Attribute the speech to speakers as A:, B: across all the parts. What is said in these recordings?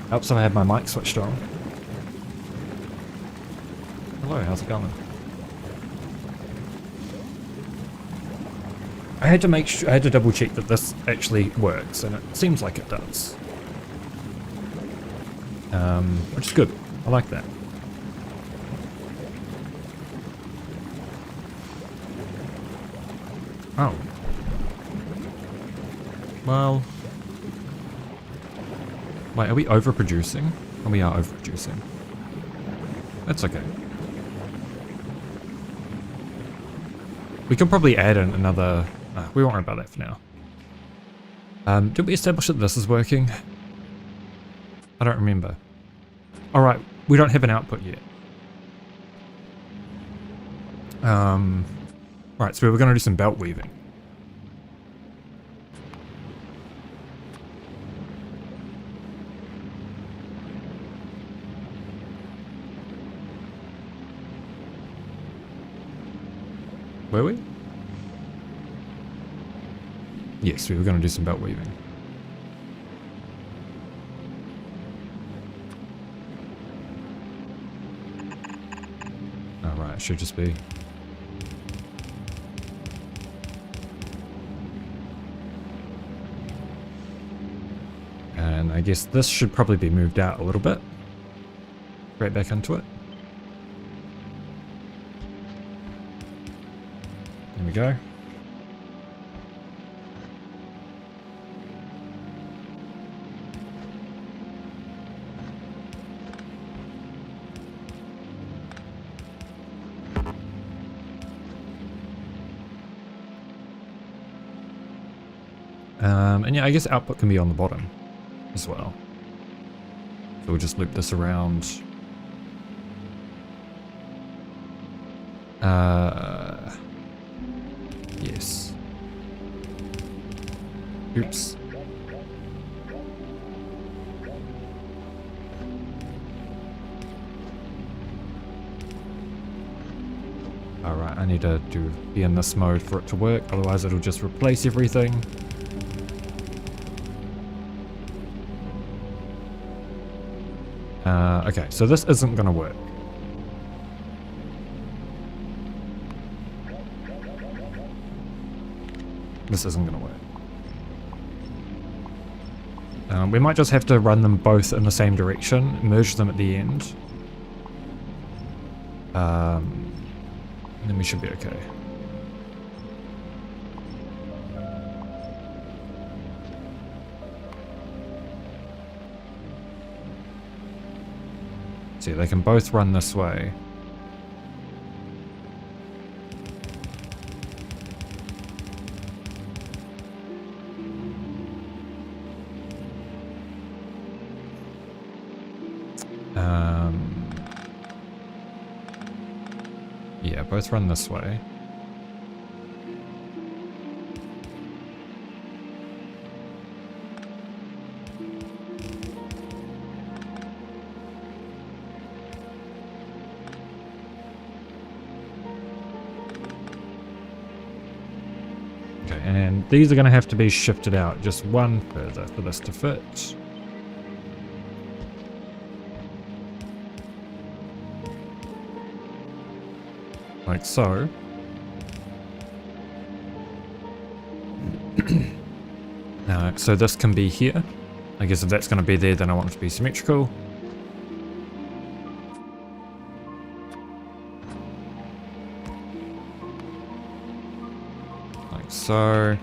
A: Helps if I have my mic switched on. Hello, how's it going? I had to make sure, I had to double check that this actually works, and it seems like it does. Which is good. I like that. Oh. Well. Wait, are we overproducing? Oh, we are overproducing. That's okay. We can probably add in another... we won't worry about that for now. Did we establish that this is working? I don't remember. Alright, we don't have an output yet. Right, so we were going to do some belt weaving. Were we? Yes, we were going to do some belt weaving. Oh, right, it should just be. And I guess this should probably be moved out a little bit. Right back into it. There we go. And yeah, I guess output can be on the bottom as well. So we'll just loop this around. Yes. Oops. Alright, I need to be in this mode for it to work, otherwise it'll just replace everything. Okay, so this isn't going to work. This isn't going to work. We might just have to run them both in the same direction, merge them at the end. Then we should be okay. See, they can both run this way. Yeah, both run this way. Okay, and these are going to have to be shifted out just one further for this to fit. Like so. So this can be here. I guess if that's going to be there, then I want it to be symmetrical. Like so.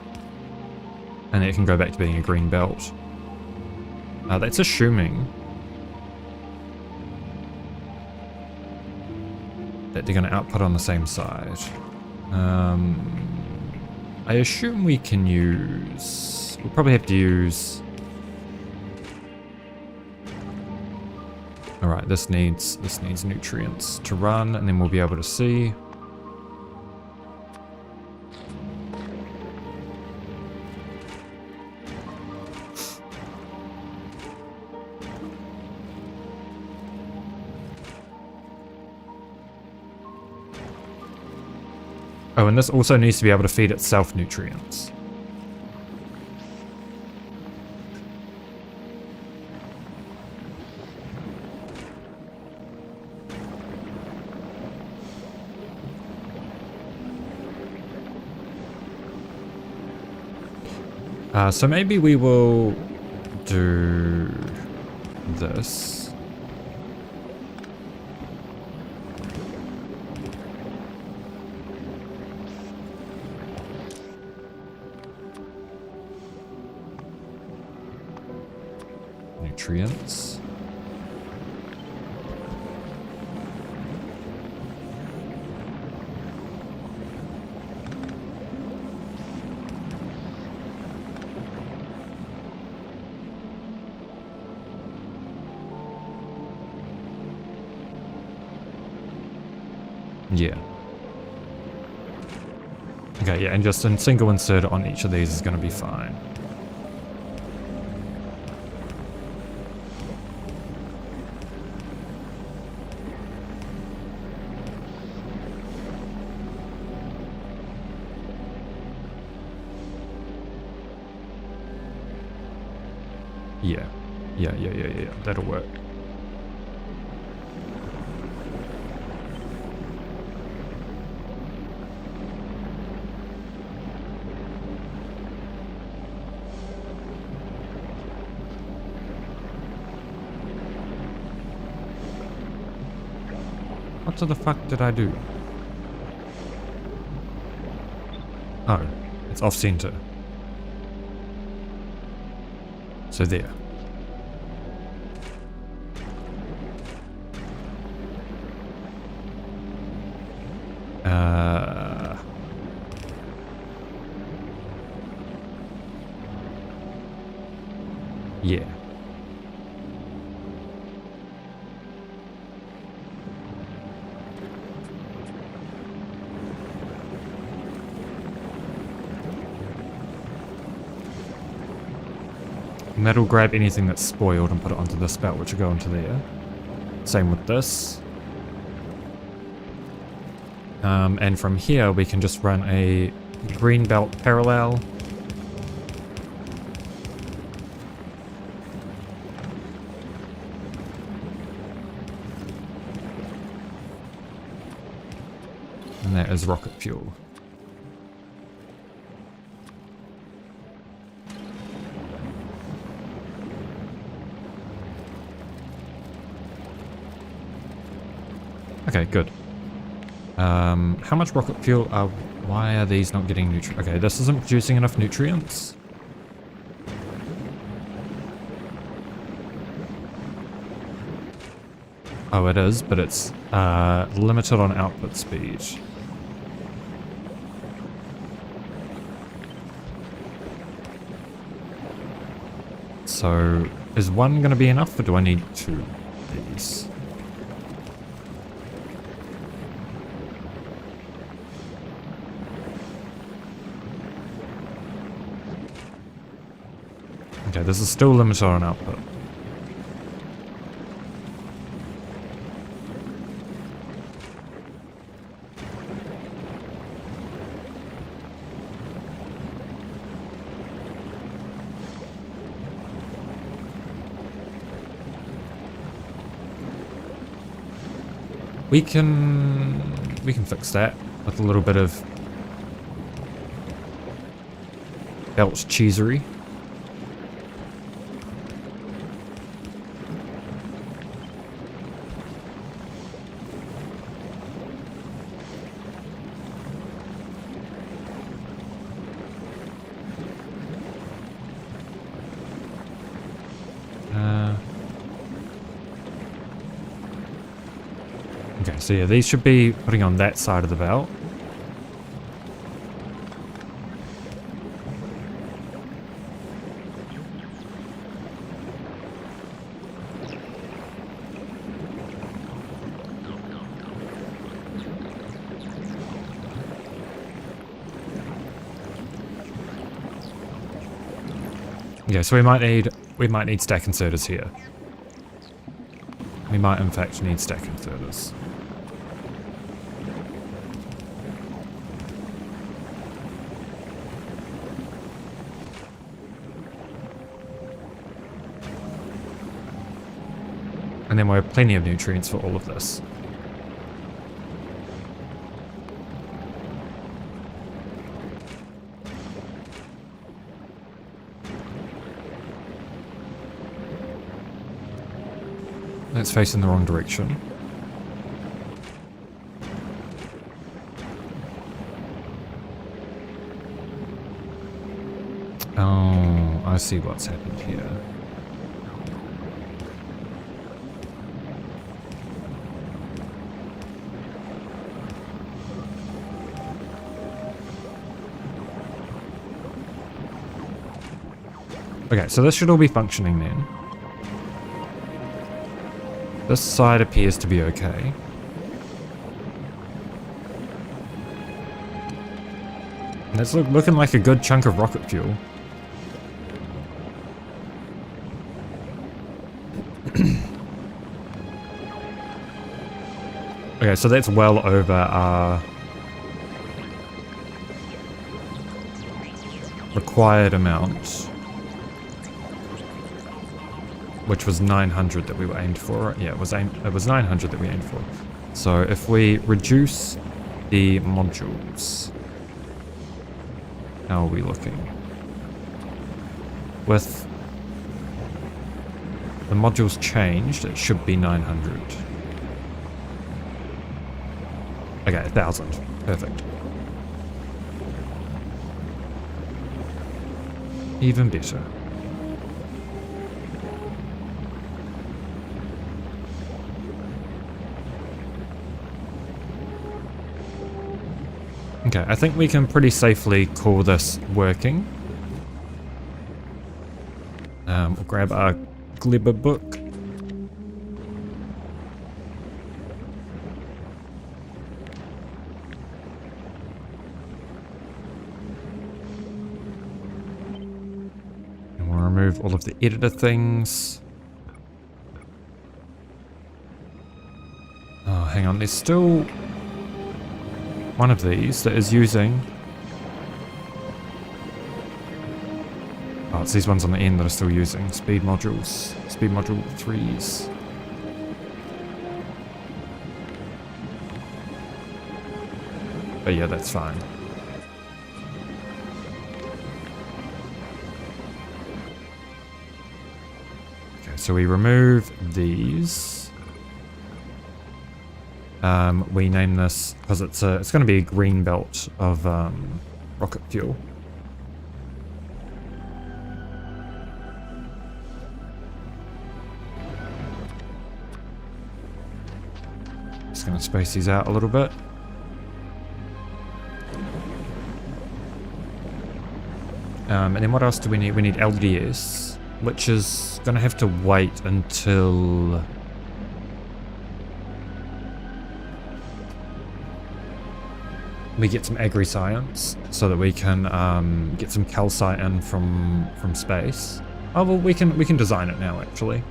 A: And it can go back to being a green belt. That's assuming that they're going to output on the same side. I assume we can use... We'll probably have to use... Alright, this needs nutrients to run, and then we'll be able to see. Oh, and this also needs to be able to feed itself nutrients. So maybe we will do this. Nutrients. Yeah. Okay, yeah, and just a single insert on each of these is going to be fine. Yeah. Yeah. That'll work. What the fuck did I do? Oh, it's off center. So there. Yeah. And that'll grab anything that's spoiled and put it onto this belt, which will go into there. Same with this. And from here we can just run a green belt parallel. And that is rocket fuel. Okay, good. How much rocket fuel why are these not getting nutrients? Okay, this isn't producing enough nutrients. Oh, it is, but it's limited on output speed. So, is one going to be enough, or do I need two of these? Okay, this is still limited on output. We can fix that with a little bit of belt cheesery. Okay, so yeah, these should be putting on that side of the belt. Yeah, so we might need stack inserters here. We might in fact need stack inserters. And then we'll have plenty of nutrients for all of this. That's facing the wrong direction. Oh, I see what's happened here. Okay, so this should all be functioning then. This side appears to be okay. And it's looking like a good chunk of rocket fuel. Okay, so that's well over our required amount, which was 900 that we were aimed for. Yeah, it was 900 that we aimed for. So if we reduce the modules, how are we looking? With the modules changed, it should be 900. Okay, 1,000. Perfect. Even better. Okay, I think we can pretty safely call this working. We'll grab our Glebbin book. And we'll remove all of the editor things. Oh, hang on, there's still one of these that is using... Oh, it's these ones on the end that are still using speed modules. Speed module 3s. But yeah, that's fine. Okay, so we remove these. We name this because it's going to be a green belt of rocket fuel. Just going to space these out a little bit. And then what else do we need? We need LDS, which is going to have to wait until... we get some agri-science so that we can get some calcite in from space. Oh well, we can design it now actually.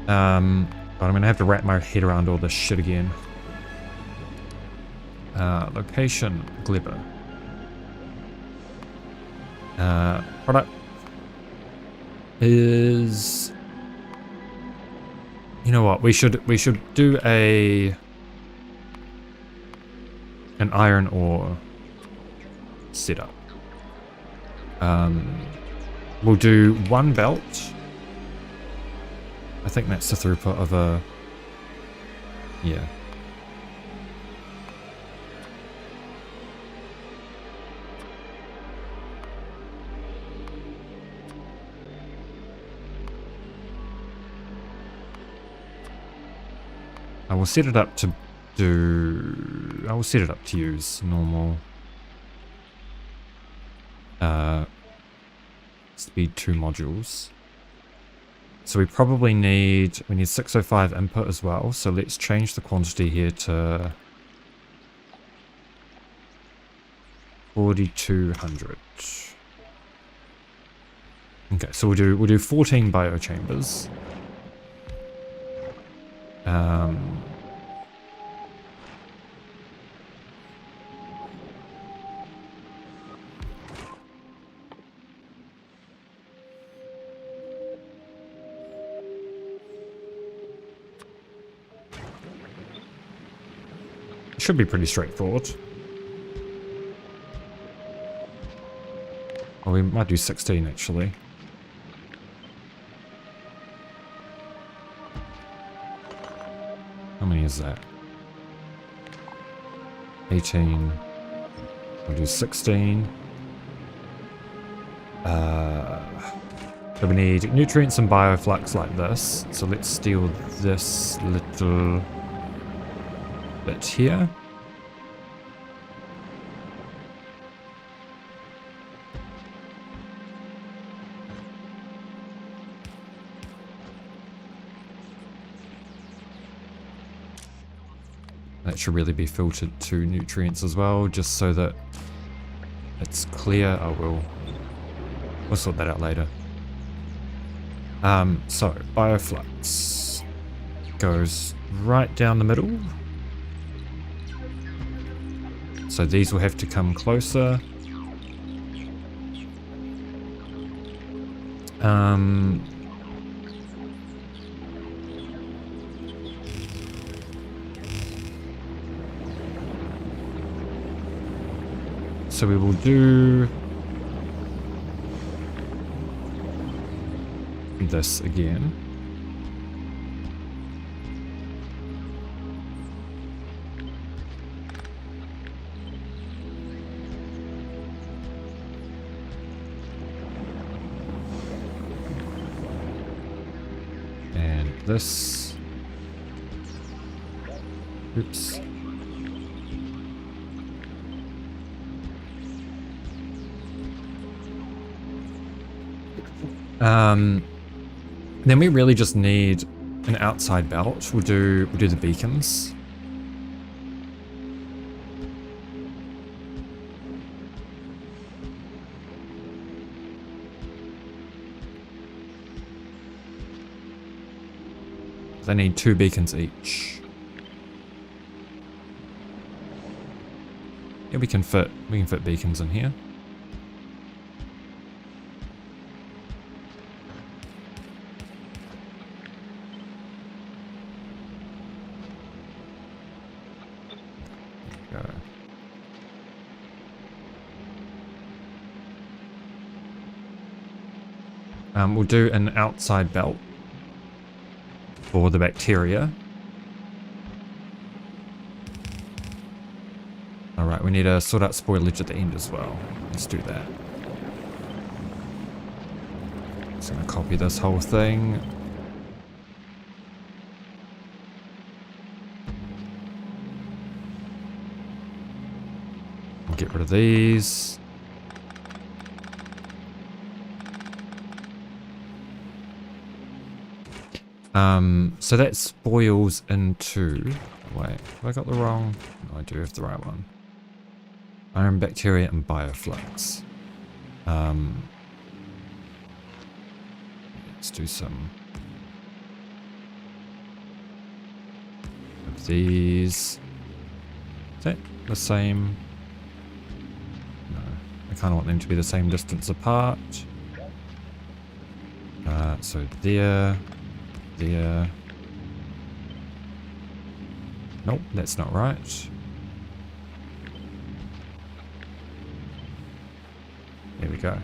A: But I'm gonna have to wrap my head around all this shit again. Location Glebbin. Product is. You know what? We should do an iron ore setup. We'll do one belt. I think that's the throughput of a... yeah. I will set it up to I will set it up to use normal speed 2 modules. So we probably need 605 input as well, so let's change the quantity here to 4200. Okay, so we'll do 14 biochambers. Should be pretty straightforward. Well, we might do 16 actually. is that? 18. We'll do 16. So we need nutrients and bioflux like this. So let's steal this little bit here. That should really be filtered to nutrients as well, just so that it's clear. Oh, we'll sort that out later. So bioflux goes right down the middle. So these will have to come closer. So we will do this again. And this. Oops. Then we really just need an outside belt. We'll do the beacons. They need 2 beacons each. Yeah, we can fit beacons in here. We'll do an outside belt for the bacteria. Alright, we need to sort out spoilage at the end as well. Let's do that. Just gonna copy this whole thing. Get rid of these. So that spoils into... Wait, have I got the wrong... No, I do have the right one. Iron, bacteria, and bioflux. Let's do some of these. Is that the same? No, I kind of want them to be the same distance apart. So there. There. Nope, that's not right. There we go.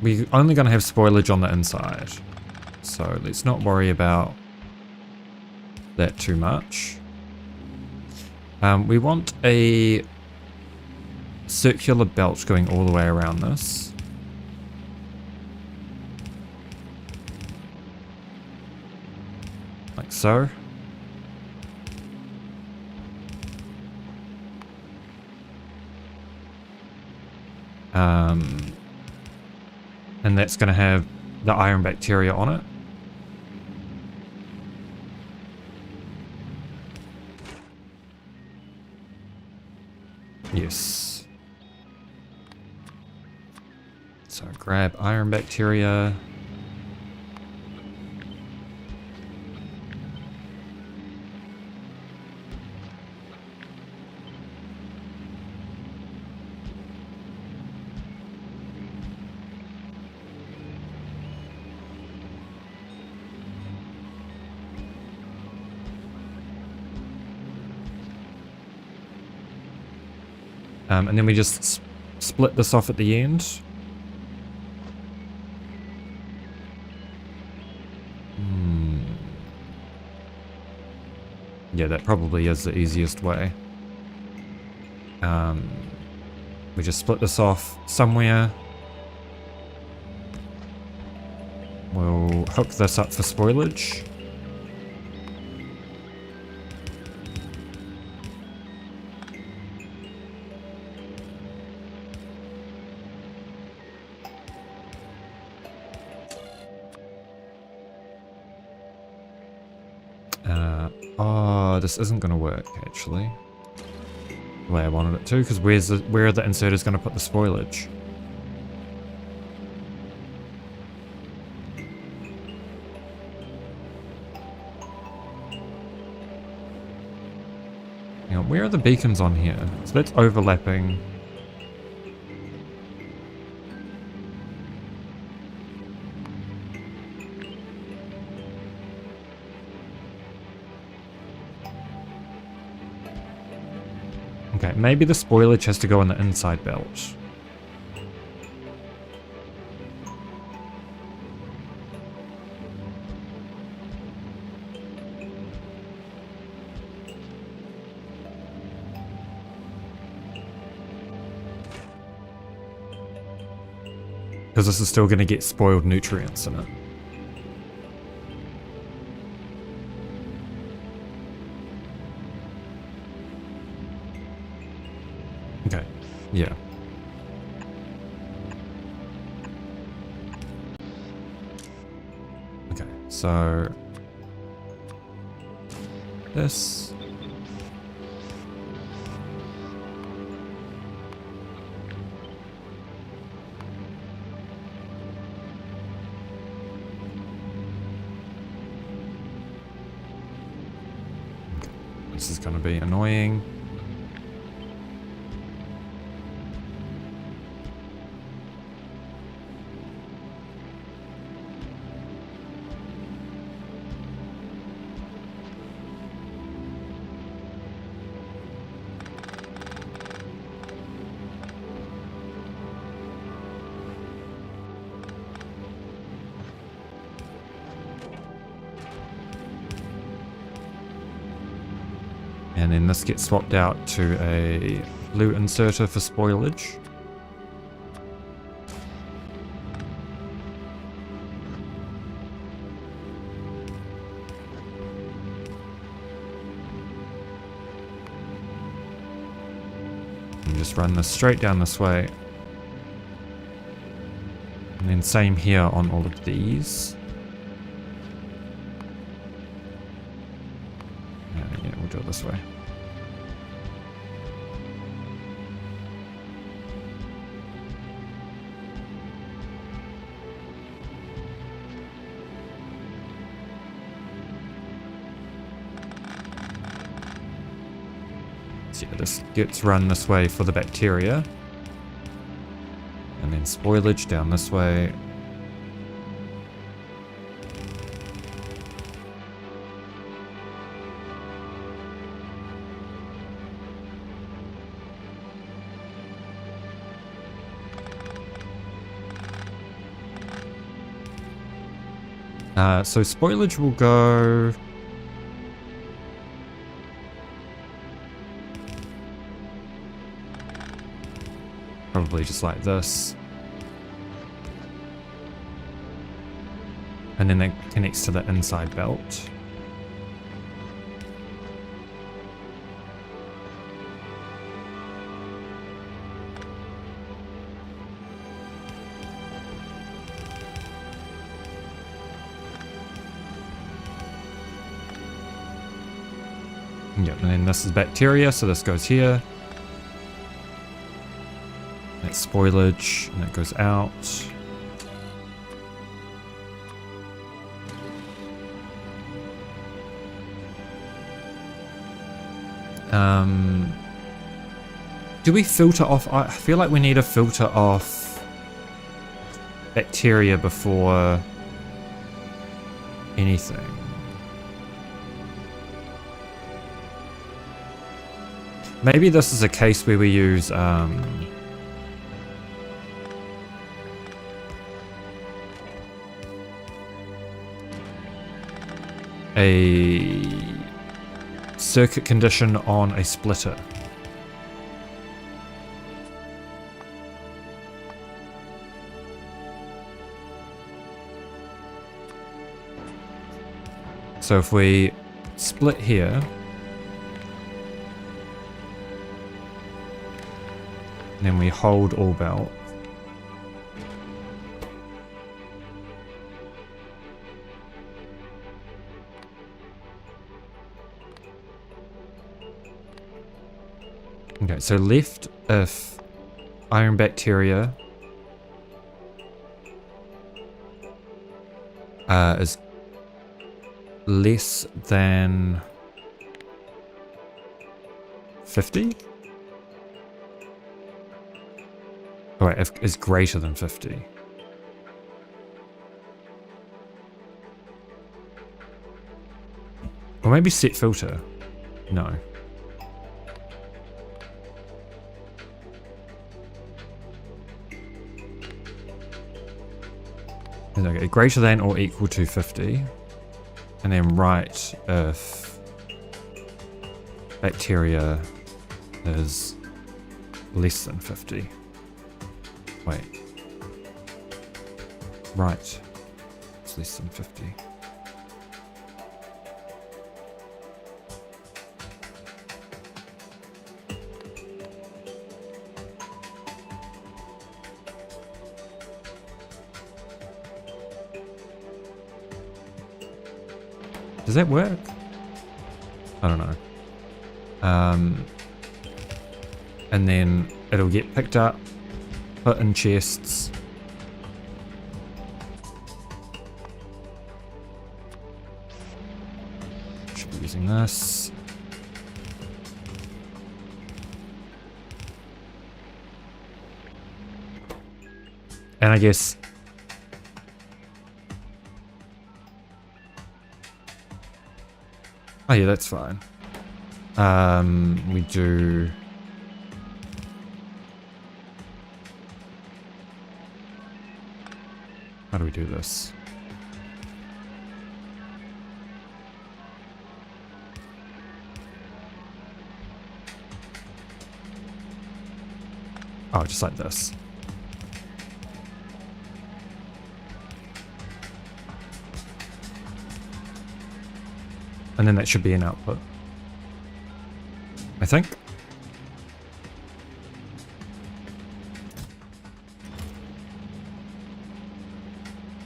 A: We're only going to have spoilage on the inside, so let's not worry about that too much. We want a circular belt going all the way around this. Like so. And that's going to have the iron bacteria on it. Yes. So grab iron bacteria. And then we just split this off at the end. Yeah, that probably is the easiest way. We just split this off somewhere. We'll hook this up for spoilage. Oh, this isn't going to work, actually. The way I wanted it to, because where are the inserters going to put the spoilage? Now, where are the beacons on here? So that's overlapping. Okay, maybe the spoilage has to go in the inside belt. Because this is still going to get spoiled nutrients in it. Okay, yeah. Okay, so this. This is going to be annoying. And then this gets swapped out to a blue inserter for spoilage. And just run this straight down this way. And then same here on all of these. Yeah, we'll do it this way. So yeah, this gets run this way for the bacteria. And then spoilage down this way. So spoilage will go... probably just like this. And then that connects to the inside belt. Yep, and then this is bacteria, so this goes here. That's spoilage, and that goes out. Do we filter off? I feel like we need to filter off bacteria before anything. Maybe this is a case where we use a circuit condition on a splitter. So if we split here, and then we hold all belt, okay, so left if iron bacteria is less than 50? Oh wait, if is greater than 50. Or maybe set filter. No. Okay, greater than or equal to 50. And then right if bacteria is less than 50. Wait. Right. It's less than 50. Does that work? I don't know. And then it'll get picked up, put in chests. Should be using this. And I guess oh yeah, that's fine. We do how do we do this? Oh, just like this. And then that should be an output, I think.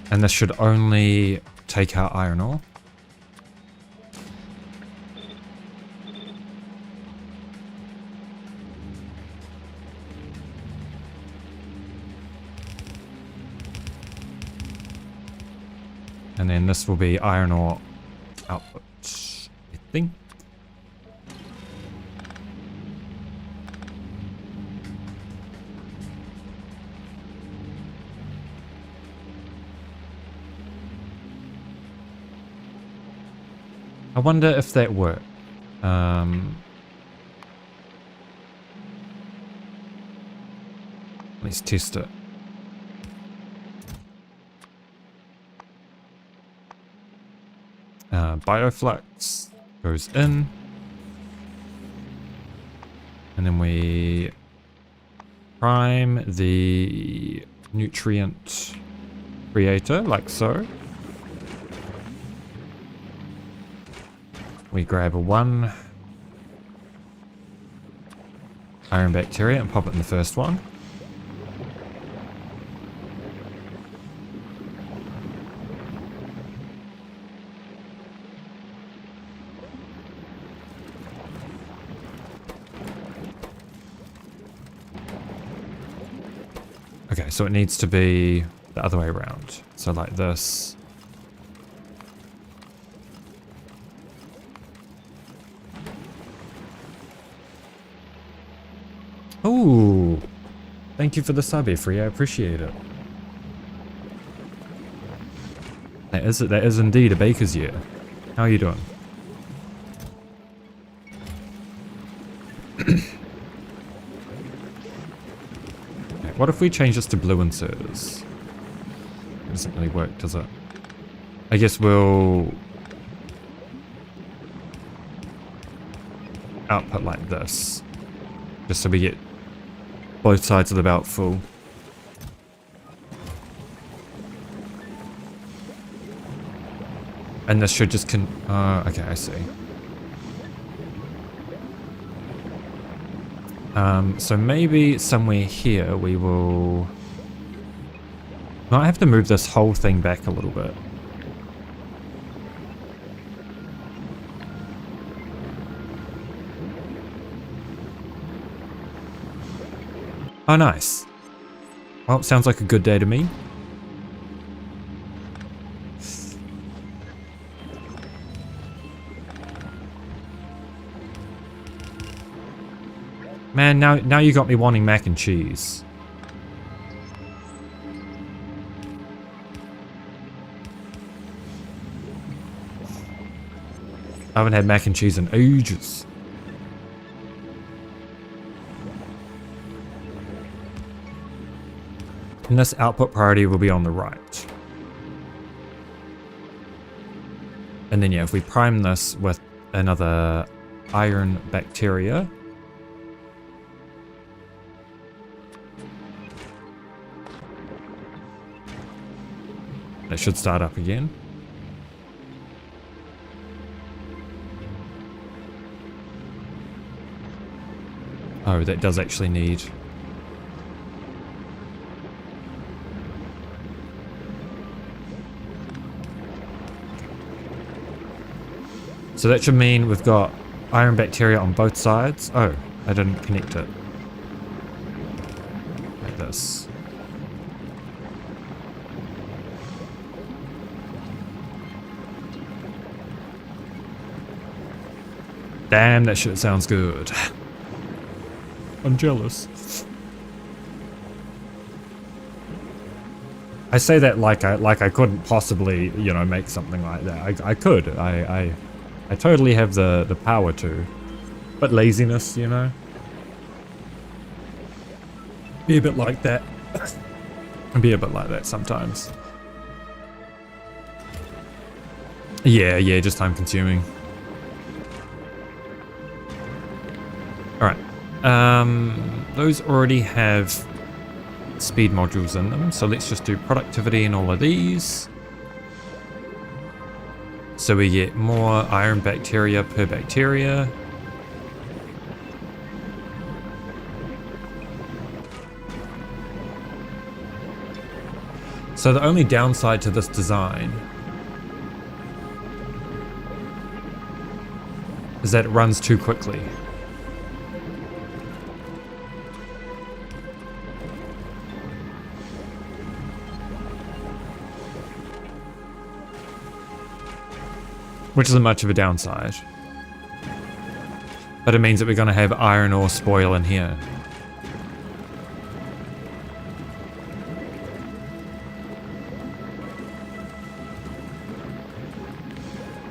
A: And this should only take out iron ore. And then this will be iron ore output, I think. I wonder if that worked. Let's test it. Bioflux goes in. And then we prime the nutrient creator like so. We grab a 1 iron bacteria and pop it in the first one. Okay, so it needs to be the other way around. So like this. Ooh, thank you for the sub, Efree. I appreciate it. That is indeed a baker's year. How are you doing? what if we change this to blue inserters? It doesn't really work, does it? I guess we'll output like this, just so we get both sides of the belt full. And this should just okay, I see. So maybe somewhere here we will... Might have to move this whole thing back a little bit. Oh, nice. Well, sounds like a good day to me. Man, now you got me wanting mac and cheese. I haven't had mac and cheese in ages. And this output priority will be on the right. And then yeah, if we prime this with another iron bacteria, it should start up again. Oh, that does actually need... So that should mean we've got iron bacteria on both sides. Oh, I didn't connect it. Like this. Damn, that shit sounds good. I'm jealous. I say that like I couldn't possibly, you know, make something like that. I could. I totally have the power to. But laziness, you know. Be a bit like that. Be a bit like that sometimes. Yeah, just time consuming. Alright. Those already have speed modules in them, so let's just do productivity in all of these. So we get more iron bacteria per bacteria. So the only downside to this design is that it runs too quickly. Which isn't much of a downside. But it means that we're going to have iron ore spoil in here.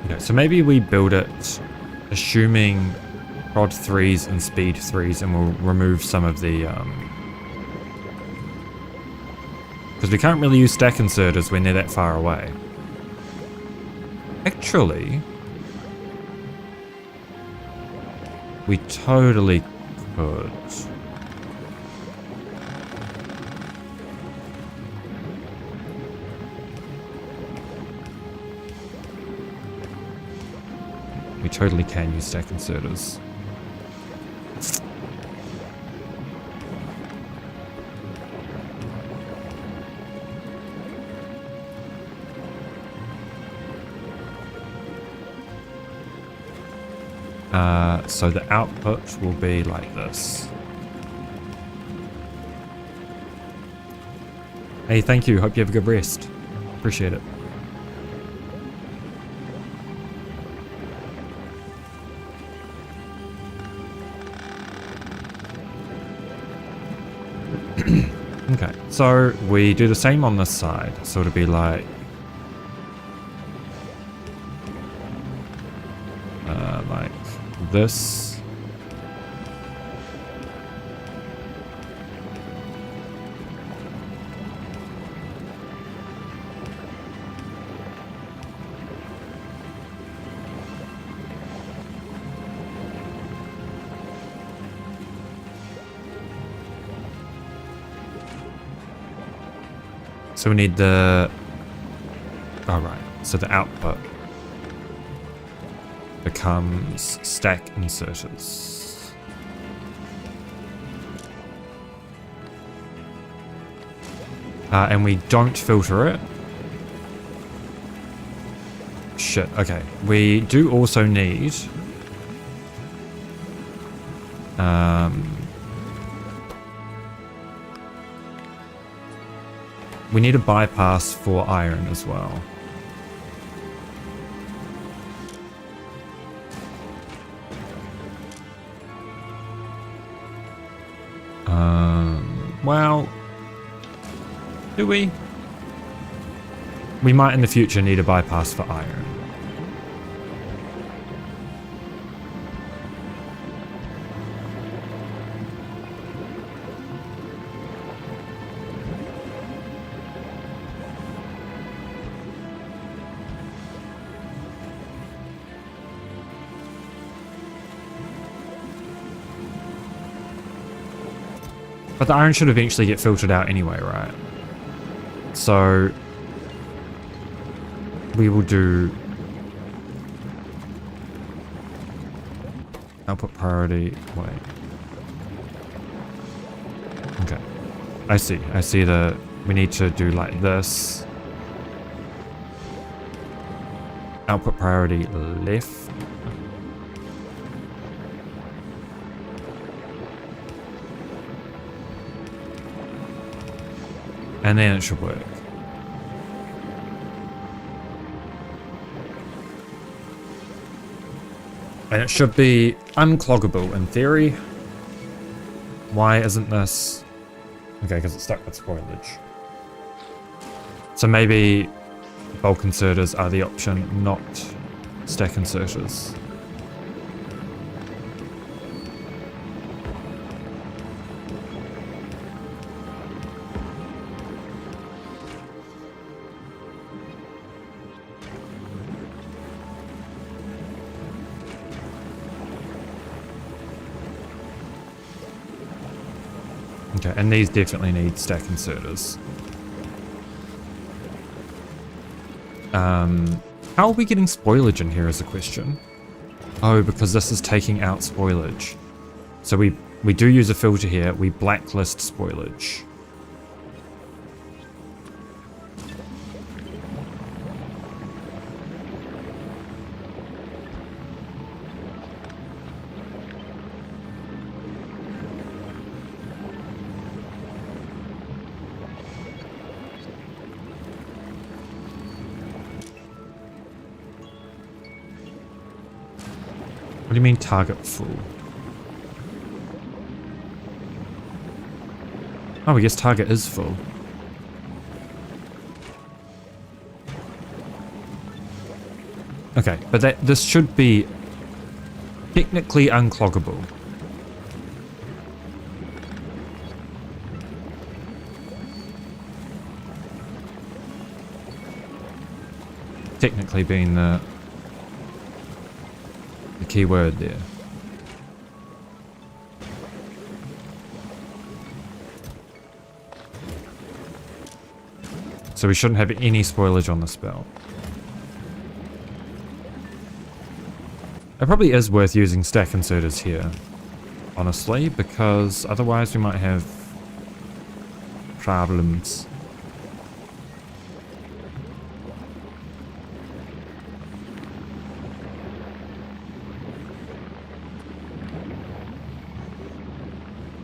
A: Okay, so maybe we build it assuming prod 3s and speed 3s, and we'll remove some of the... because we can't really use stack inserters when they're that far away. Actually, we totally could. We totally can use stack inserters. So the output will be like this. Hey, thank you. Hope you have a good rest. Appreciate it. Okay, so we do the same on this side. So it'll be like this. So we need the... Oh, right. So the output becomes stack inserters. And we don't filter it. Shit, okay. We do also need... we need a bypass for iron as well. Well, do we? We might in the future need a bypass for iron. But the iron should eventually get filtered out anyway, right? So we will do output priority. Wait. Okay. I see. I see the... We need to do like this. Output priority left. And then it should work. And it should be uncloggable in theory. Why isn't this? Okay, because it's stuck with spoilage. So maybe bulk inserters are the option, not stack inserters. Okay, and these definitely need stack inserters. How are we getting spoilage in here is a question. Oh, because this is taking out spoilage. So we do use a filter here. We blacklist spoilage. What do you mean target full? Oh, I guess target is full. Okay, but this should be technically uncloggable. Technically being the key word there. So we shouldn't have any spoilage on this belt. It probably is worth using stack inserters here, honestly, because otherwise we might have problems.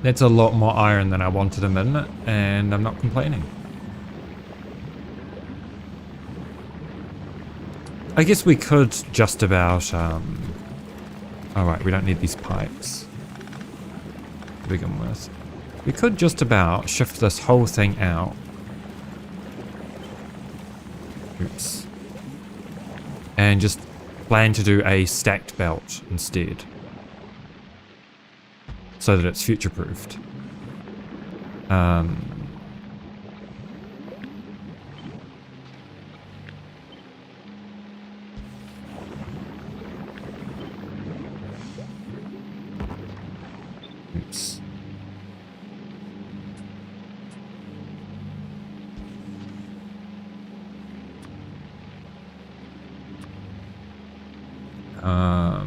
A: That's a lot more iron than I wanted a minute, and I'm not complaining. I guess we could just about, alright, we don't need these pipes to begin with. We could just about shift this whole thing out. Oops. And just plan to do a stacked belt instead, so that it's future-proofed. Oops. No,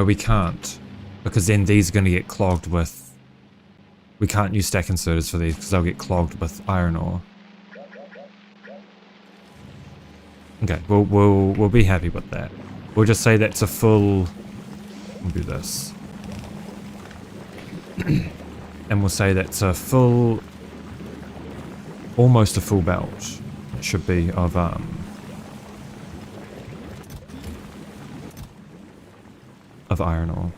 A: we can't. Because then these are going to get clogged with... We can't use stack inserters for these because they'll get clogged with iron ore. Okay, we'll be happy with that. We'll just say that's a full... We'll do this. And we'll say that's a full... Almost a full belt. It should be of iron ore.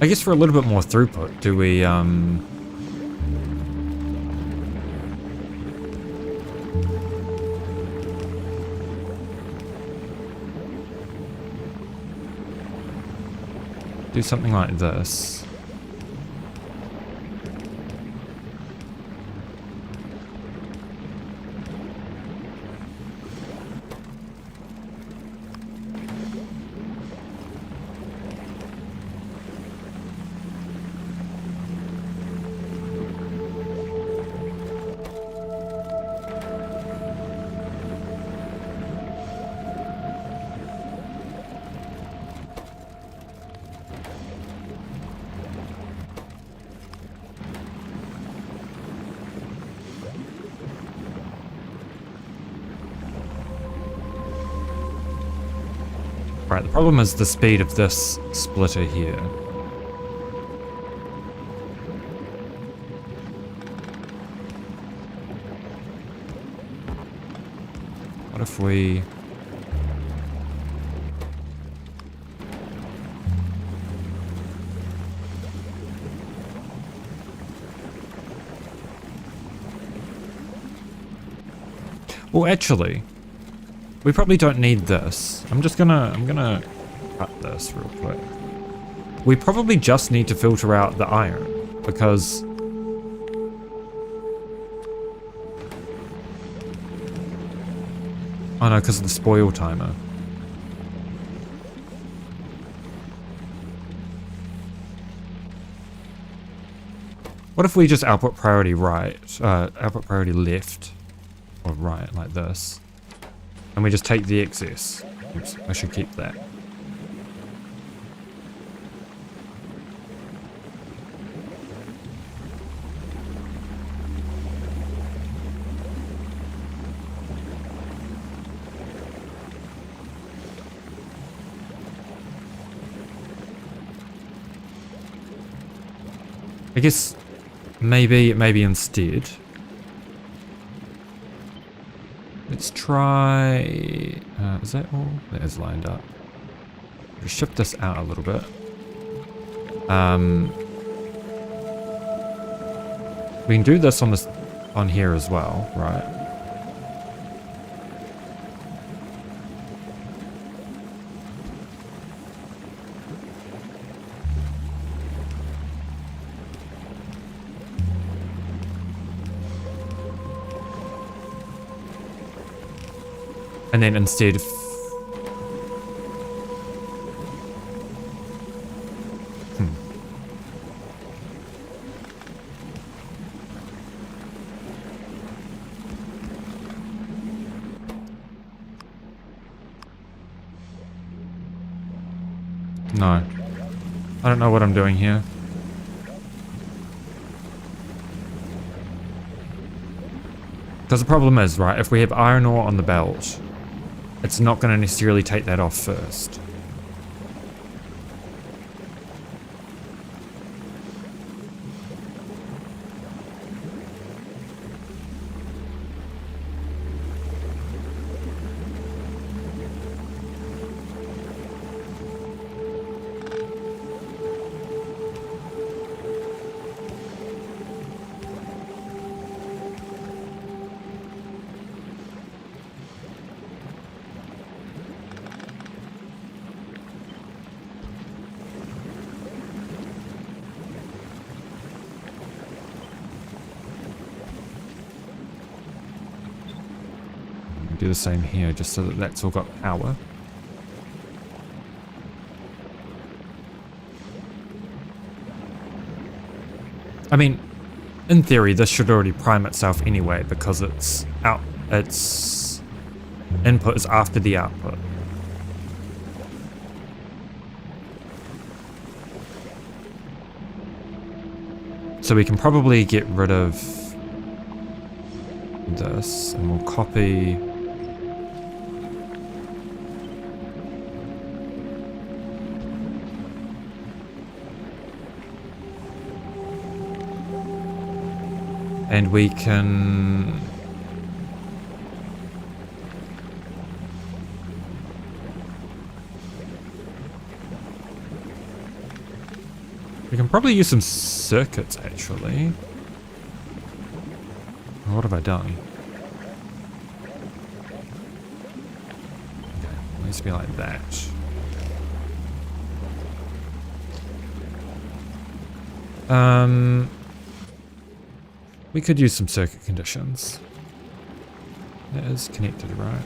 A: I guess for a little bit more throughput, do we do something like this? Right, the problem is the speed of this splitter here. What if we... Well, actually... We probably don't need this. I'm gonna cut this real quick. We probably just need to filter out the iron, because... Oh no, because of the spoil timer. What if we just output priority right, output priority left, or right, like this? And we just take the excess. Oops, I should keep that. I guess maybe instead. Let's try... is that all? That is lined up. Just shift this out a little bit. We can do this on here as well, right? And then instead... No. I don't know what I'm doing here. Because the problem is, right, if we have iron ore on the belt, it's not going to necessarily take that off first. Do the same here, just so that that's all got power. I mean, in theory, this should already prime itself anyway, because its input is after the output. So we can probably get rid of this, and we'll copy. And we can probably use some circuits actually. What have I done? Okay, it needs to be like that. We could use some circuit conditions. That is connected, right?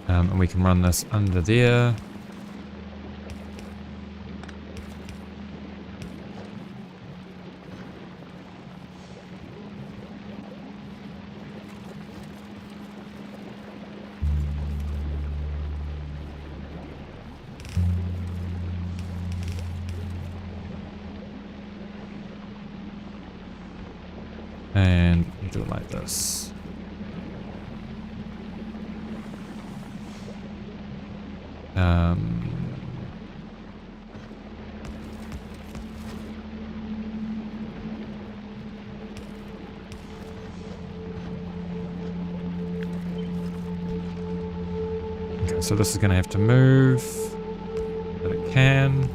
A: And we can run this under there. And you do it like this. Okay, so this is going to have to move, but it can.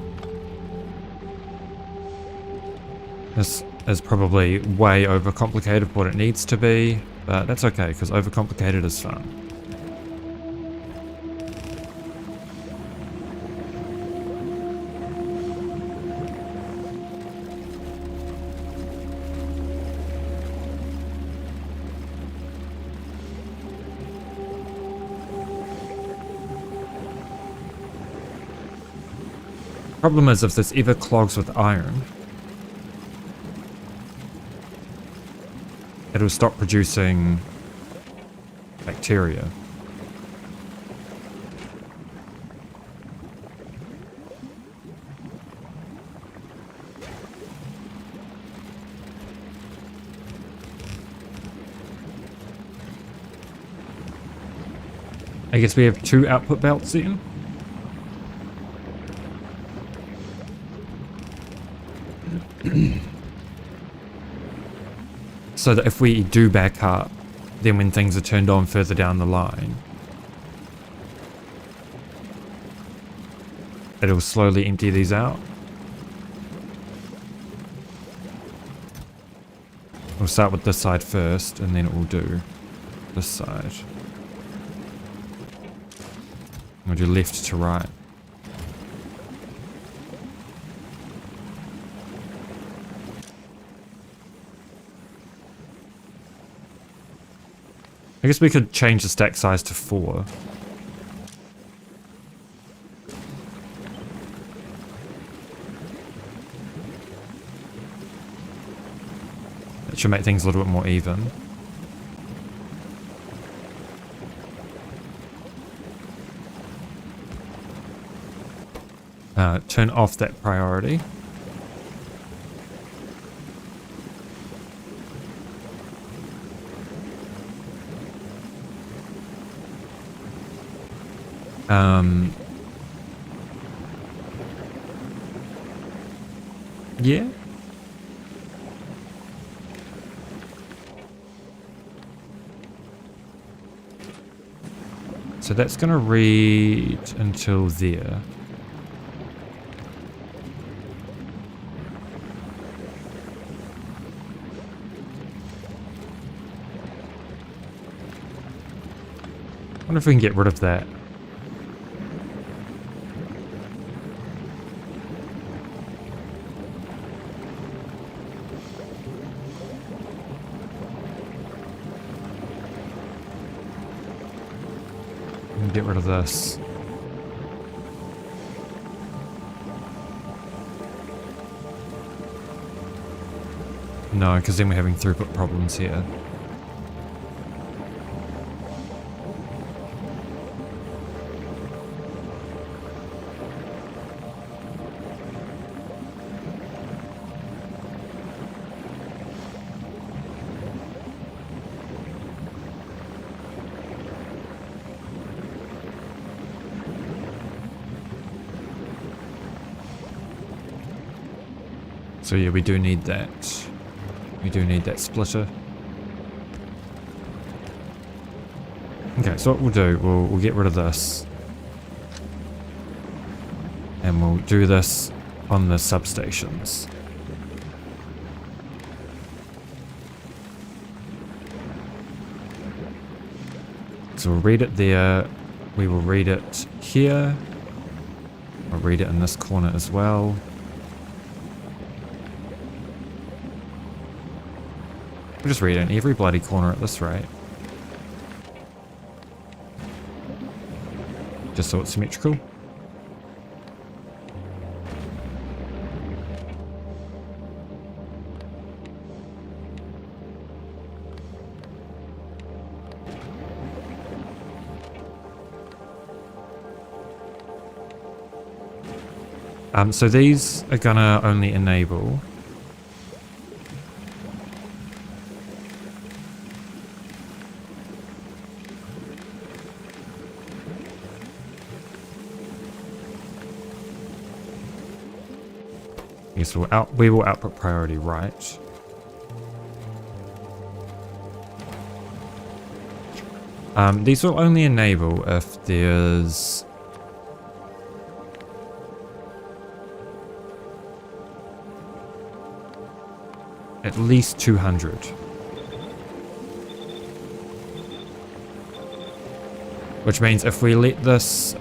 A: This is probably way overcomplicated for what it needs to be, but that's okay, because overcomplicated is fun. Problem is, if this ever clogs with iron, it'll stop producing bacteria. I guess we have 2 output belts then. So that if we do back up, then when things are turned on further down the line, it'll slowly empty these out. We'll start with this side first, and then it will do this side. We'll do left to right. I guess we could change the stack size to 4. That should make things a little bit more even. Turn off that priority. Yeah. So that's going to read until there. wonder if we can get rid of that. Get rid of this. No, because then we're having throughput problems here. So yeah, we do need that. We do need that splitter. Okay, so what we'll do, we'll get rid of this. And we'll do this on the substations. So we'll read it there. We will read it here. I'll read it in this corner as well. We'll just read it in every bloody corner at this rate. Just so it's symmetrical. So these are gonna only enable yes, we will output priority right. These will only enable if there's at least 200. Which means if we let this,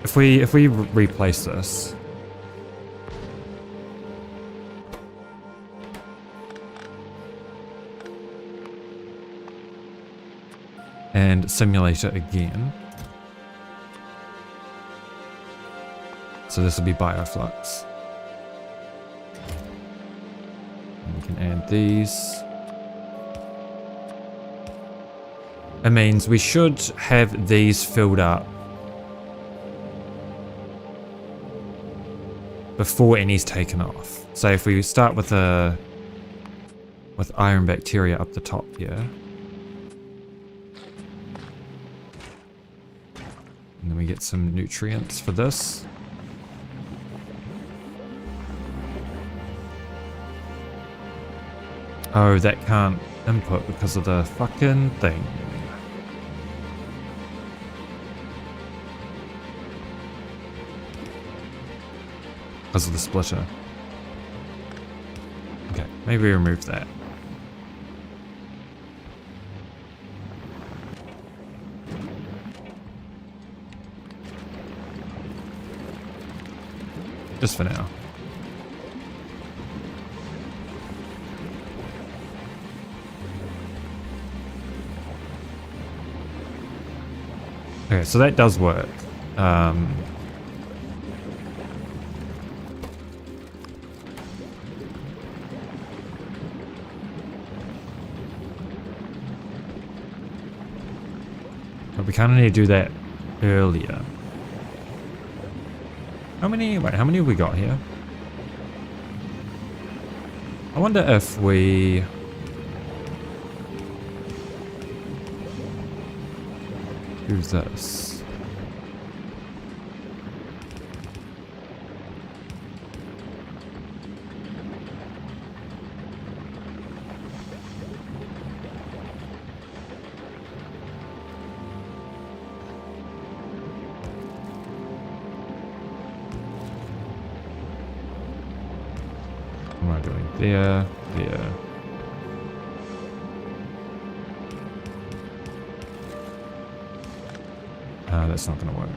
A: if we replace this, and simulate it again. So this will be bioflux. And we can add these. It means we should have these filled up before any's taken off. So if we start with iron bacteria up the top here. And then we get some nutrients for this. Oh, that can't input because of the fucking thing. Because of the splitter. Okay, maybe remove that. Just for now. Okay, so that does work. But we kind of need to do that earlier. How many have we got here? I wonder if we do this. What am I doing? There. That's not going to work.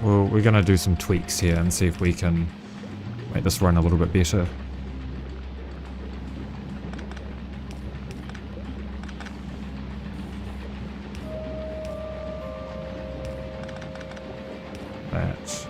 A: We're gonna do some tweaks here and see if we can make this run a little bit better. That.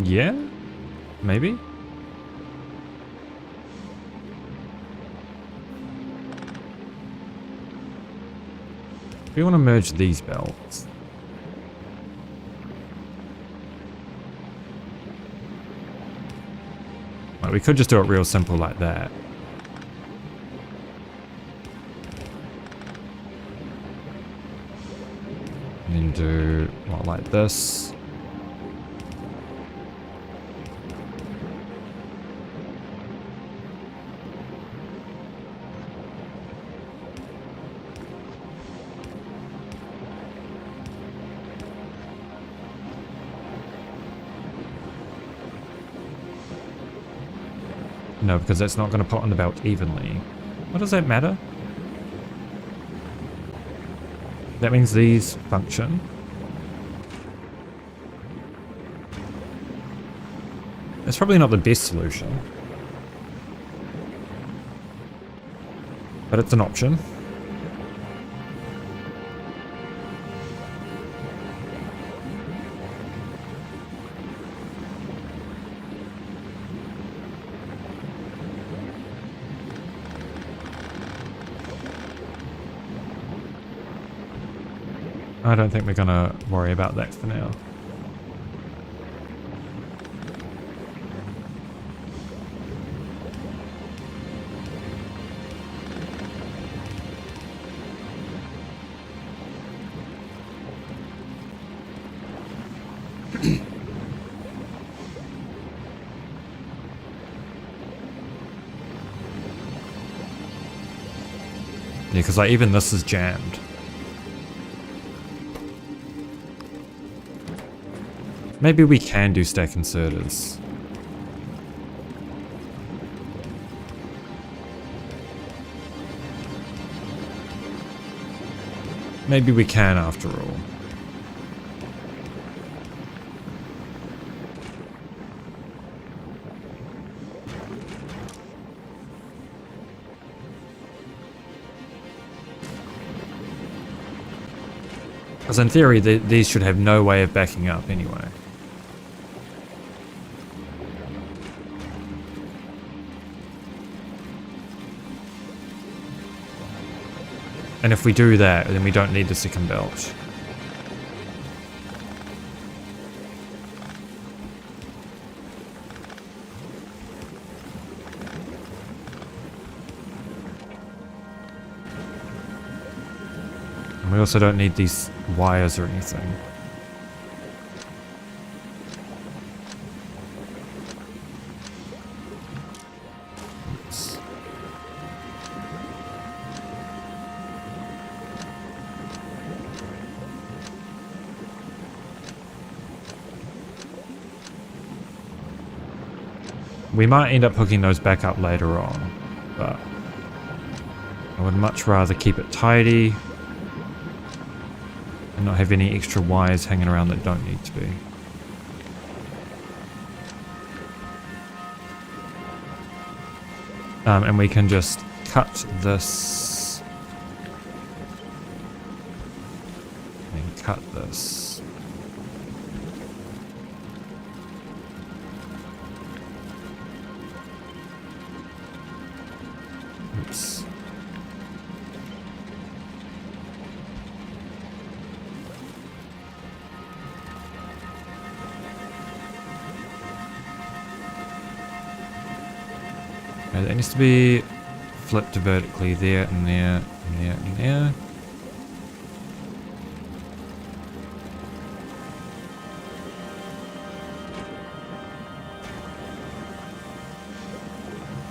A: Yeah? Maybe? We want to merge these belts. Well, we could just do it real simple like that. And then do, well, like this. No, because that's not going to put on the belt evenly. What does that matter? That means these function. It's probably not the best solution. But it's an option. I don't think we're gonna worry about that for now. Yeah, because like even this is jammed. Maybe we can do stack inserters. Maybe we can after all. Because in theory, these should have no way of backing up anyway. And if we do that, then we don't need the second belt. And we also don't need these wires or anything. Oops. We might end up hooking those back up later on, but I would much rather keep it tidy and not have any extra wires hanging around that don't need to be. And we can just cut this and cut this. Oops. Okay, that needs to be flipped vertically there and there and there and there.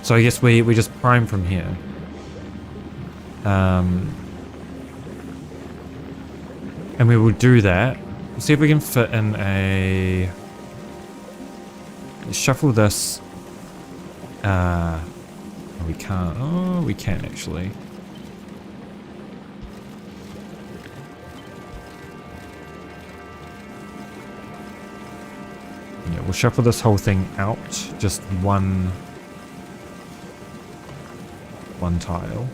A: So I guess we just prime from here. And we will do that. We'll see if we can fit in a... Let's shuffle this. We can't. Oh, we can actually. Yeah, we'll shuffle this whole thing out. Just one tile.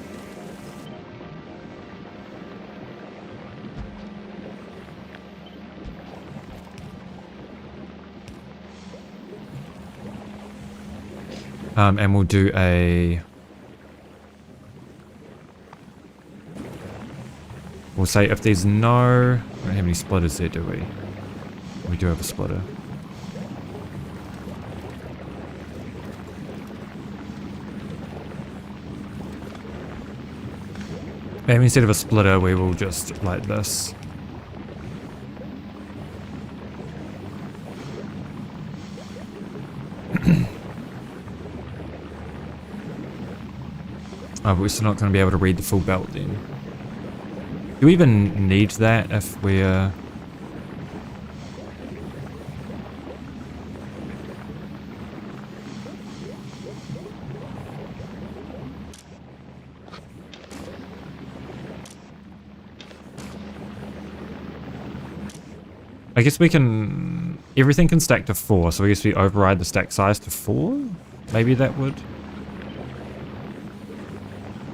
A: And we'll do a... We'll say if there's no... We don't have any splitters there, do we? We do have a splitter. And instead of a splitter, we will just like this. Oh, but we're still not going to be able to read the full belt then. Do we even need that if we're... I guess we can... Everything can stack to 4, so I guess we override the stack size to 4? Maybe that would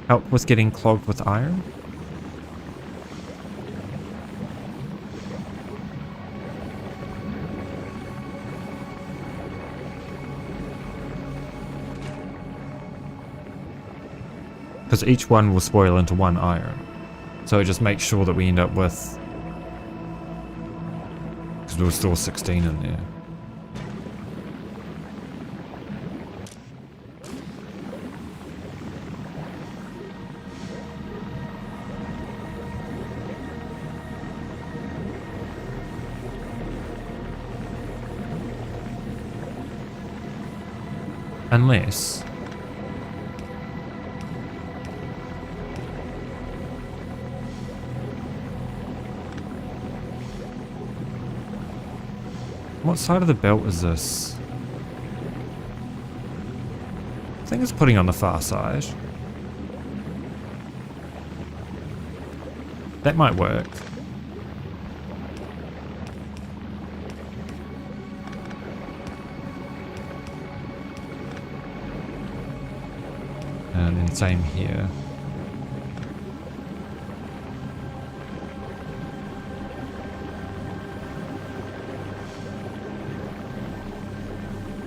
A: help with getting clogged with iron? Because each one will spoil into 1 iron. So it just makes sure that we end up with... Because we'll store 16 in there. Unless... What side of the belt is this? I think it's putting on the far side. That might work. And then same here.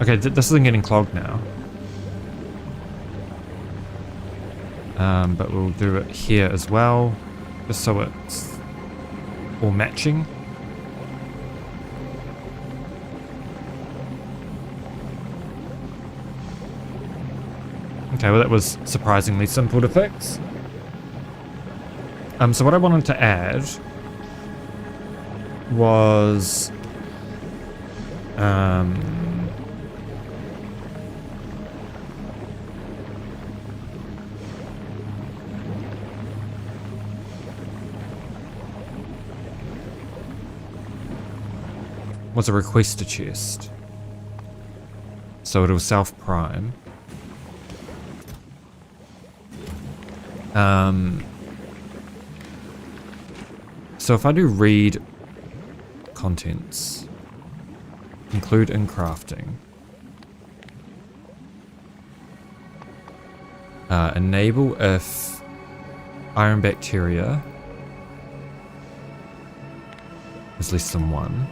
A: Okay, this isn't getting clogged now. But we'll do it here as well, just so it's all matching. Okay, well that was surprisingly simple to fix. So what I wanted to add was a requester chest. So it'll self-prime. So if I do read contents, include in crafting, enable if iron bacteria is less than 1.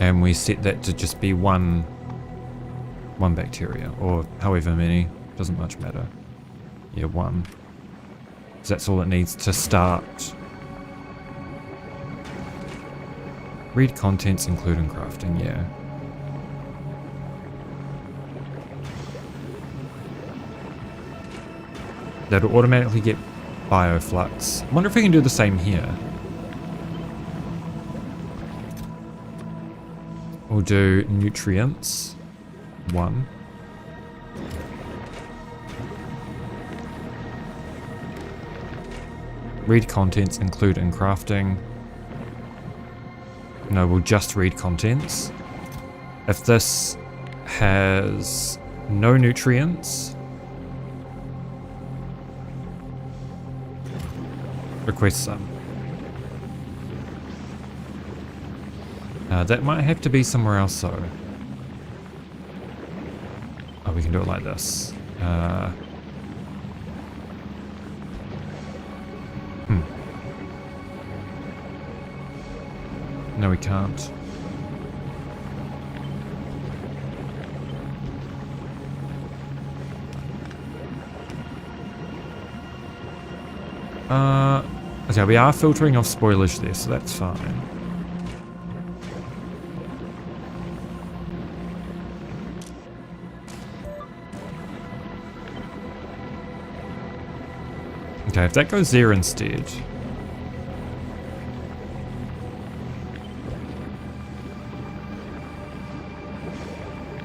A: And we set that to just be one bacteria, or however many, doesn't much matter. Yeah, one. Because that's all it needs to start. Read contents including crafting, yeah. That'll automatically get bioflux. I wonder if we can do the same here. We'll do nutrients. 1. Read contents include in crafting. No, we'll just read contents. If this has no nutrients, request some. That might have to be somewhere else though. Oh, we can do it like this. No, we can't. Okay, we are filtering off spoilage there, so that's fine. Okay, if that goes there instead.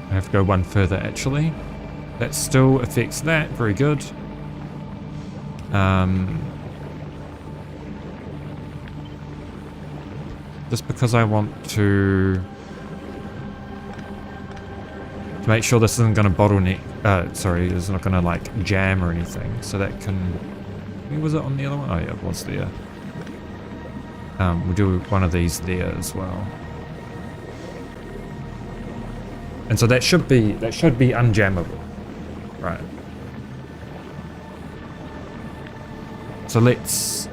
A: I have to go one further actually. That still affects that, very good. Just because I want to make sure this isn't going to bottleneck, sorry, it's not going to like jam or anything, so that can, was it on the other one? Oh yeah, it was there. We'll do one of these there as well. And so that should be unjammable, right? So let's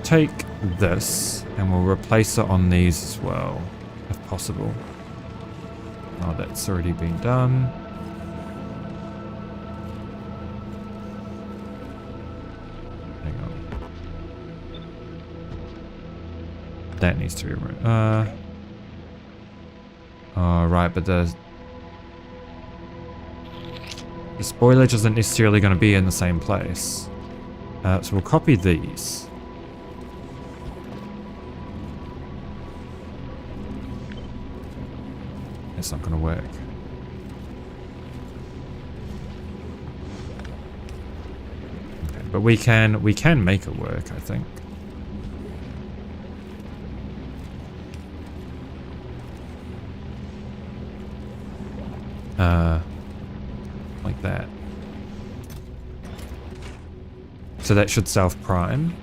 A: take this and we'll replace it on these as well, if possible. Oh, that's already been done. Hang on. That needs to be removed. Oh, right, but the spoilage isn't necessarily going to be in the same place. So we'll copy these. It's not going to work. Okay, but we can make it work, I think. Like that. So that should self-prime.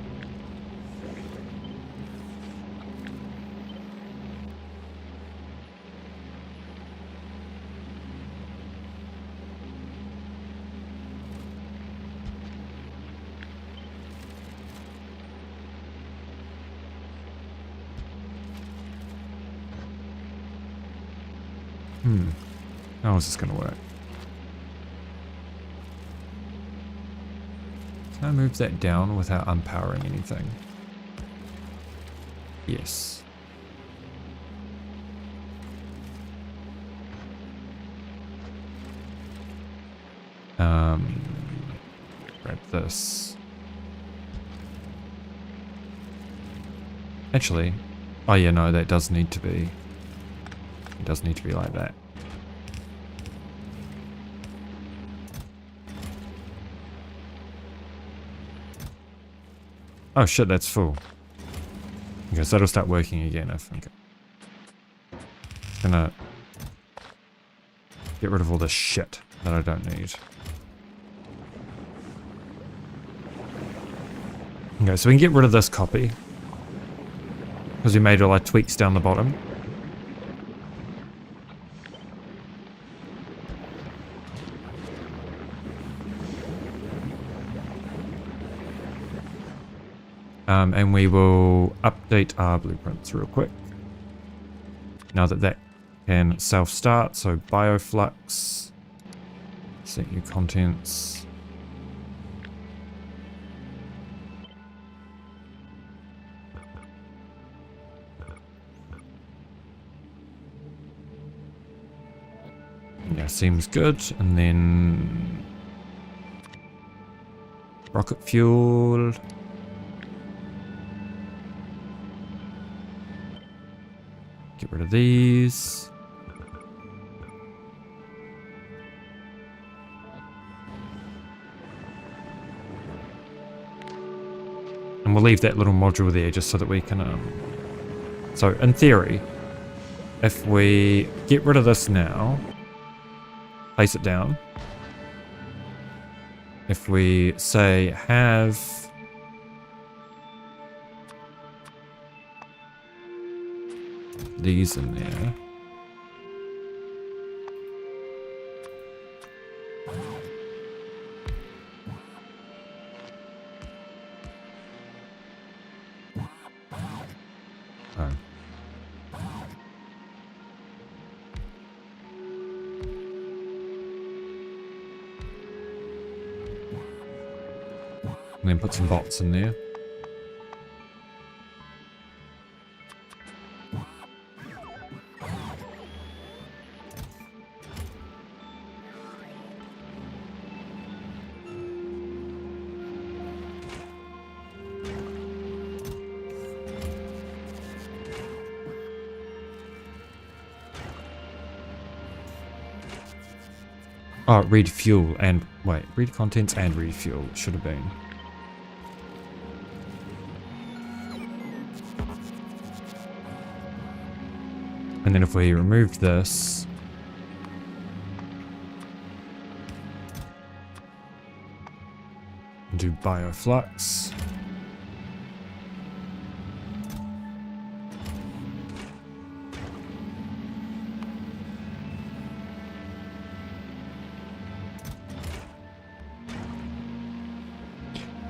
A: How is this going to work? Can I move that down without unpowering anything? Yes. Grab this. Actually, oh yeah, no, that does need to be. It does need to be like that. Oh shit, that's full. Okay, so that'll start working again, I think. Gonna get rid of all this shit that I don't need. Okay, so we can get rid of this copy. Because we made all our tweaks down the bottom. And we will update our blueprints real quick. Now that that can self-start, so bioflux, set new contents. Yeah, seems good. And then rocket fuel. Get rid of these. And we'll leave that little module there just so that we can... So, in theory, if we get rid of this now, place it down. If we say have these in there. Oh. And then put some bots in there. Oh, read fuel and... Wait, read contents and read fuel. Should have been. And then if we removed this... do bioflux.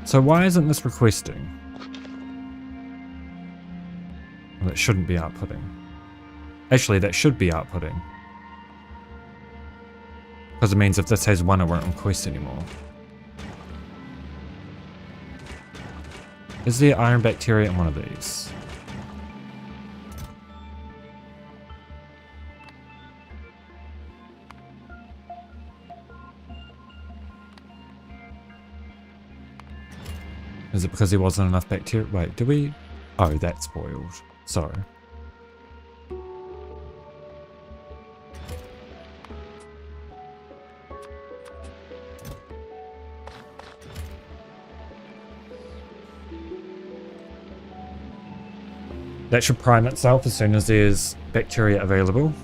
A: So why isn't this requesting? Well, it shouldn't be outputting. Actually, that should be outputting. Because it means if this has one, it won't request anymore. Is there iron bacteria in one of these? Is it because there wasn't enough bacteria? Wait, did we? Oh, that's spoiled. Sorry. That should prime itself as soon as there's bacteria available.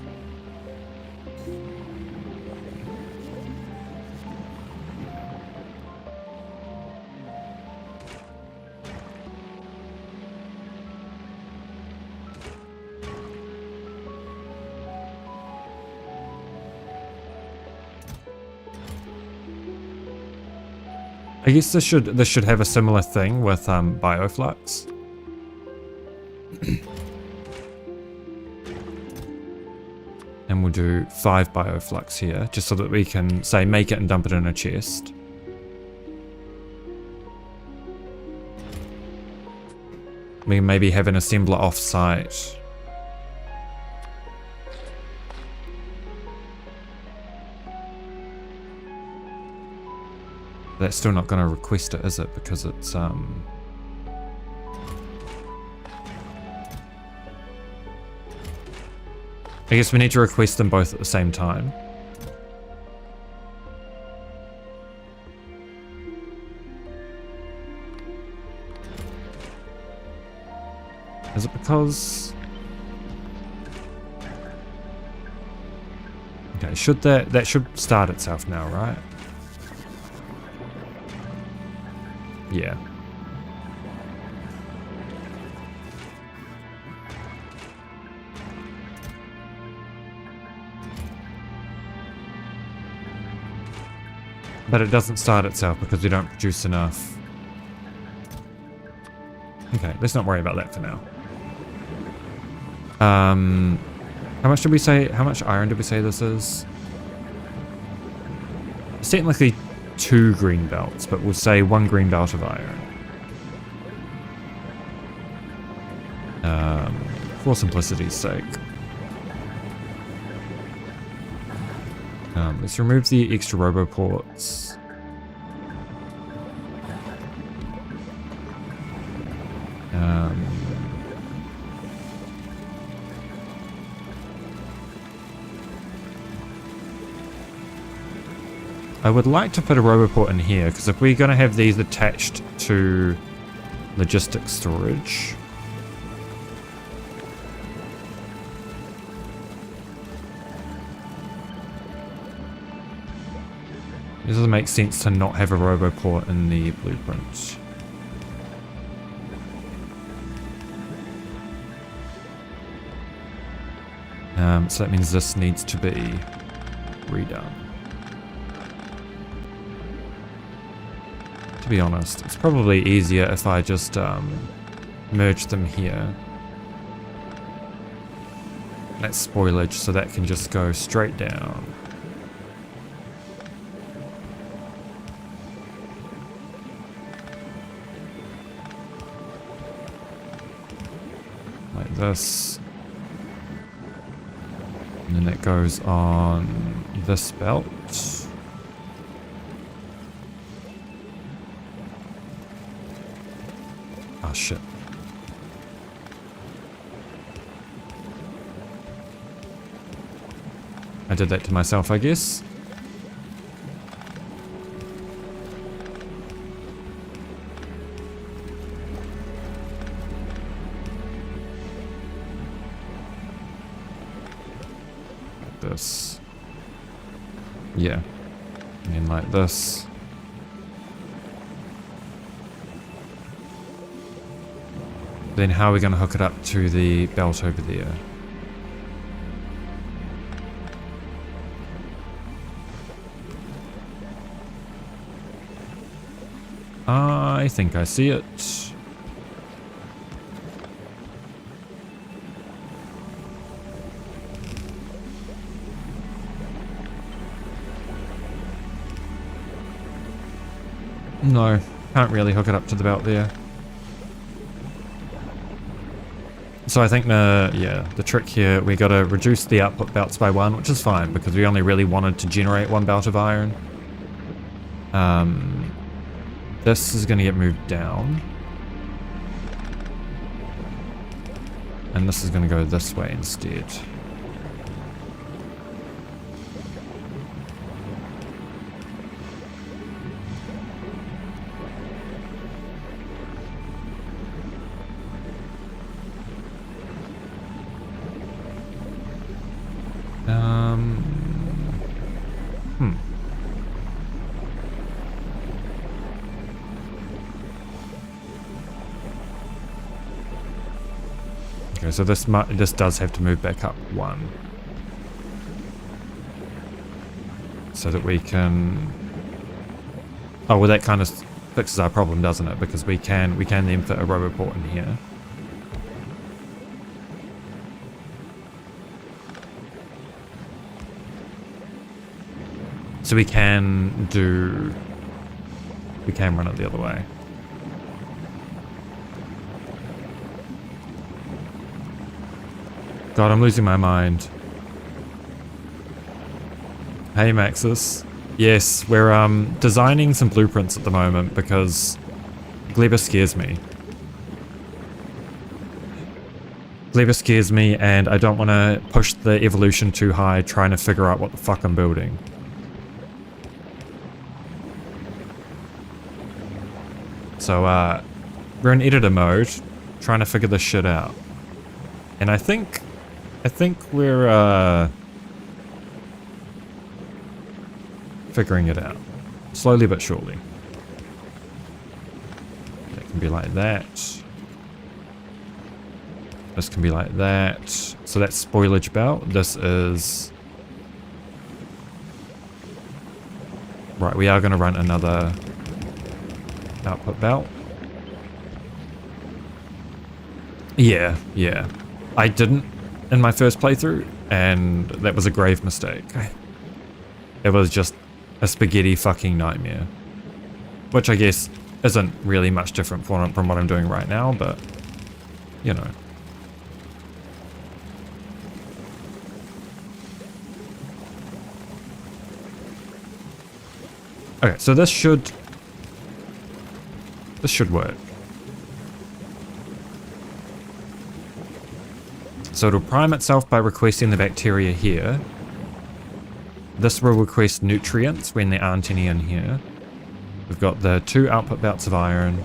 A: I guess this should have a similar thing with bioflux. And we'll do 5 bioflux here, just so that we can say make it and dump it in a chest. We can maybe have an assembler off-site. That's still not going to request it, is it? Because it's I guess we need to request them both at the same time. Is it because... Okay, that should start itself now, right? Yeah. But it doesn't start itself because we don't produce enough. Okay, let's not worry about that for now. How much did we say? How much iron did we say this is? It's technically 2 green belts, but we'll say 1 green belt of iron. For simplicity's sake. Let's remove the extra roboports. I would like to put a roboport in here, because if we're going to have these attached to logistics storage... It doesn't make sense to not have a roboport in the blueprint. So that means this needs to be redone. To be honest, it's probably easier if I just merge them here. That's spoilage, so that can just go straight down. Like this. And then that goes on this belt. Oh shit. I did that to myself, I guess. This. Yeah. And then like this. Then how are we going to hook it up to the belt over there? I think I see it. No, can't really hook it up to the belt there. So I think the trick here, we got to reduce the output belts by 1, which is fine because we only really wanted to generate 1 belt of iron. This is going to get moved down. And this is going to go this way instead. Okay, so this does have to move back up 1. So that we can... Oh, well that kind of fixes our problem, doesn't it? Because we can then fit a roboport in here. So we can run it the other way. God, I'm losing my mind. Hey Maxis. Yes, we're designing some blueprints at the moment because Glebbin scares me. Glebbin scares me and I don't want to push the evolution too high trying to figure out what the fuck I'm building. So we're in editor mode trying to figure this shit out. And I think we're figuring it out. Slowly but surely. It can be like that. This can be like that. So that's spoilage belt. This is... Right, we are going to run another output belt. Yeah. I didn't in my first playthrough, And that was a grave mistake. It was just a spaghetti fucking nightmare. Which I guess isn't really much different from what I'm doing right now, but, you know. Okay, so this should work. So it'll prime itself by requesting the bacteria here. This will request nutrients when there aren't any in here. We've got the 2 output bouts of iron.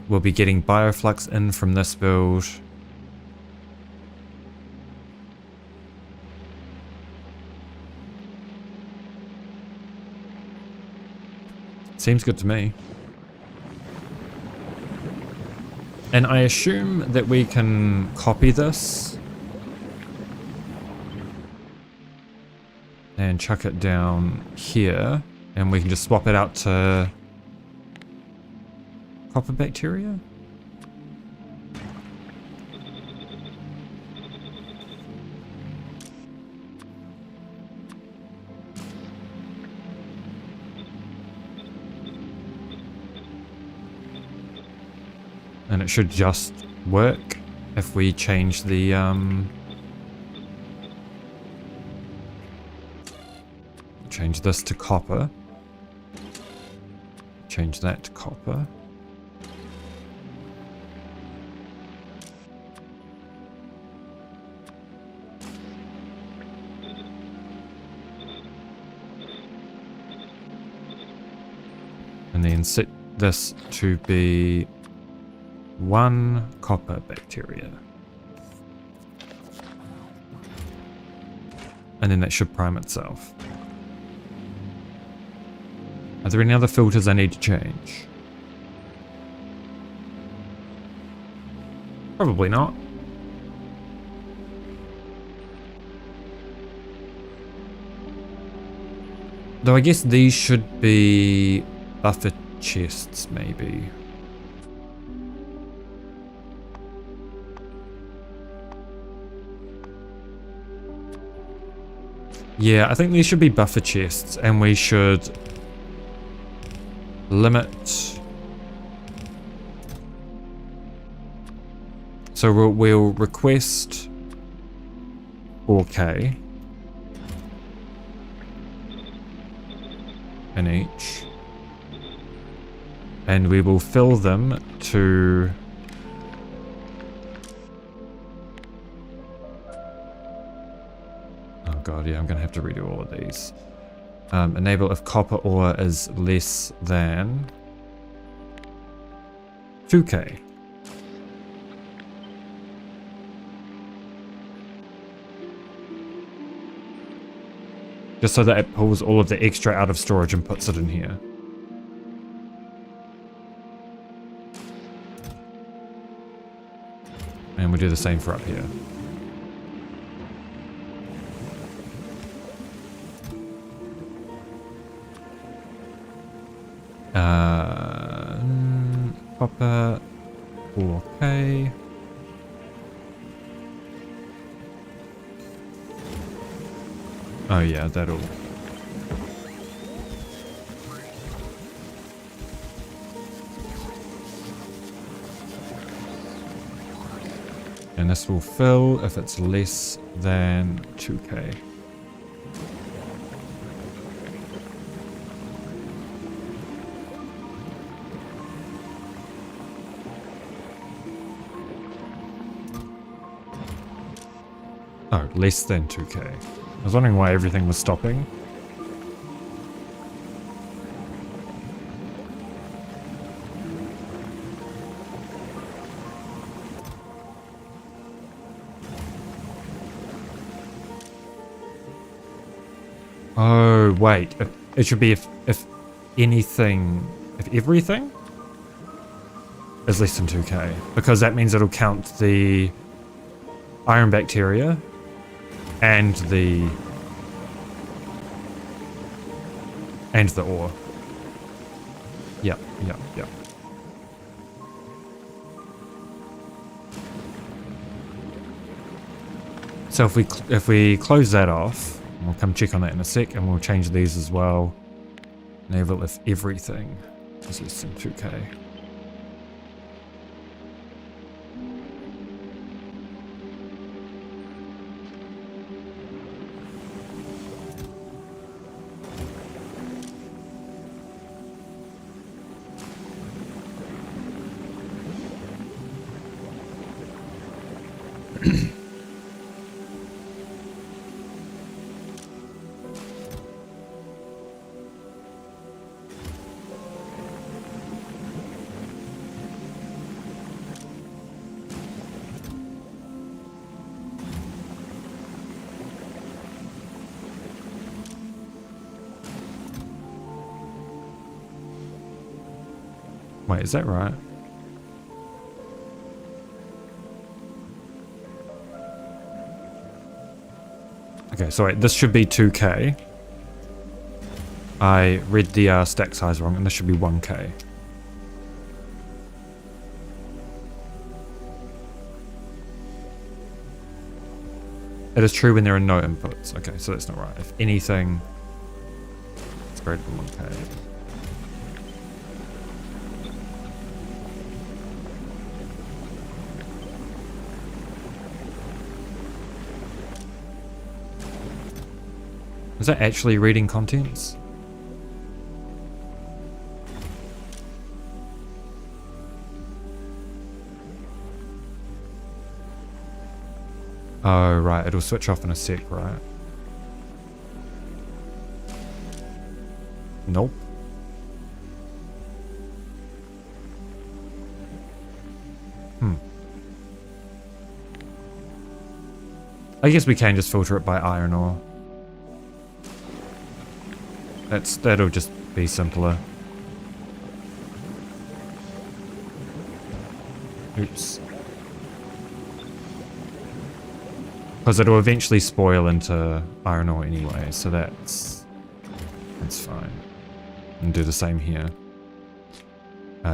A: We'll be getting bioflux in from this build. Seems good to me. And I assume that we can copy this and chuck it down here, and we can just swap it out to copper bacteria. And it should just work if we change the change this to copper. Change that to copper. And then set this to be 1 copper bacteria. And then that should prime itself. Are there any other filters I need to change? Probably not. Though I guess these should be buffer chests, maybe. Yeah, I think these should be buffer chests, and we should limit. So we'll request 4K in each, and we will fill them to God, yeah, I'm gonna have to redo all of these. Enable if copper ore is less than 2K. Just so that it pulls all of the extra out of storage and puts it in here. And we do the same for up here. Copper, 4K. Oh yeah, that'll... And this will fill if it's less than 2K. Oh, less than 2K. I was wondering why everything was stopping. Oh, wait. It should be if anything, if everything is less than 2K. Because that means it'll count the iron bacteria and the ore. Yep. So if we close that off, we'll come check on that in a sec, and we'll change these as well. Enable if everything is less than 2K. Wait, is that right? Okay, so wait, this should be 2K. I read the stack size wrong, and this should be 1K. It is true when there are no inputs. Okay, so that's not right. If anything, it's greater than 1K. Is that actually reading contents? Oh, right. It'll switch off in a sec, right? Nope. I guess we can just filter it by iron ore. That'll just be simpler. Oops. Because it'll eventually spoil into iron ore anyway, so that's fine. And do the same here.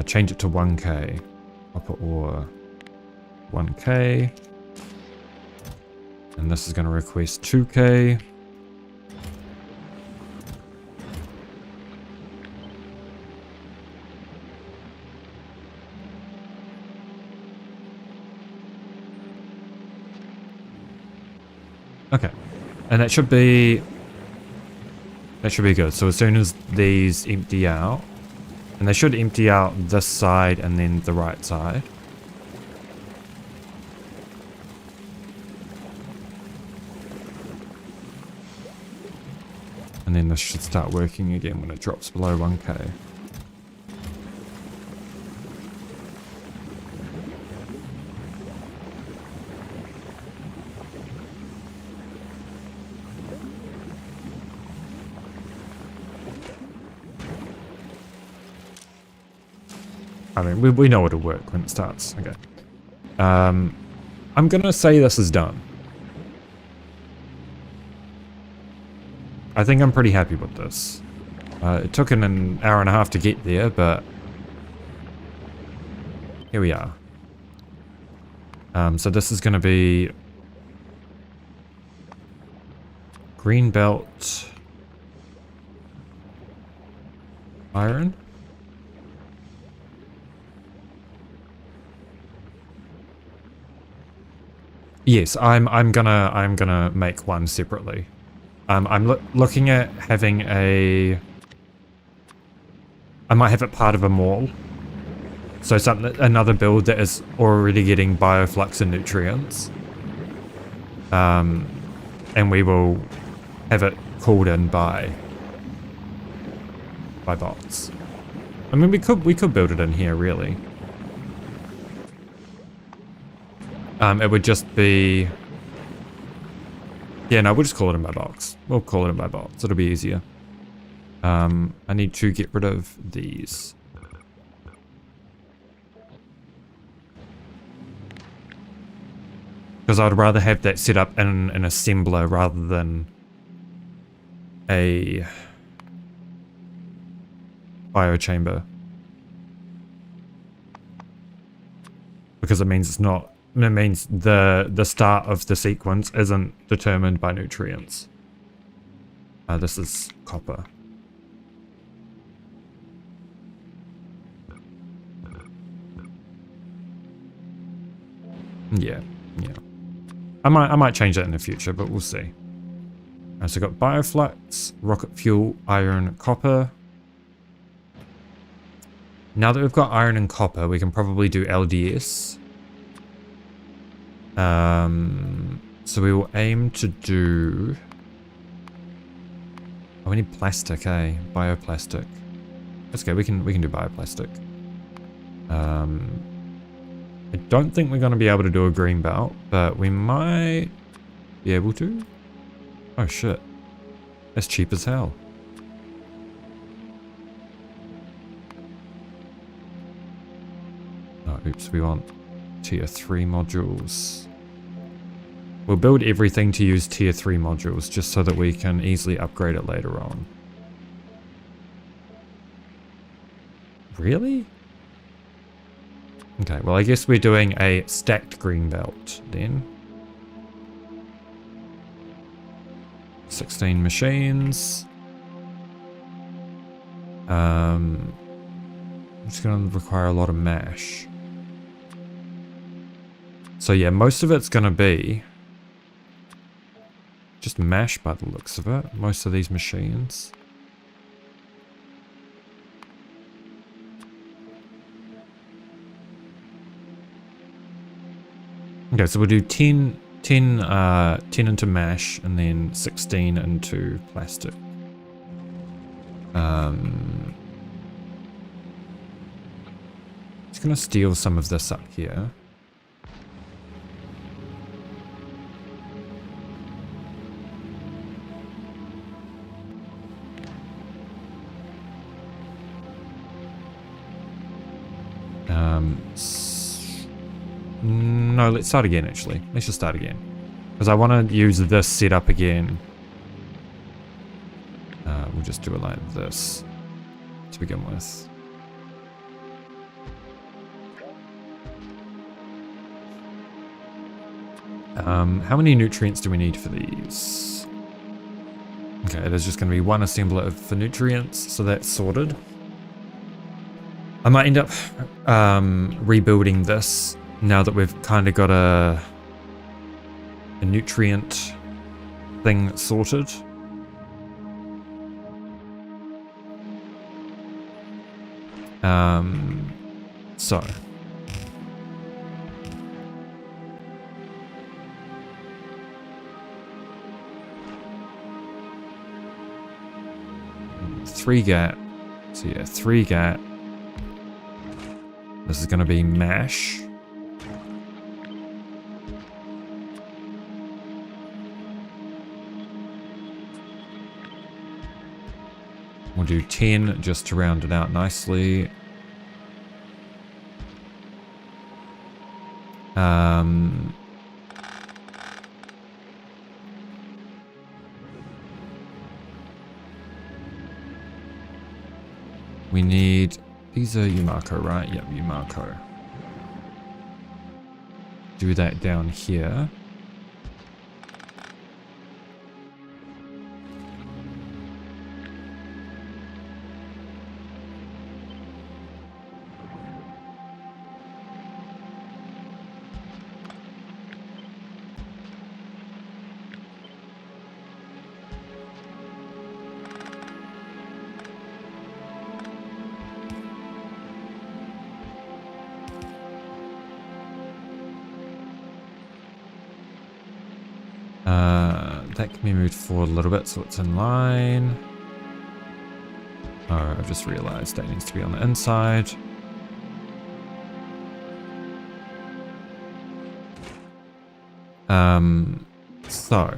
A: Change it to 1K. Copper ore 1K. And this is going to request 2K. Okay, and that should be good. So as soon as these empty out, and they should empty out this side and then the right side. And then this should start working again when it drops below 1K. I mean, we know it'll work when it starts. Okay. I'm gonna say this is done. I think I'm pretty happy with this. It took an hour and a half to get there, but here we are. So this is gonna be green belt iron. Yes, I'm gonna make one separately. I'm looking at having I might have it part of a mall. So another build that is already getting bioflux and nutrients. And we will have it called in by bots. I mean, we could build it in here, really. It would just be... Yeah, no, we'll just call it in by box. We'll call it in by box. It'll be easier. I need to get rid of these. Because I'd rather have that set up in an assembler rather than a biochamber. Because it means it's not It means the start of the sequence isn't determined by nutrients. This is copper. Yeah. I might change that in the future, but we'll see. So we've got bioflux, rocket fuel, iron, copper. Now that we've got iron and copper, we can probably do LDS. So we will aim to do... Oh, we need plastic, eh? Bioplastic. That's okay, we can do bioplastic. I don't think we're going to be able to do a green belt, but we might be able to. Oh shit. That's cheap as hell. Oh, oops, we want tier 3 modules. We'll build everything to use tier 3 modules just so that we can easily upgrade it later on. Really? Okay, well I guess we're doing a stacked green belt then. 16 machines. It's going to require a lot of mash. So yeah, most of it's going to be just mash by the looks of it. Most of these machines. Okay, so we'll do 10 into mash and then 16 into plastic. Just gonna steal some of this up here. No, let's start again actually. Let's just start again. Because I want to use this setup again. We'll just do it like this to begin with. How many nutrients do we need for these? Okay, there's just going to be one assembler for nutrients, so that's sorted. I might end up rebuilding this now that we've kind of got a nutrient thing sorted. So three GAT. So yeah, 3 GAT. This is going to be mash. We'll do 10 just to round it out nicely. We need... These are Yumako, right? Yep, Yumako. Do that down here. That can be moved forward a little bit so it's in line. Oh, I've just realized that needs to be on the inside. So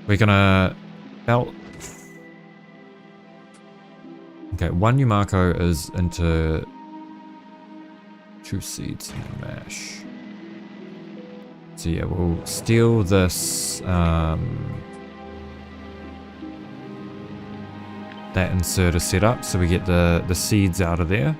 A: we're gonna belt. Okay, 1 Yumako is into 2 seeds and mash. So yeah, we'll steal this, that inserter setup so we get the seeds out of there.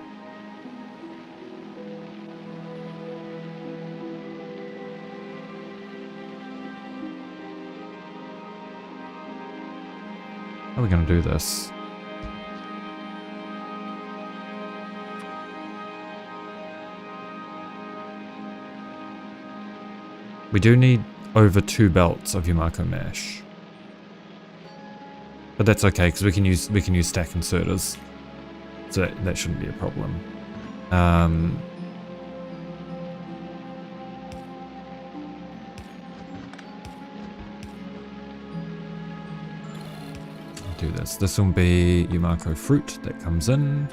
A: How are we going to do this? We do need over 2 belts of Yumako mesh. But that's okay, because we can use stack inserters. So that shouldn't be a problem. Do this. This will be Yumako fruit that comes in.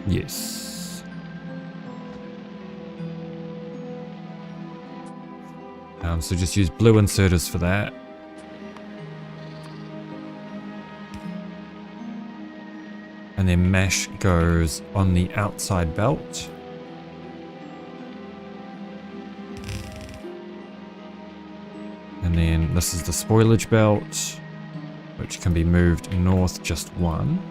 A: Yes. So just use blue inserters for that. And then mesh goes on the outside belt. And then this is the spoilage belt, which can be moved north just 1.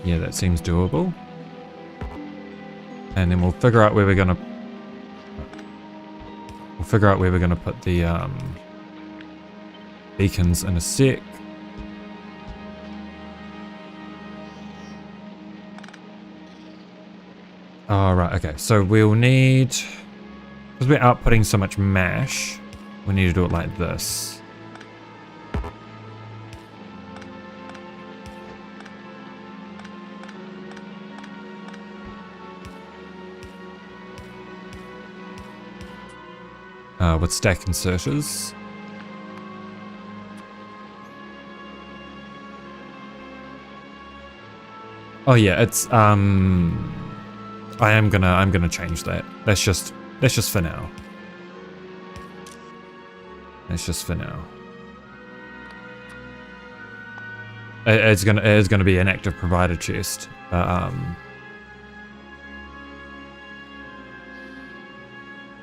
A: Yeah, that seems doable. And then we'll figure out where we're gonna put the beacons in a sec. Oh, right, okay. So we'll need, because we're outputting so much mash, we need to do it like this. With stack inserters. Oh yeah, it's I'm gonna change that. That's just for now. That's just for now. It's gonna be an active provider chest.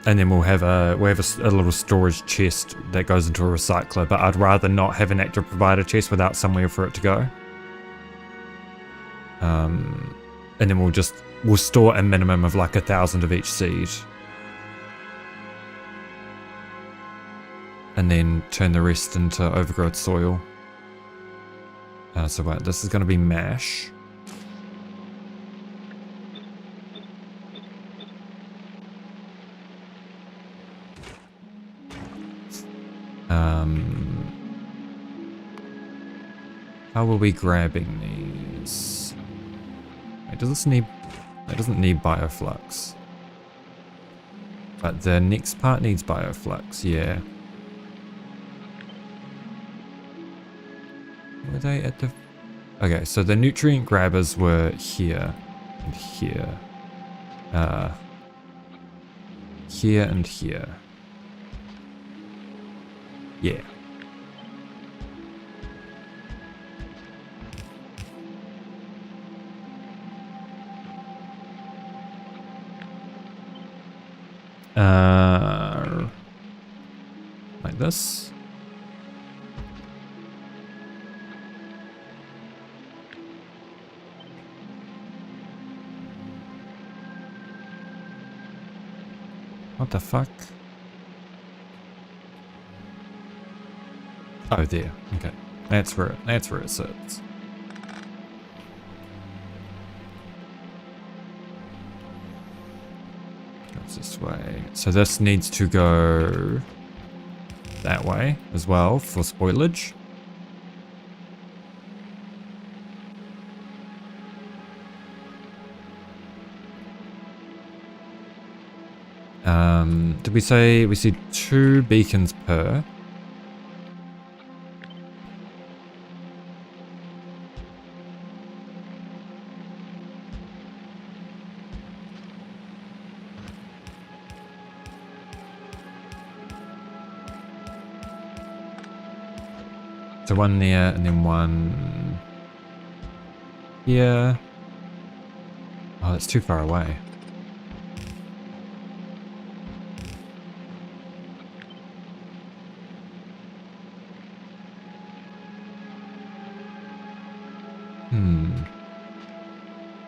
A: And then we'll have a little storage chest that goes into a recycler, but I'd rather not have an active provider chest without somewhere for it to go. And then we'll store a minimum of like 1,000 of each seed. And then turn the rest into overgrowth soil. So right, this is gonna be mash. How are we grabbing these? Wait, does this need... It doesn't need bioflux. But the next part needs bioflux, yeah. Were they at the... Okay, so the nutrient grabbers were here and here. Here and here. Yeah. Like this. What the fuck? Oh, there. Okay, that's where it sits. Goes this way. So this needs to go that way as well for spoilage. Did we say we see 2 beacons per? so one there and then one here. Oh, that's too far away.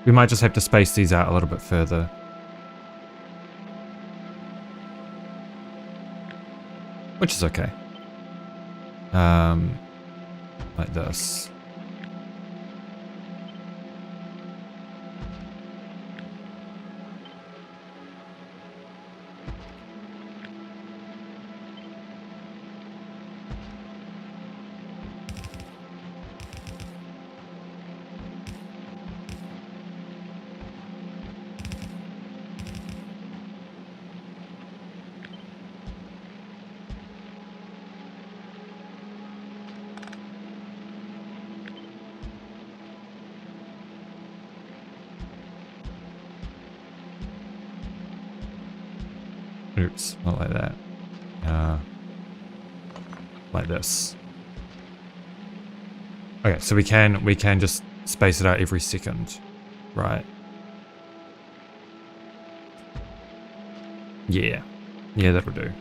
A: We might just have to space these out a little bit further. Which is okay. Like this. Oops, not like that. Like this. Okay, so we can just space it out every second, right? Yeah, that'll do.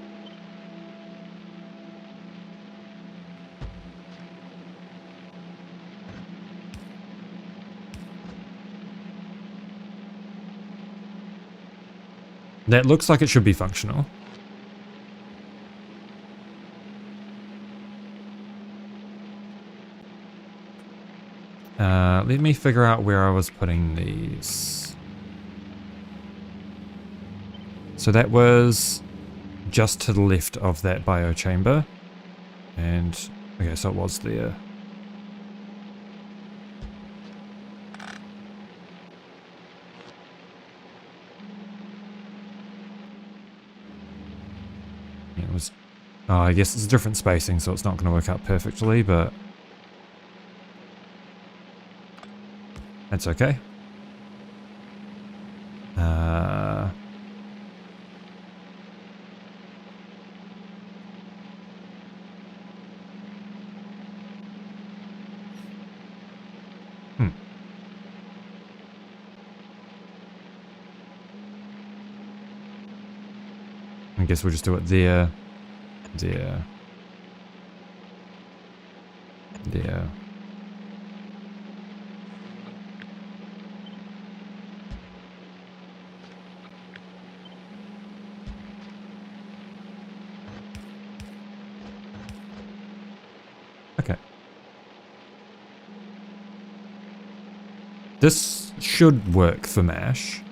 A: That looks like it should be functional. Let me figure out where I was putting these. So that was just to the left of that biochamber. And, okay, so it was there. It was, oh, I guess it's a different spacing, so it's not going to work out perfectly, but that's okay. I guess we'll just do it there, there, there. Okay. This should work for MASH.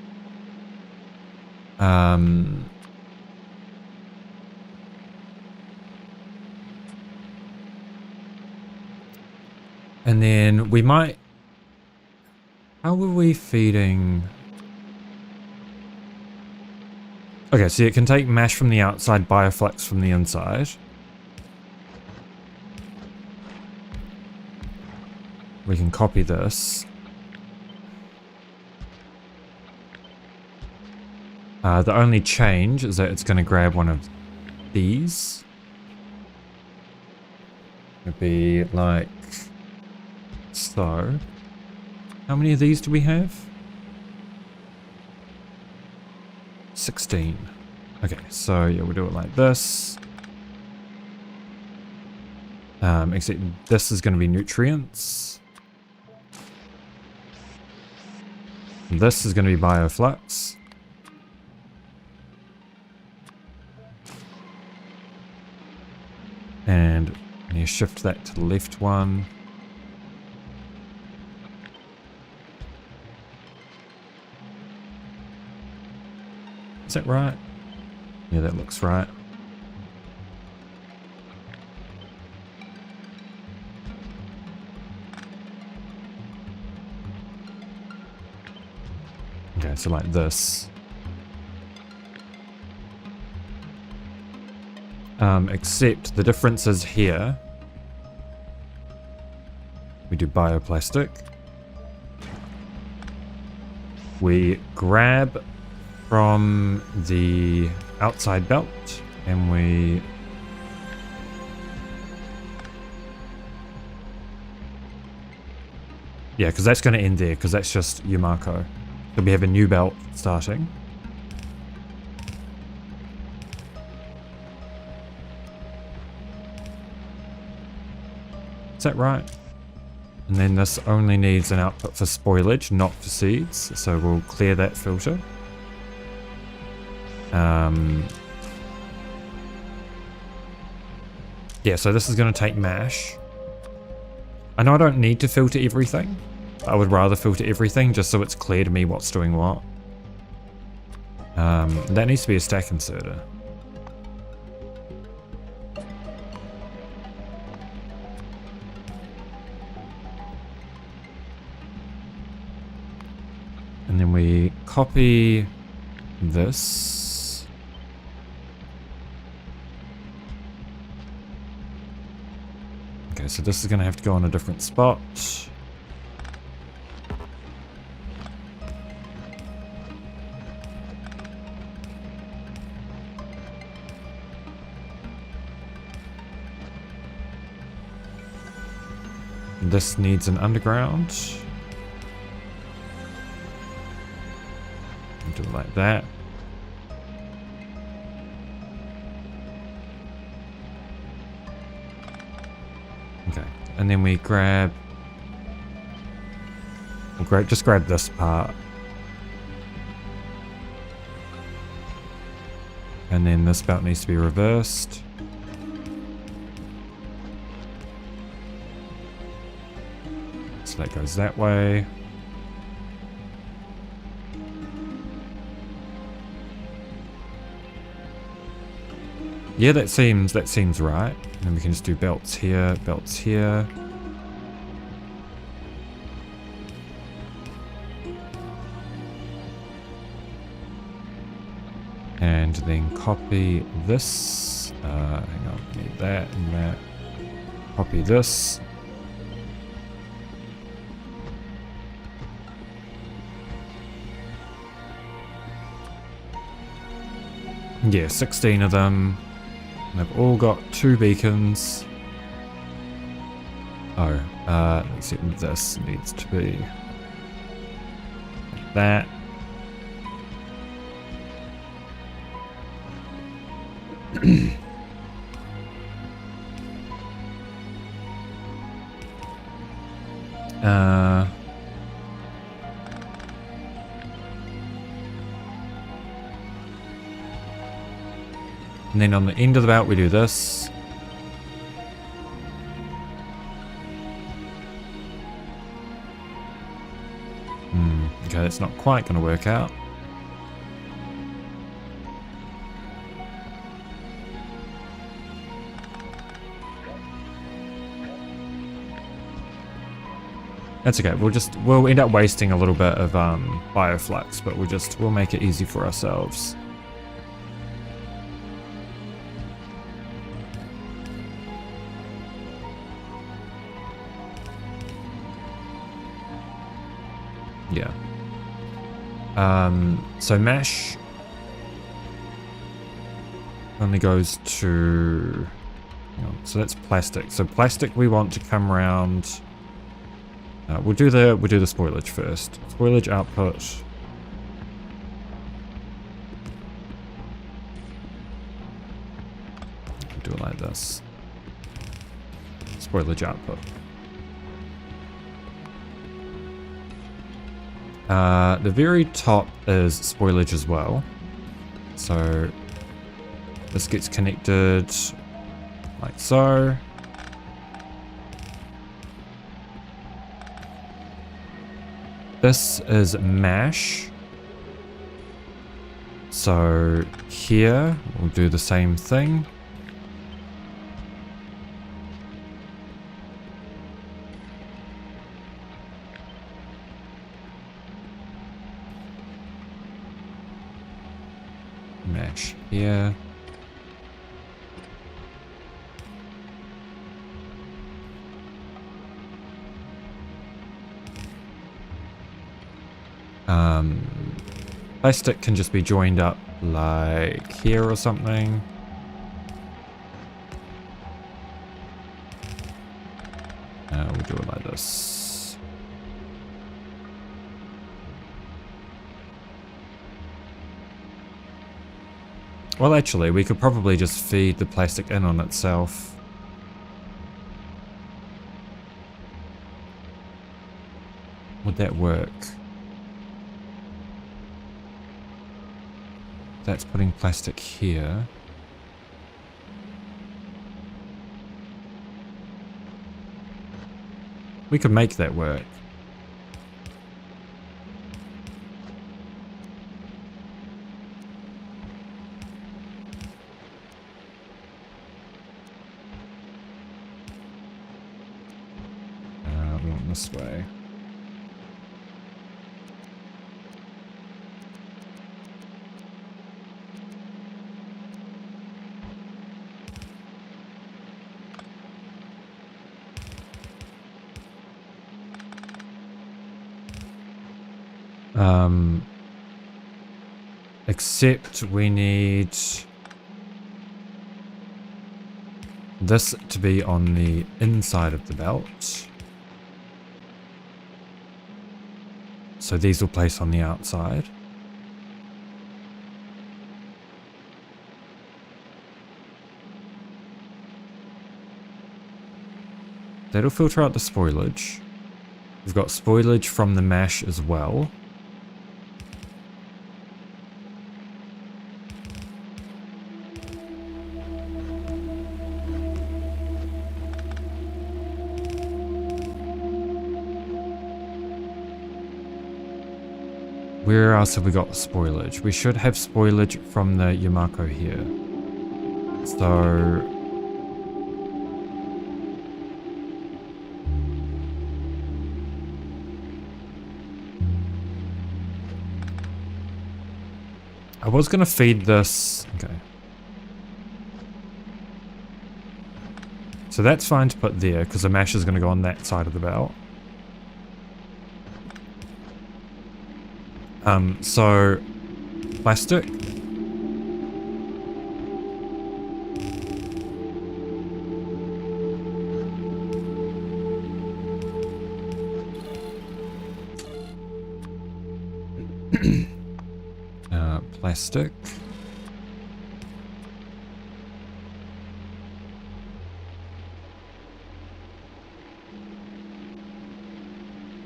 A: And then we might... How were we feeding... Okay, so it can take mash from the outside, bioflux from the inside. We can copy this. The only change is that it's going to grab one of these. It'd be like... So, how many of these do we have? 16. Okay, so yeah, we'll do it like this. Except this is going to be nutrients. This is going to be bioflux. And you shift that to the left one. Is that right? Yeah, that looks right. Okay, so like this. Except the difference is here. We do bioplastic. We grab from the outside belt and we Yeah, because that's going to end there, because that's just Yumako. So we have a new belt starting. Is that right? And then this only needs an output for spoilage, not for seeds. So we'll clear that filter. Yeah, so this is going to take mash. I know I don't need to filter everything. I would rather filter everything just so it's clear to me what's doing what. That needs to be a stack inserter. And then we copy this. Okay, so this is going to have to go on a different spot. This needs an underground. Do it like that. Okay, and then we grab. Just grab this part. And then this belt needs to be reversed. So that goes that way. Yeah, that seems right. And then we can just do belts here, belts here. And then copy this. Hang on, need that and that. Copy this. Yeah, 16 of them. And they've all got 2 beacons. Oh, let's see, this needs to be like that. And then on the end of the belt we do this. Okay, that's not quite going to work out. That's okay. We'll end up wasting a little bit of bioflux, but we'll make it easy for ourselves. Yeah. So mash only goes to. Hang on, so that's plastic. So plastic we want to come around. We'll do the spoilage first. Spoilage output. We'll do it like this. Spoilage output. The very top is spoilage as well. So this gets connected like so. This is mash. So here we'll do the same thing. Mash here. Plastic can just be joined up like here or something. We'll do it like this. Well, actually, we could probably just feed the plastic in on itself. Would that work? That's putting plastic here. We could make that work. We want this way. Except we need this to be on the inside of the belt. So these will place on the outside. That'll filter out the spoilage. We've got spoilage from the mash as well. Where else have we got spoilage? We should have spoilage from the Yamako here. So... I was going to feed this... Okay. So that's fine to put there, because the mash is going to go on that side of the belt. So... Plastic. Plastic.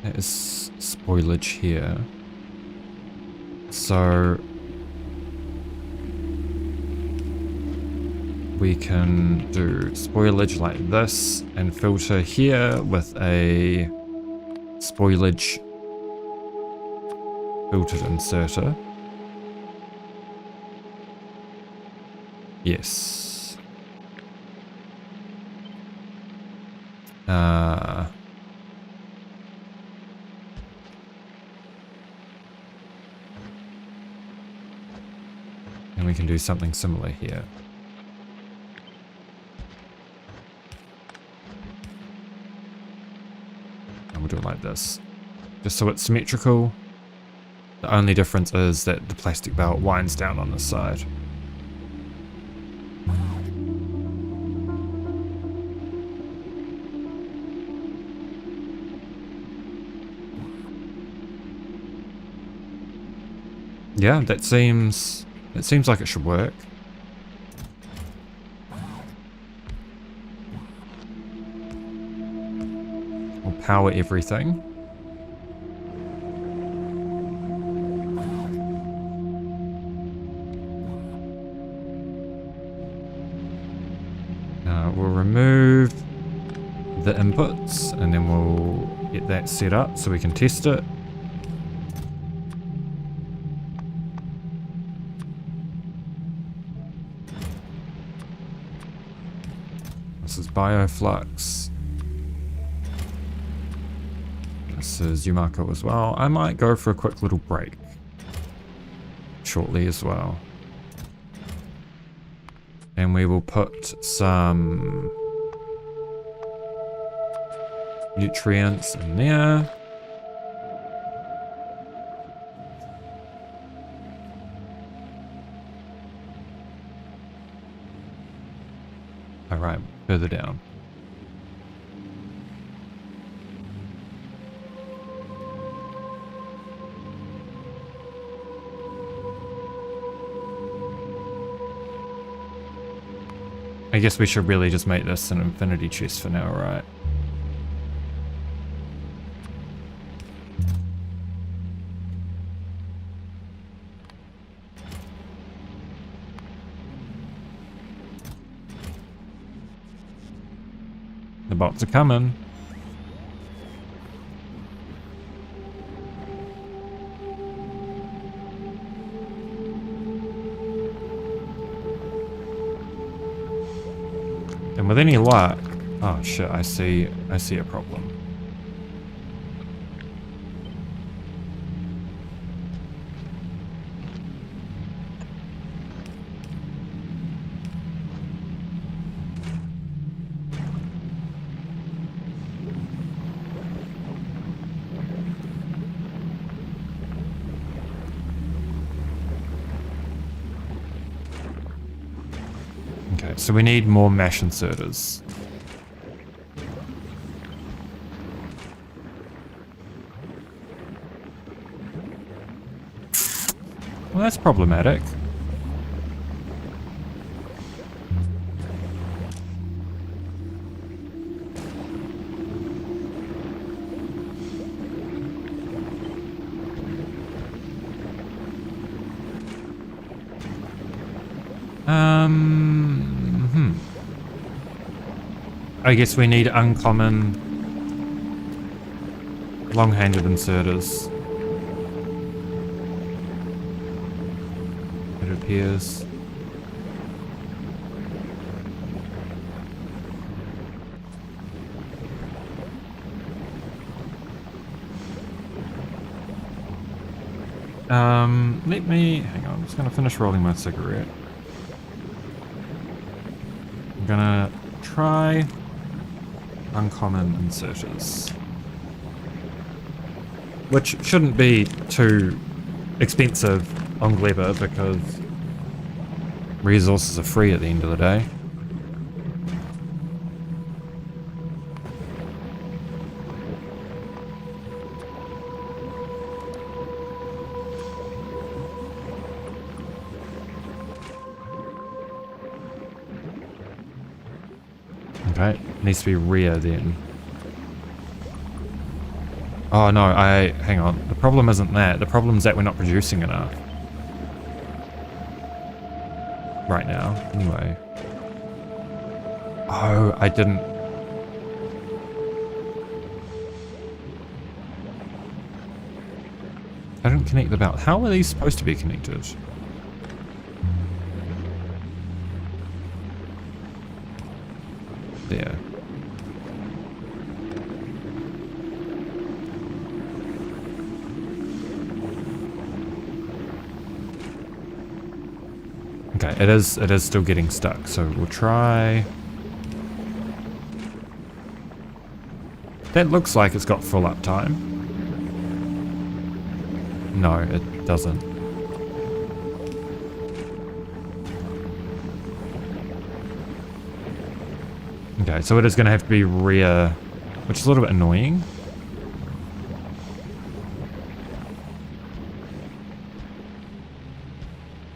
A: That is spoilage here. So we can do spoilage like this and filter here with a spoilage filtered inserter. Yes. And we can do something similar here. And we'll do it like this. Just so it's symmetrical. The only difference is that the plastic belt winds down on this side. Yeah, that seems like it should work. We'll power everything. We'll remove the inputs and then we'll get that set up so we can test it. This is Bioflux. This is Yumako as well. I might go for a quick little break shortly as well. And we will put some nutrients in there. Alright, further down. I guess we should really just make this an infinity chest for now, right? The bots are coming. And with any luck, oh shit, I see a problem. Okay, so we need more mesh inserters. Well, that's problematic. I guess we need uncommon long-handed inserters. It appears. Let me, hang on, I'm just gonna finish rolling my cigarette. I'm gonna try uncommon inserters, which shouldn't be too expensive on Glebbin because resources are free at the end of the day. Okay, needs to be rear then. Oh no, hang on. The problem isn't that. The problem is that we're not producing enough. Right now, anyway. Oh, I didn't. I didn't connect the belt. How are these supposed to be connected? There. Okay, it is still getting stuck, so we'll try. That looks like it's got full uptime. No, it doesn't. Okay, so it is going to have to be rear, which is a little bit annoying.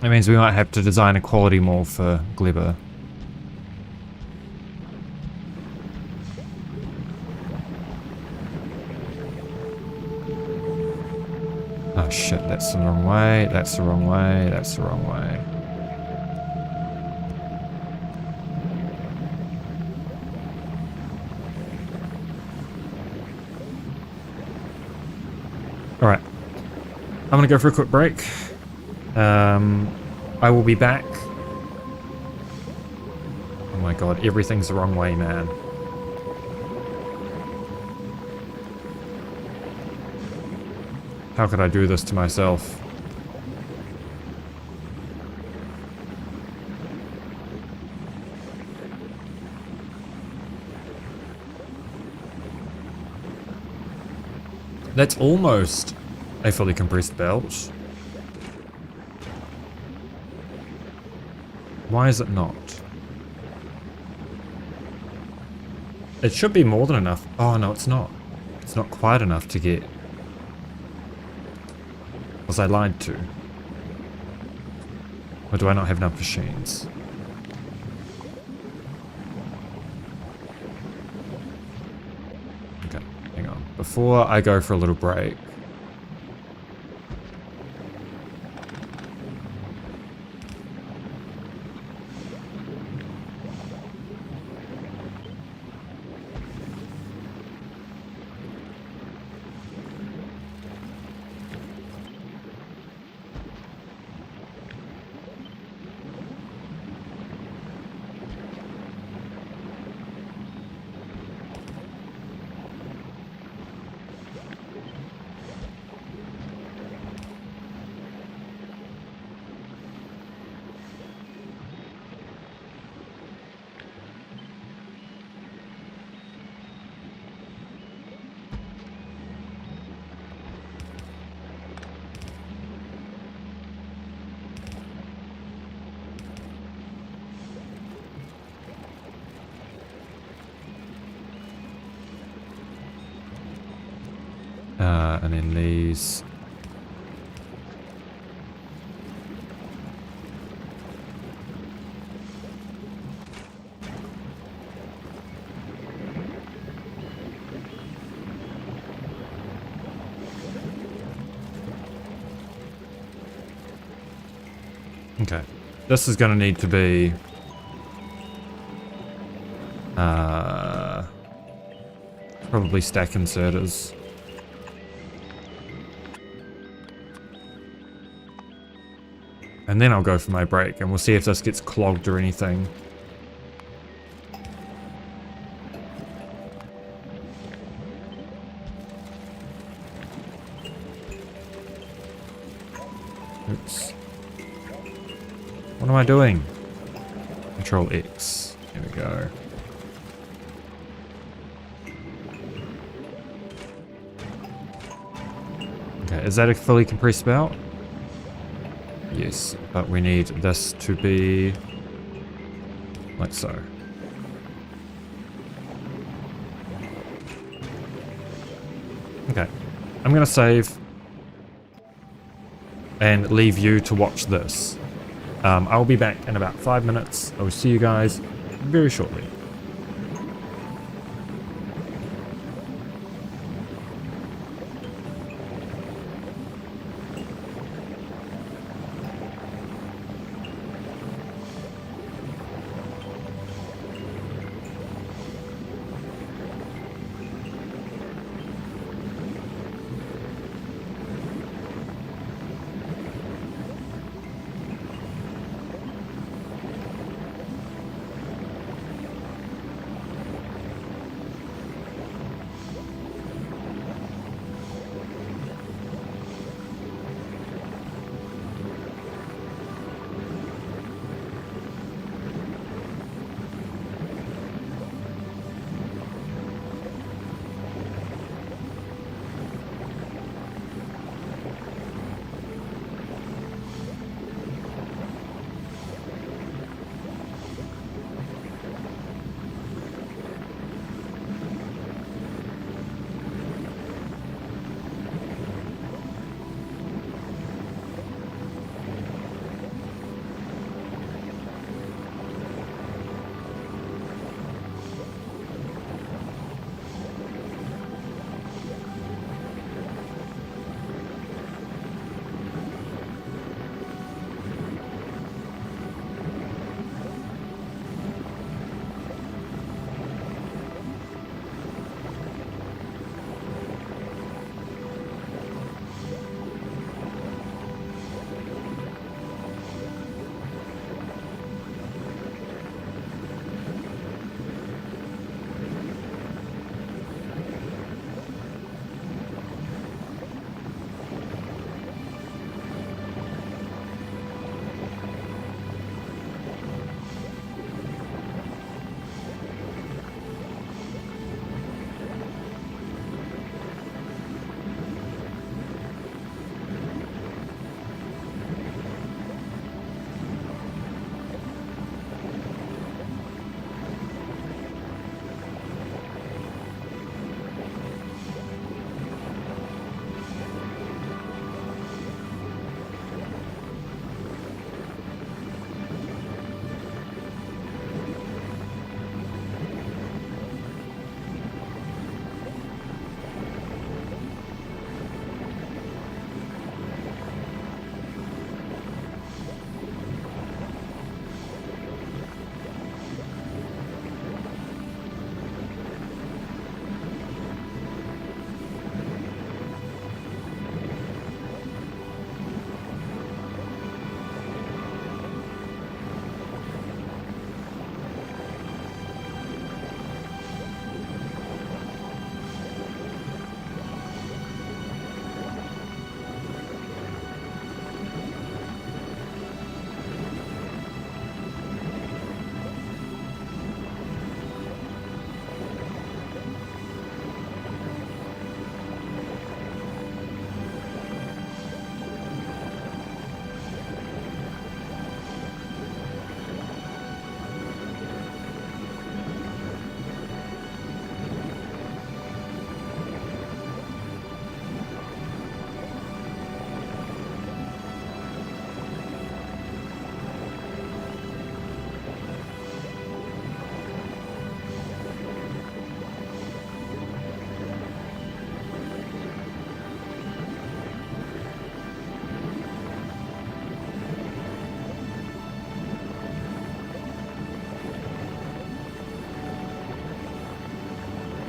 A: That means we might have to design a quality mall for Glebbin. Oh shit, that's the wrong way, that's the wrong way, that's the wrong way. Alright, I'm gonna go for a quick break. I will be back. Oh my god, everything's the wrong way, man. How could I do this to myself? That's almost a fully compressed belt. Why is it not? It should be more than enough. Oh no, it's not. It's not quite enough to get. Was I lied to? Or do I not have enough machines? before I go for a little break. And then these. Okay. This is going to need to be probably stack inserters. And then I'll go for my break and we'll see if this gets clogged or anything. Oops. What am I doing? Control X. There we go. Okay, is that a fully compressed spout? Yes, but we need this to be like so. Okay, I'm gonna save and leave you to watch this. I'll be back in about 5 minutes. I will see you guys very shortly.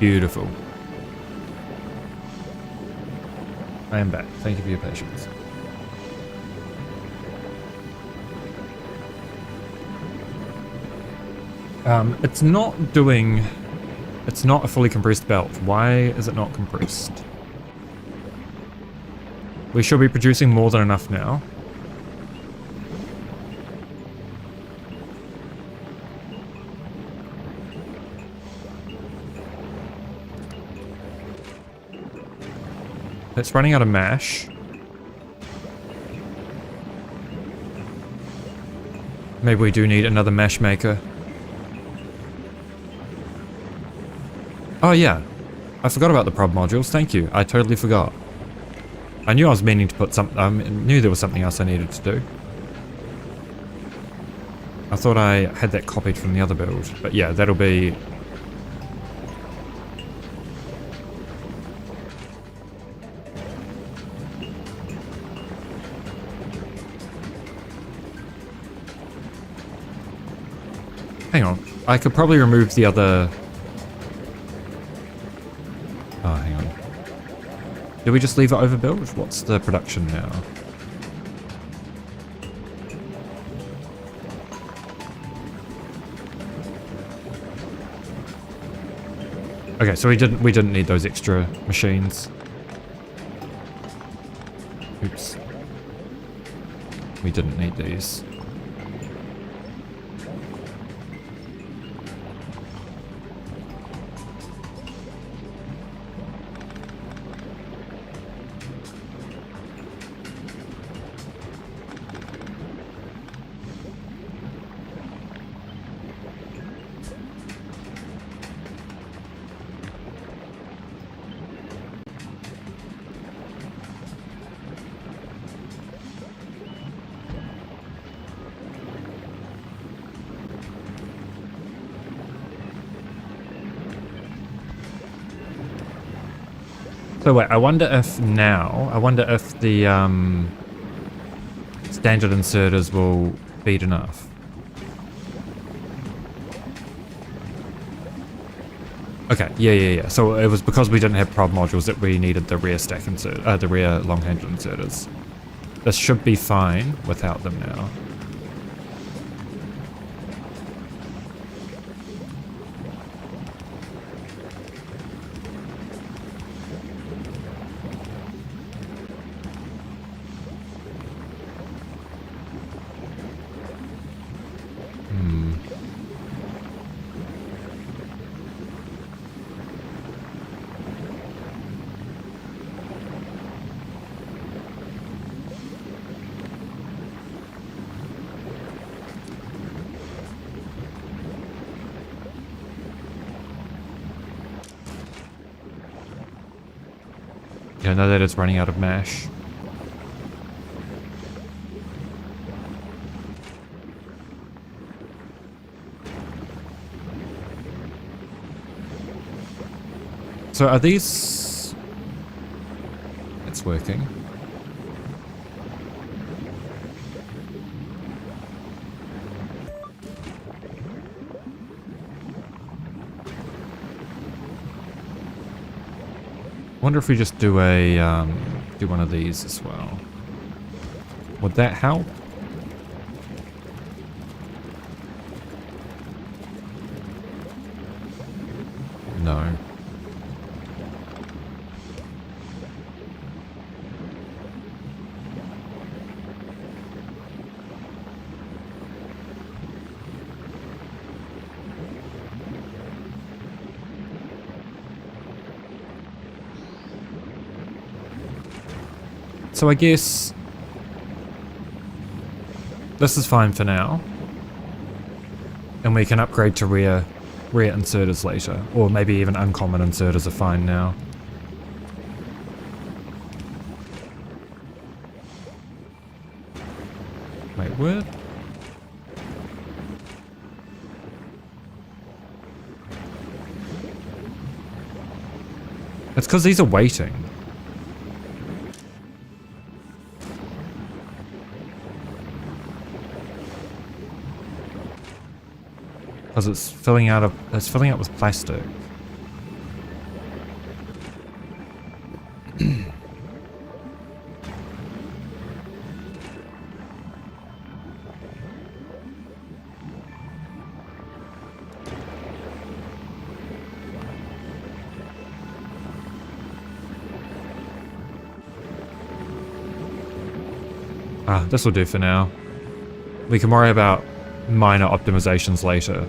A: Beautiful. I am back. Thank you for your patience. It's not doing... It's not a fully compressed belt. Why is it not compressed? We should be producing more than enough now. It's running out of mash. Maybe we do need another mash maker. Oh yeah, I forgot about the prod modules, thank you. I totally forgot. I knew I was meaning to put some, I knew there was something else I needed to do. I thought I had that copied from the other build, but yeah, that'll be... Hang on, I could probably remove the other... Oh, hang on. Did we just leave it overbuilt? What's the production now? Okay, so we didn't need those extra machines. Oops. We didn't need these. So wait, I wonder if the standard inserters will feed enough. Okay, yeah. So it was because we didn't have prod modules that we needed the rear stack insert, the rear long handle inserters. This should be fine without them now. Yeah, now that it's running out of mash. So are these... It's working. Wonder if we just do a do one of these as well. Would that help? No. So I guess this is fine for now, and we can upgrade to rear inserters later, or maybe even uncommon inserters are fine now. Wait, what? It's because these are waiting. Because it's filling up with plastic. This will do for now. We can worry about minor optimizations later.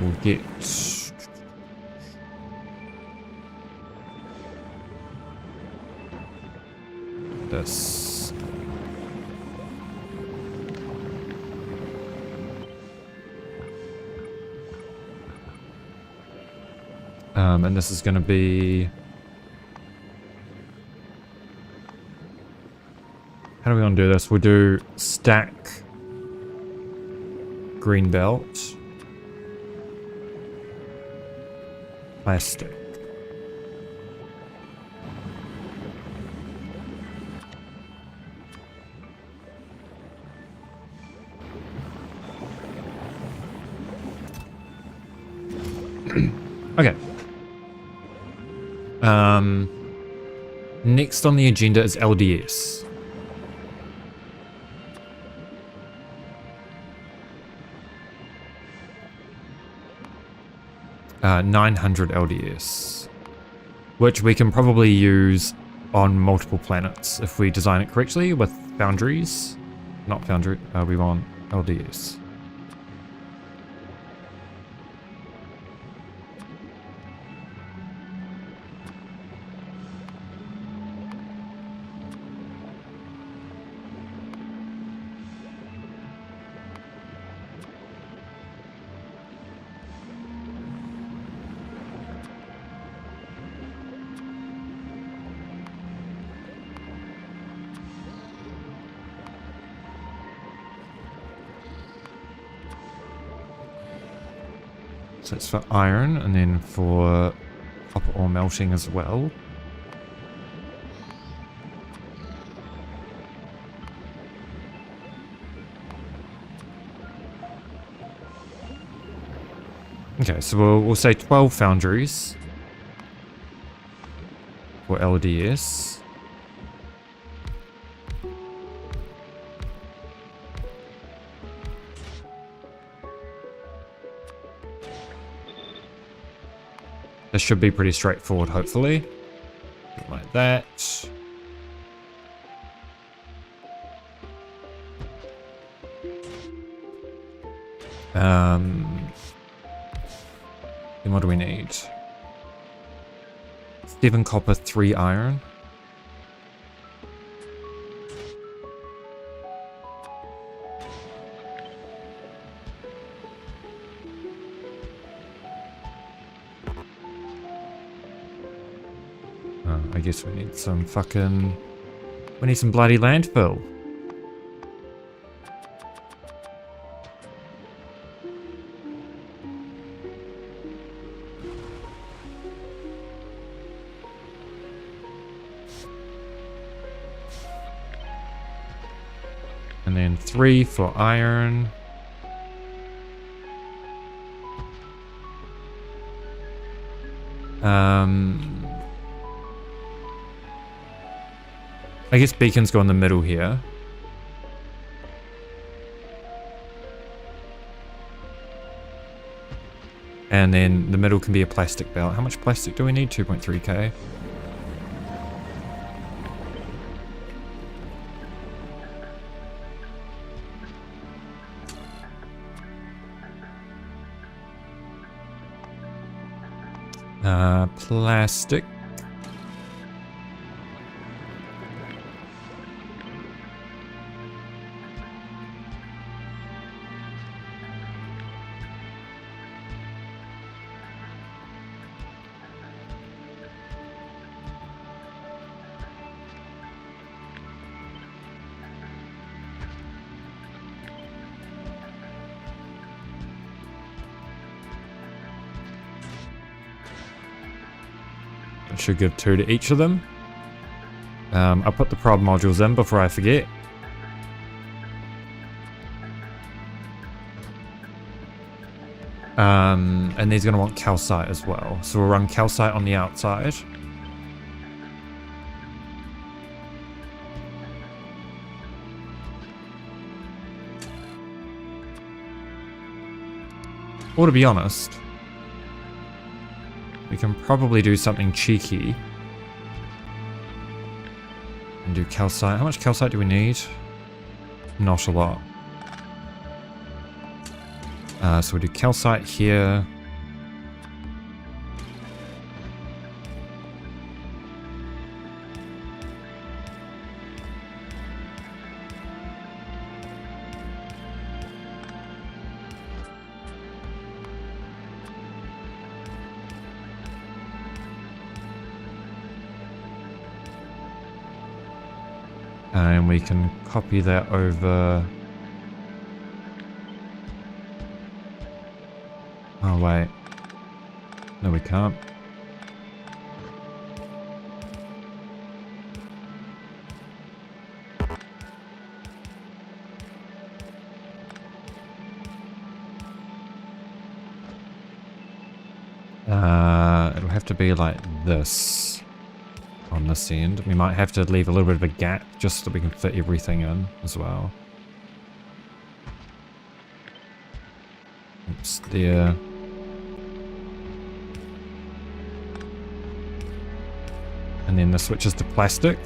A: We'll get... this. And this is going to be... how do we want to do this? We'll do stack green belt. Plastic. Okay. Next on the agenda is LDS. Uh, 900 LDS, which we can probably use on multiple planets if we design it correctly with foundries. Not foundry, we want LDS. So it's for iron, and then for copper ore melting as well. Okay, so we'll say 12 foundries for LDS. This should be pretty straightforward, hopefully. Like that. Then what do we need? 7 copper, 3 iron. I guess we need some fucking... we need some bloody landfill. And then 3 for iron. I guess beacons go in the middle here. And then the middle can be a plastic belt. How much plastic do we need? 2.3k. Plastic. Should give 2 to each of them. I'll put the prod modules in before I forget. And he's going to want calcite as well. So we'll run calcite on the outside. Or to be honest, we can probably do something cheeky And do calcite. How much calcite do we need? Not a lot. So we do calcite here. And we can copy that over. Oh, wait. No, we can't. It'll have to be like this on this end. We might have to leave a little bit of a gap just so we can fit everything in as well. Oops, there. And then this switches to plastic.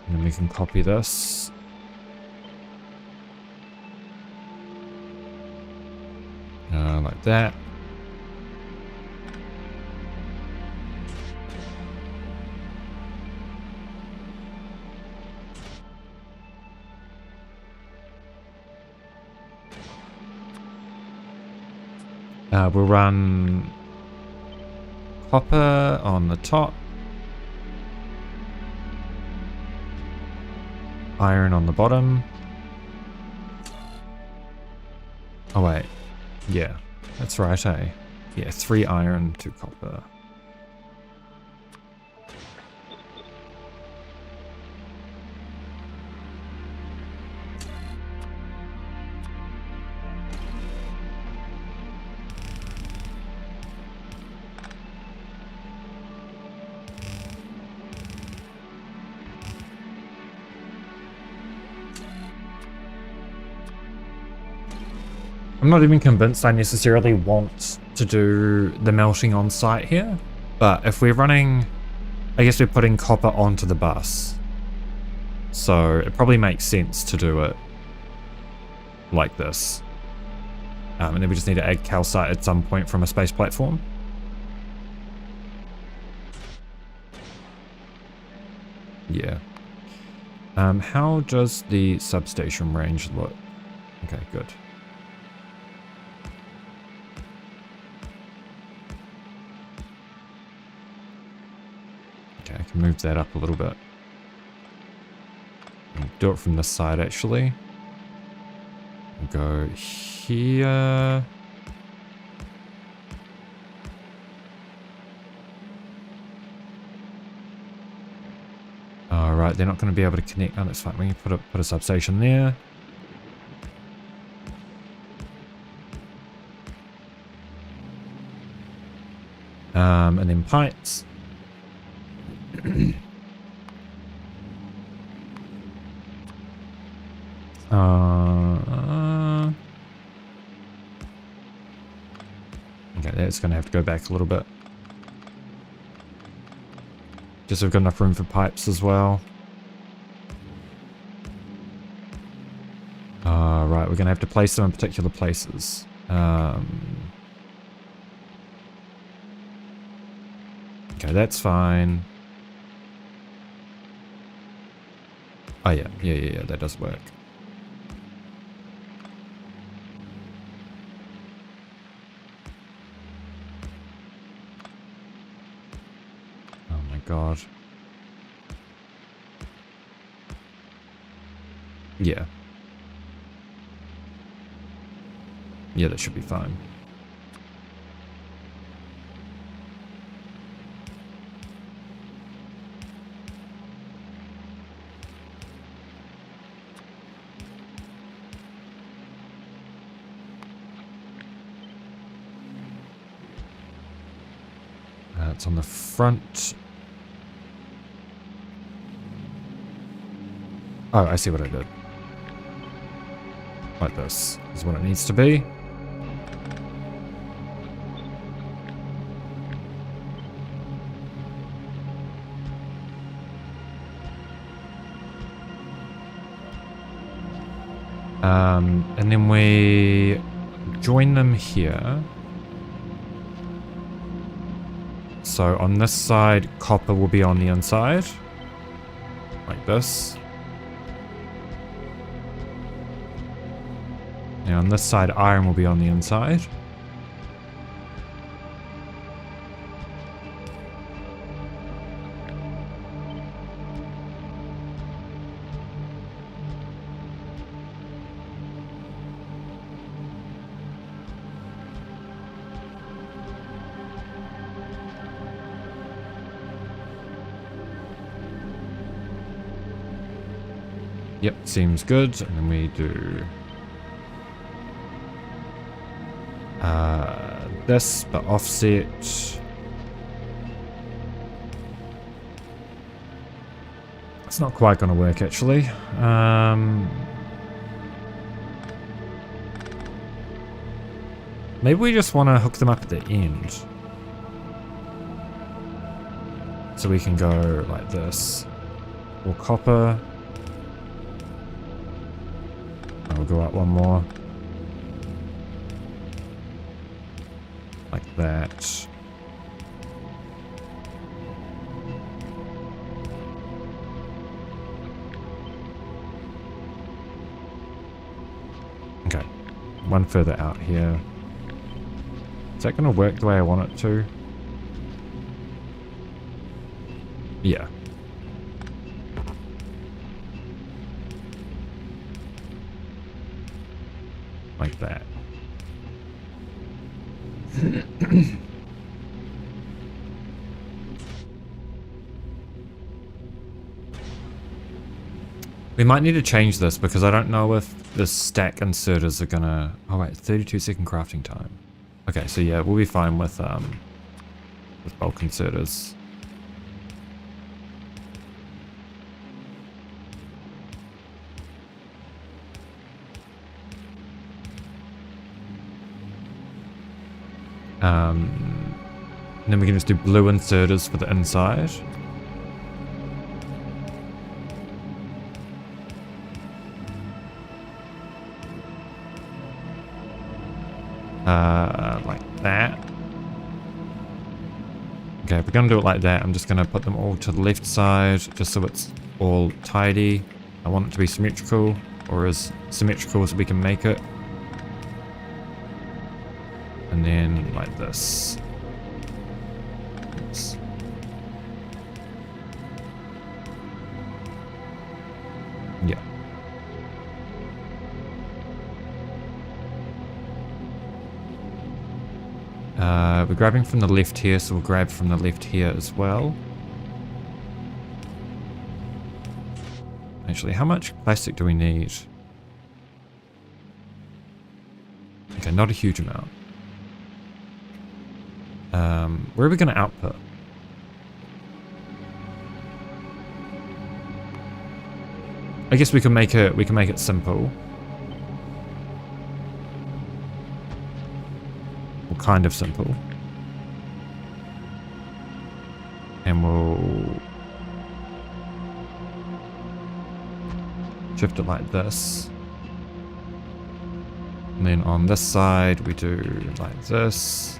A: And then we can copy this. Like that. We'll run copper on the top, iron on the bottom. Oh wait, yeah, that's right, eh? Yeah, 3 iron, 2 copper. I'm not even convinced I necessarily want to do the melting on site here, but if we're running, I guess we're putting copper onto the bus, so it probably makes sense to do it like this. And then we just need to add calcite at some point from a space platform. Yeah. How does the substation range look? Okay, good. I can move that up a little bit. I'll do it from this side actually. I'll go here. Alright, they're not going to be able to connect. Oh, that's fine. We can put a substation there. And then pipes. Okay, that's going to have to go back a little bit. Just so we've got enough room for pipes as well. Right, we're going to have to place them in particular places. Okay, that's fine. Oh yeah, yeah, that does work. Oh my god. Yeah. Yeah, that should be fine. It's on the front. Oh, I see what I did. Like this is what it needs to be. And then we join them here. So on this side, copper will be on the inside. Like this. Now on this side, iron will be on the inside. Yep, seems good. And then we do this, but offset. It's not quite going to work, actually. Maybe we just want to hook them up at the end. So we can go like this. Or copper. I'll go out one more. Like that. Okay. One further out here. Is that going to work the way I want it to? Yeah. Like that. We might need to change this because I don't know if the stack inserters are gonna... Oh wait, 32-second crafting time. Okay, so yeah, we'll be fine with bulk inserters. And then we can just do blue inserters for the inside. Like that. Okay, if we're gonna do it like that, I'm just gonna put them all to the left side, just so it's all tidy. I want it to be symmetrical, or as symmetrical as we can make it. And then like this. Oops. Yeah. We're grabbing from the left here, so we'll grab from the left here as well. Actually, how much plastic do we need? Okay, not a huge amount. Where are we going to output? I guess we can make it simple. Or kind of simple. And we'll shift it like this. And then on this side we do like this.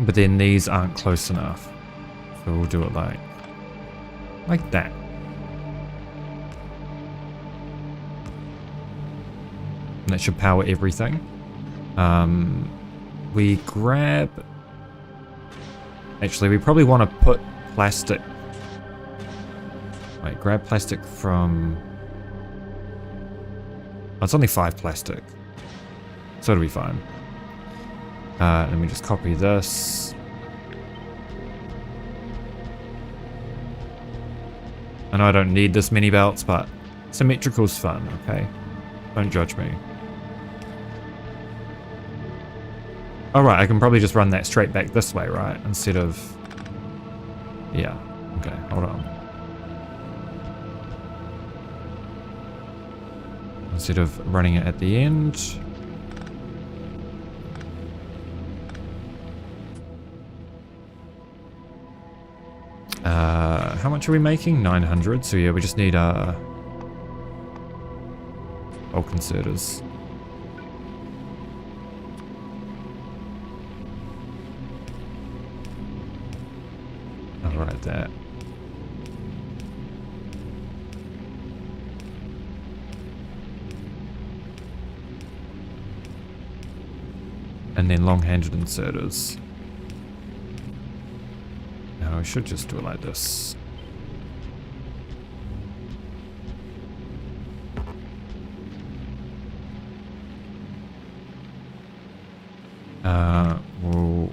A: But then these aren't close enough. So we'll do it like that. And that should power everything. We grab... Actually, we probably want to put plastic... Wait, grab plastic from... Oh, it's only 5 plastic. So it'll be fine. Let me just copy this. I know I don't need this many belts, but symmetrical's fun, okay? Don't judge me. Alright, I can probably just run that straight back this way, right? Instead of... Yeah, okay, hold on. Instead of running it at the end... How much are we making? 900. So yeah, we just need bulk inserters. I'll write that. And then long-handed inserters. Now we should just do it like this. We'll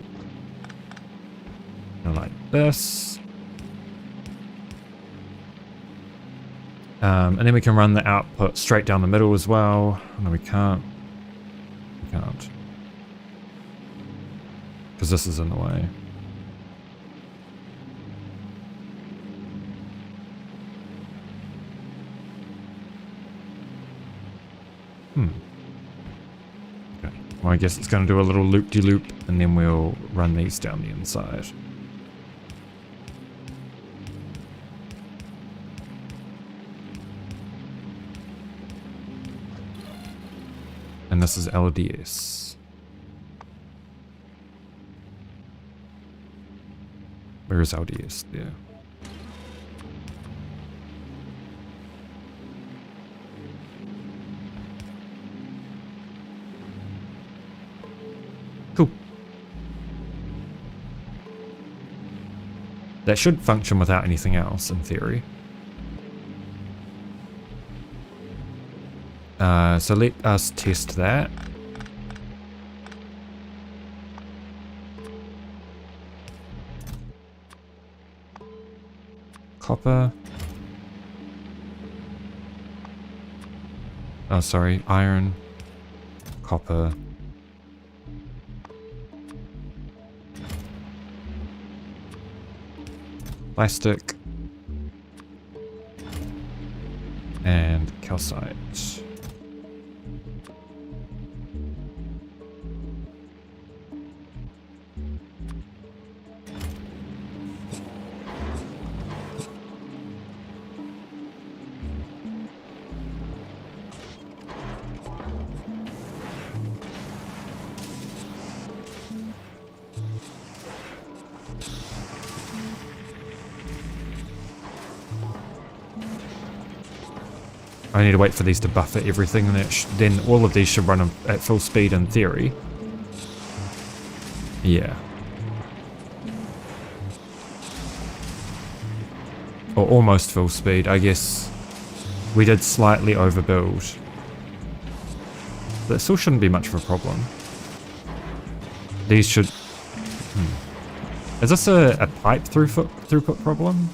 A: go like this. And then we can run the output straight down the middle as well. No, we can't. We can't. Because this is in the way. Okay. Well, I guess it's going to do a little loop-de-loop, and then we'll run these down the inside. And this is LDS. Where is LDS? There. Cool. That should function without anything else, in theory. So let us test that. Copper. Oh, sorry, iron. Copper. Plastic. And calcite. I need to wait for these to buffer everything, and then all of these should run at full speed in theory. Yeah. Or almost full speed, I guess. We did slightly overbuild. But it still shouldn't be much of a problem. These should... Is this a pipe throughput problem?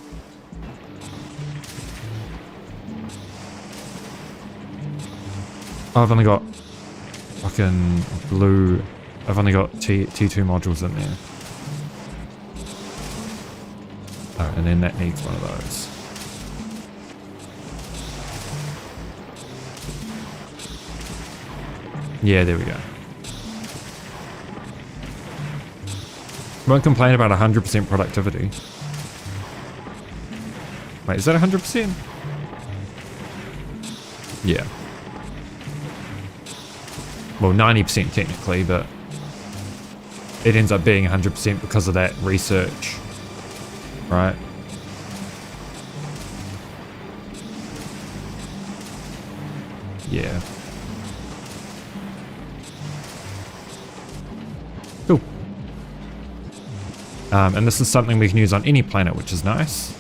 A: Oh, I've only got fucking blue. I've only got T2 modules in there. Oh, and then that needs one of those. Yeah, there we go. Won't complain about 100% productivity. Wait, is that 100%? Yeah. Well, 90% technically, but it ends up being 100% because of that research, right? Yeah. Cool. And this is something we can use on any planet, which is nice.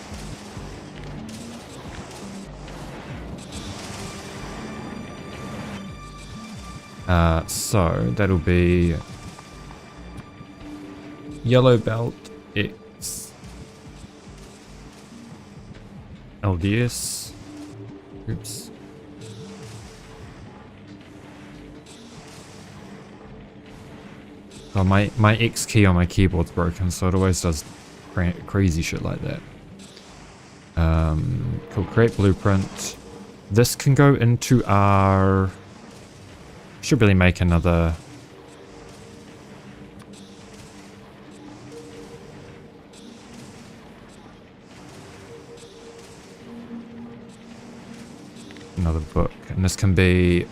A: So that'll be yellow belt X LDS. Oops. Oh, my X key on my keyboard's broken, so it always does crazy shit like that. Cool, create blueprint. This can go into our... Should really make another... another book, and this can be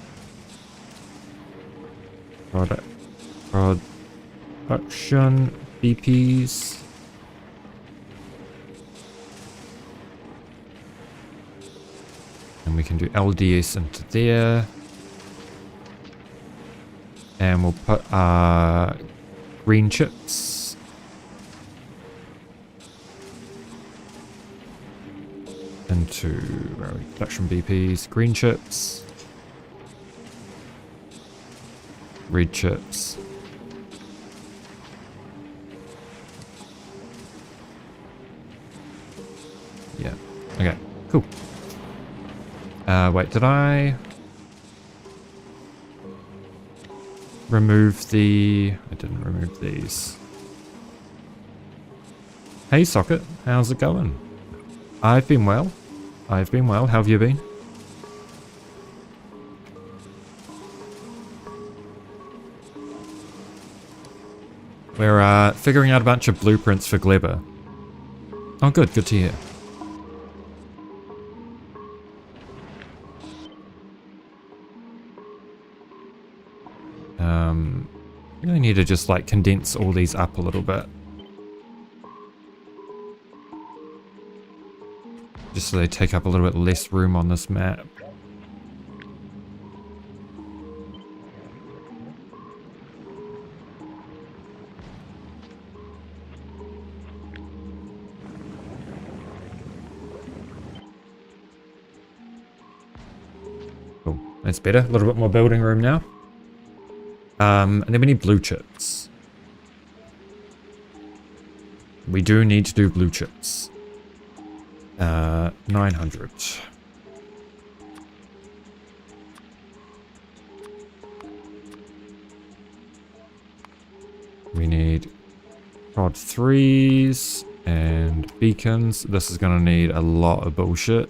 A: production BPs. And we can do LDS into there. And we'll put green chips. Into where are we? Production BPs, green chips. Red chips. Yeah. Okay, cool. Wait, did I remove the... I didn't remove these. Hey Socket, how's it going? I've been well. I've been well. How have you been? We're figuring out a bunch of blueprints for Glebbin. Oh good, good to hear. Really need to just like condense all these up a little bit. Just so they take up a little bit less room on this map. Cool, that's better. A little bit more building room now. And then we need blue chips. We do need to do blue chips. 900. We need prod 3s and beacons. This is going to need a lot of bullshit.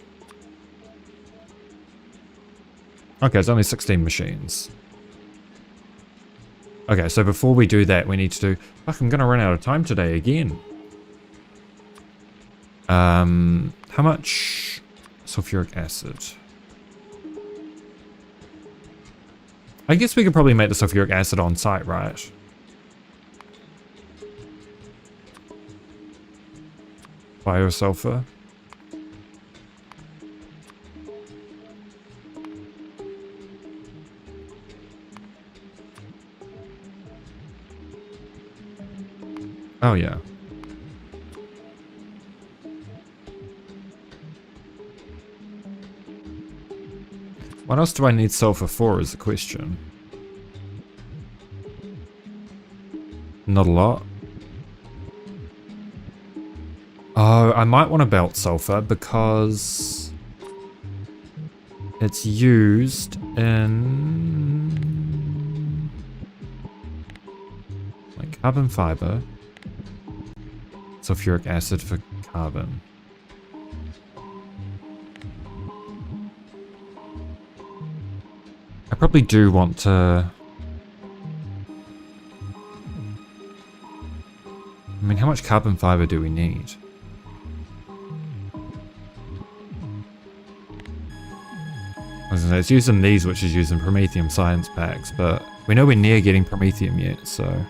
A: Okay, it's only 16 machines. Okay, so before we do that, we need to do... Fuck, I'm going to run out of time today again. How much sulfuric acid? I guess we could probably make the sulfuric acid on site, right? Biosulfur. Oh yeah. What else do I need sulfur for is the question. Not a lot. Oh, I might want to belt sulfur because it's used in like carbon fiber, sulfuric acid for carbon. I probably do want to... I mean, how much carbon fiber do we need? I was gonna say, it's used in these, which is used in Promethium science packs, but we know we're near getting Promethium yet, so...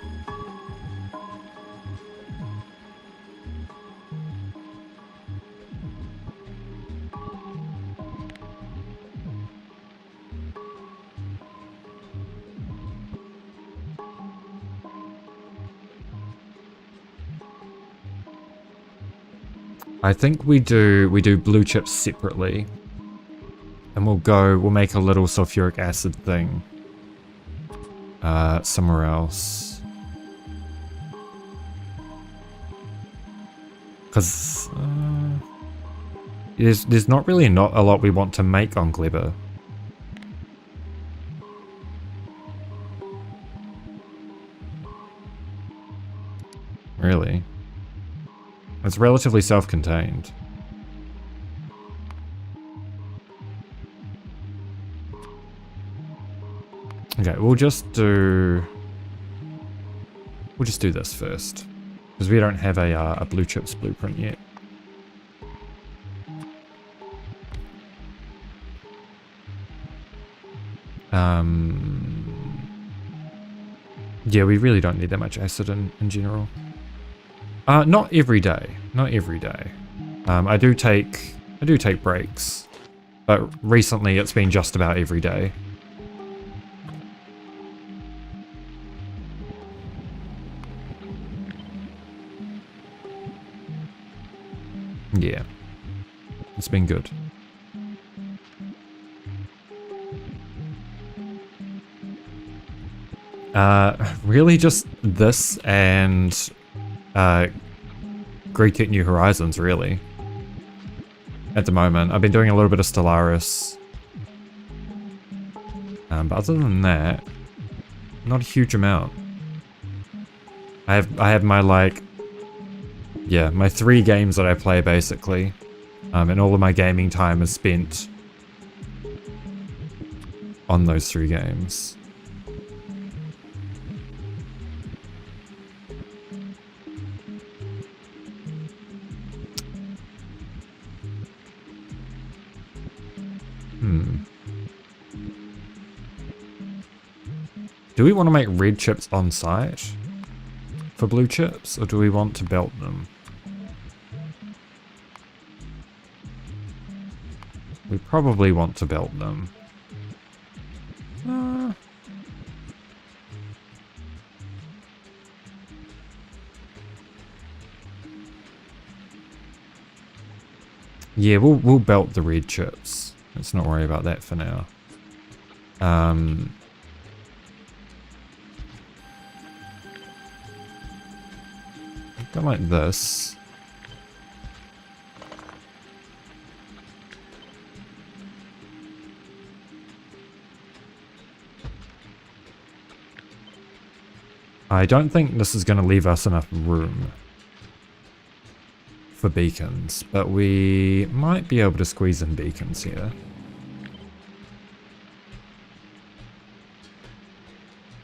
A: I think we do blue chips separately. And we'll make a little sulfuric acid thing. Somewhere else. Because there's not really a lot we want to make on Glebbin. Really. It's relatively self-contained. Okay, we'll just do this first. Because we don't have a blue chips blueprint yet. Yeah, we really don't need that much acid in general. Not every day. Not every day. I do take breaks, but recently it's been just about every day. Yeah, it's been good. Really just this and Great Tech New Horizons, really. At the moment, I've been doing a little bit of Stellaris. But other than that, not a huge amount. I have my my 3 games that I play basically. And all of my gaming time is spent on those 3 games. Do we want to make red chips on site for blue chips, or do we want to belt them? We probably want to belt them. Yeah, we'll belt the red chips. Let's not worry about that for now. Go like this. I don't think this is going to leave us enough room for beacons, but we might be able to squeeze in beacons here.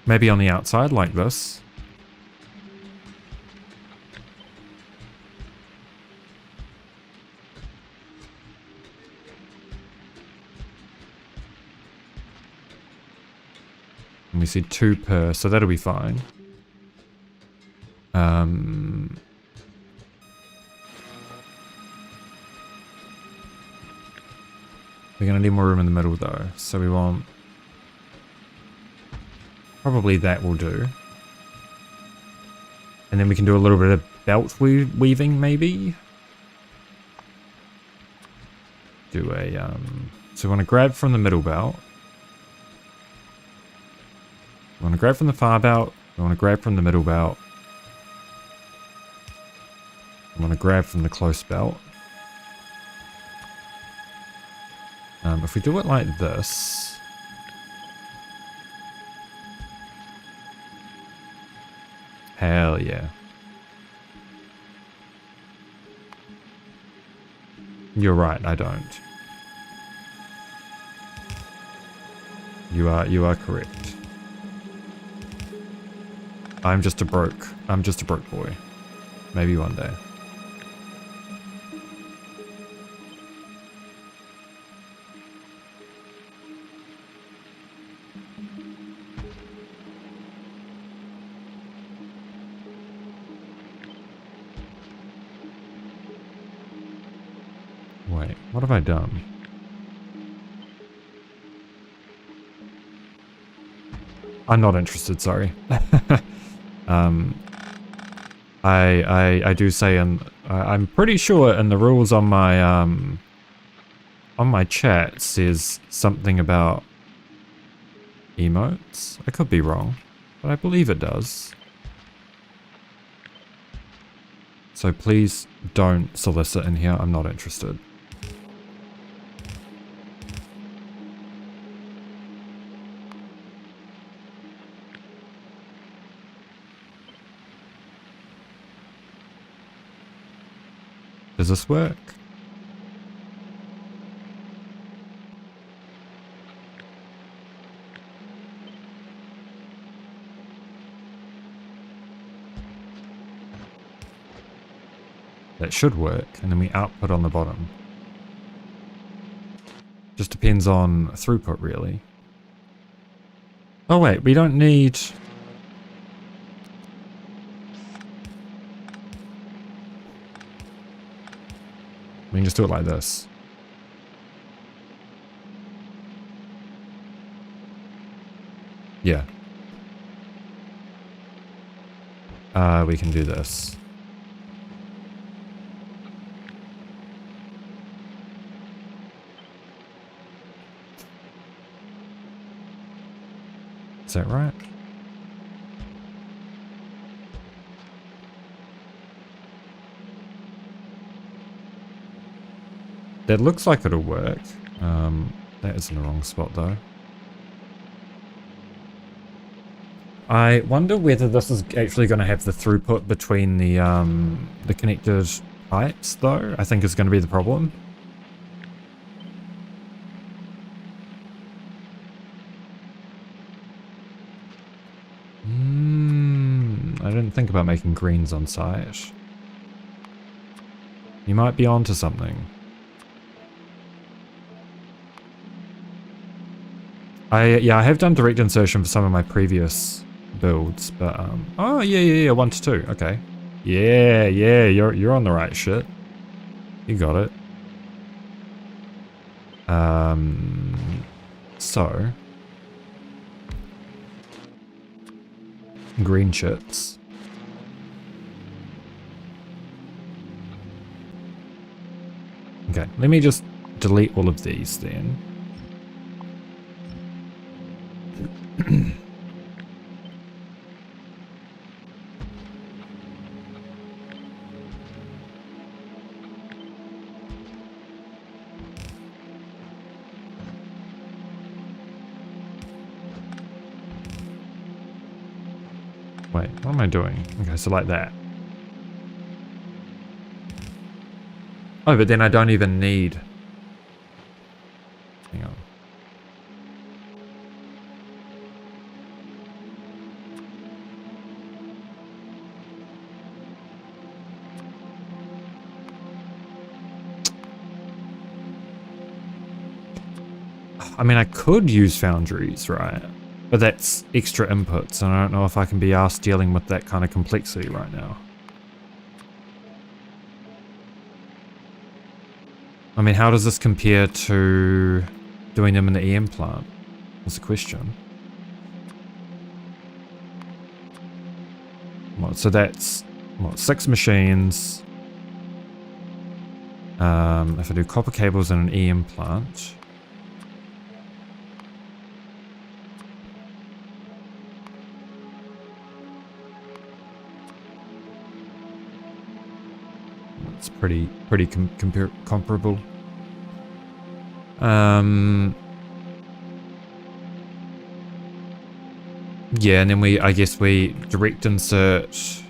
A: Maybe on the outside like this. And we see 2 per, so that'll be fine. We're gonna need more room in the middle though, so we want... Probably that will do. And then we can do a little bit of belt weaving maybe? Do a, so we want to grab from the middle belt. We want to grab from the far belt. We want to grab from the middle belt. We want to grab from the close belt. If we do it like this... Hell yeah. You're right, I don't. You are correct. I'm just a broke boy. Maybe one day. Wait, what have I done? I'm not interested, sorry. I do say, and I'm pretty sure in the rules on my chat says something about emotes. I could be wrong, but I believe it does. So please don't solicit in here. I'm not interested. Does this work? That should work, and then we output on the bottom. Just depends on throughput, really. Oh wait, we don't need... We can just do it like this. Yeah. We can do this. Is that right? That looks like it'll work. That is in the wrong spot though. I wonder whether this is actually going to have the throughput between the connected pipes though. I think is going to be the problem. I didn't think about making greens on site. You might be onto something. Yeah, I have done direct insertion for some of my previous builds, but oh yeah, 1 to 2. Okay. Yeah, you're on the right shit. You got it. So green shits. Okay, let me just delete all of these then. Wait, what am I doing? Okay, so like that. Oh, but then I don't even need... Hang on. I mean, I could use foundries, right? But that's extra inputs, and I don't know if I can be asked dealing with that kind of complexity right now. I mean, how does this compare to doing them in the EM plant? That's the question. What, so that's, what, 6 machines. If I do copper cables in an EM plant... It's pretty comparable. Yeah, and then I guess we direct insert.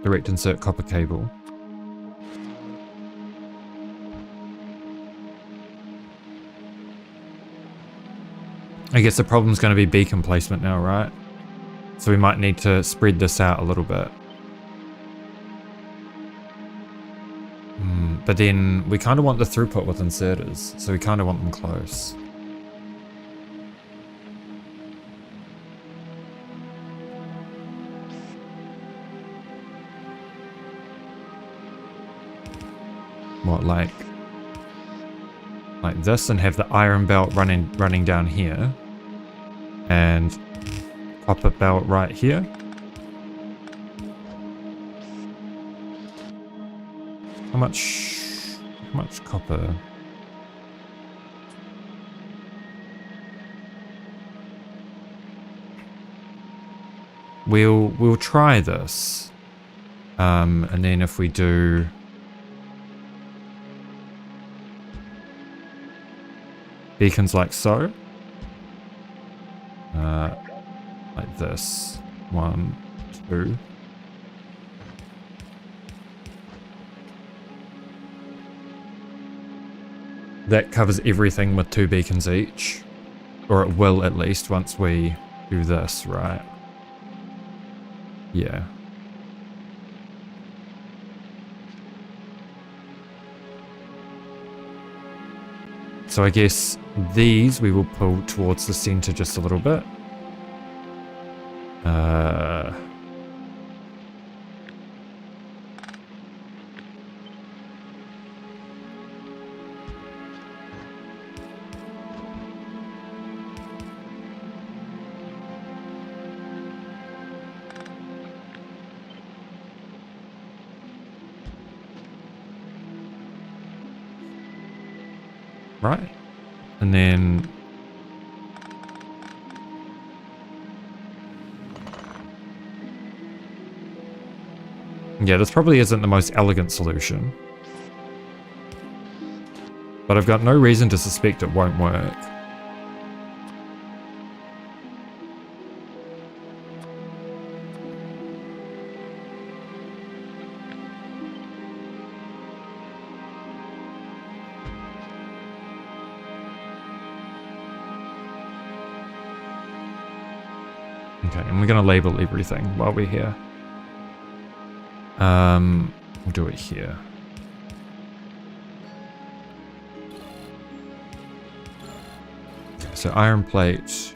A: Direct insert copper cable. I guess the problem's going to be beacon placement now, right? So we might need to spread this out a little bit. But then we kind of want the throughput with inserters, so we kind of want them close. What, like this, and have the iron belt running down here, and copper belt right here. How much copper? We'll try this, and then if we do. Beacons like so. Like this. 1, 2. That covers everything with 2 beacons each. Or it will at least once we do this, right? Yeah. So I guess these we will pull towards the center just a little bit. Right. And then yeah, this probably isn't the most elegant solution. But I've got no reason to suspect it won't work. Okay, and we're going to label everything while we're here. We'll do it here. Okay, so iron plate.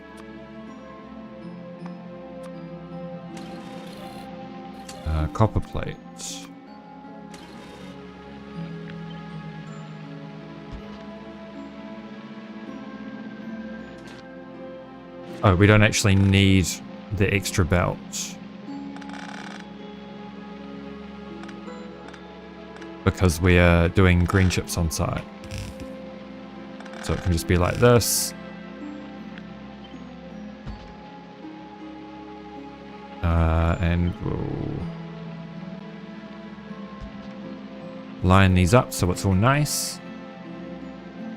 A: Copper plate. Oh, we don't actually need the extra belt. Because we are doing green chips on site. So it can just be like this. And we'll line these up so it's all nice.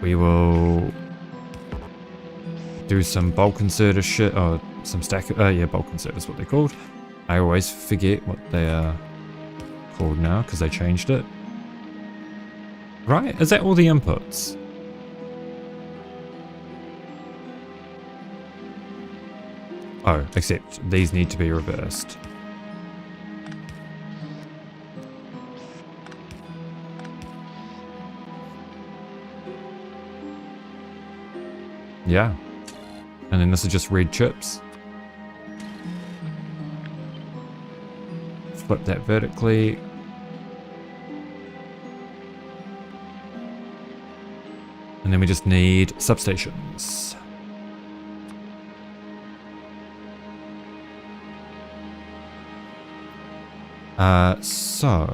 A: We will do some bulk inserter shit, or some stack, yeah, bulk insert is what they're called. I always forget what they are called now because they changed it. Right, is that all the inputs? Oh, except these need to be reversed. Yeah. And then this is just red chips. Flip that vertically. And then we just need substations. So...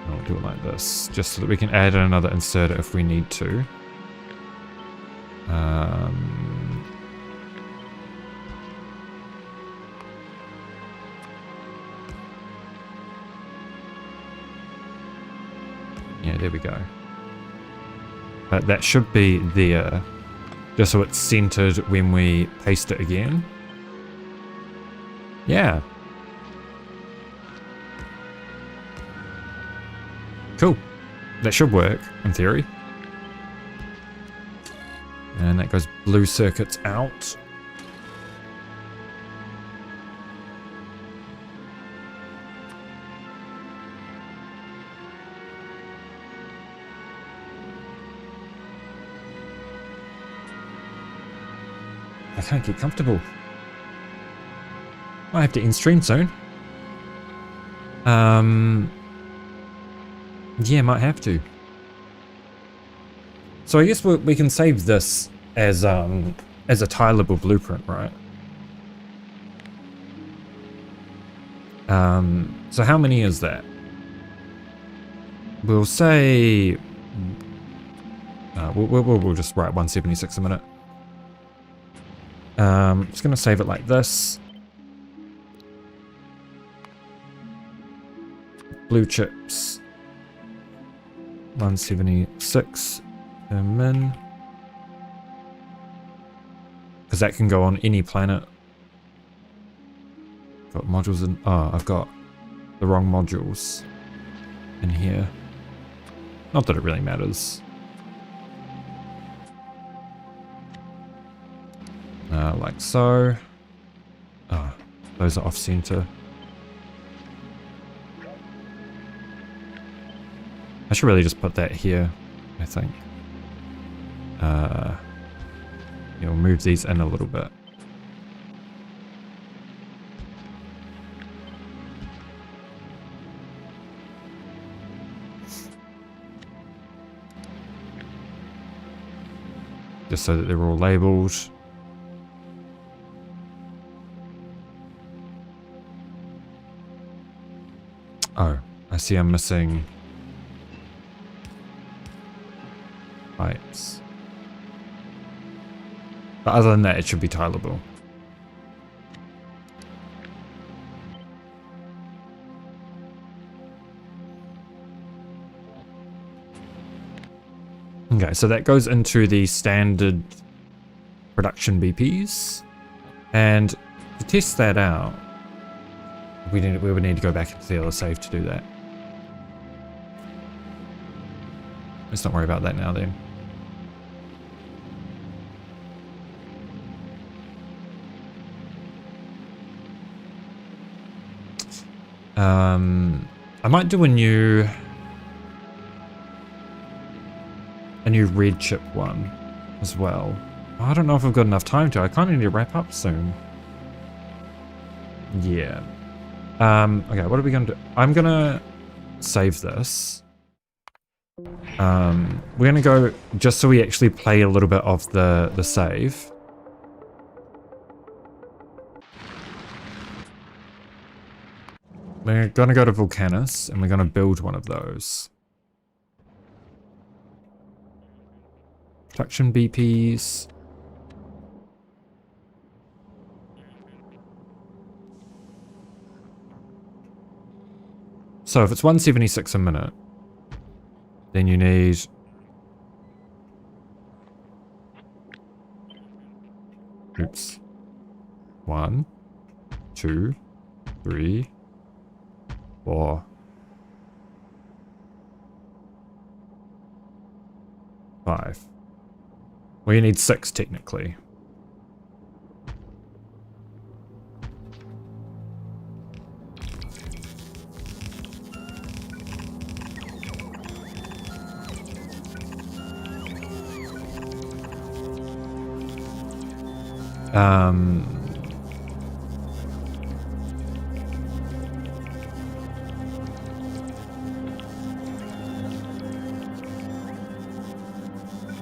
A: I'll do it like this, just so that we can add another inserter if we need to. Yeah, there we go. But that should be there, just so it's centered when we paste it again. Yeah. Cool. That should work, in theory. And that goes blue circuits out. I can't get comfortable. I have to end stream soon. Yeah, might have to. So I guess we can save this as a tileable blueprint, right? So how many is that? We'll say we'll just write 176 a minute. Just gonna save it like this. Blue chips. 176 per min. Because that can go on any planet. Got modules in. Oh, I've got the wrong modules in here. Not that it really matters. Like so. Oh, those are off center. I should really just put that here, I think. We'll move these in a little bit. Just so that they're all labeled. Oh, I see I'm missing pipes. But other than that, it should be tileable. Okay, so that goes into the standard production BPs. And to test that out, we would need to go back into the other save to do that. Let's not worry about that now then. I might do a new red chip one as well. I don't know if I've got enough time to. I kind of need to wrap up soon. Yeah. Okay, what are we going to do? I'm going to save this. We're going to go just so we actually play a little bit of the save. We're going to go to Volcanus and we're going to build one of those. Production BPs. So if it's 176 a minute, then you need oops. 1, 2, 3, 4, 5. Well, you need 6 technically.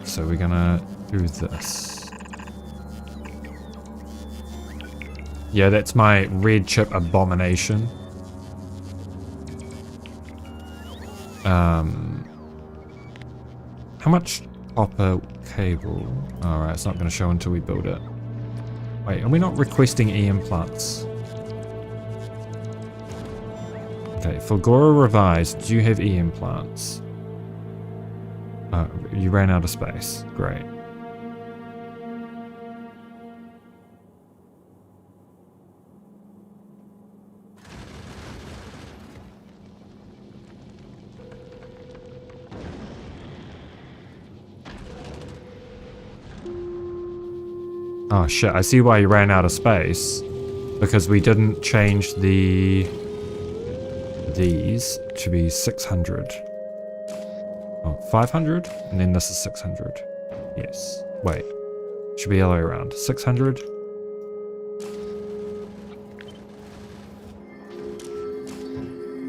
A: So we're gonna do this. Yeah, that's my red chip abomination. How much copper cable? Alright, it's not going to show until we build it. Wait, are we not requesting E implants? Okay, for Gora Revised, do you have E implants? You ran out of space. Great. Oh shit, I see why you ran out of space. Because we didn't change these to be 600. Oh, 500? And then this is 600. Yes. Wait. Should be the other way around. 600.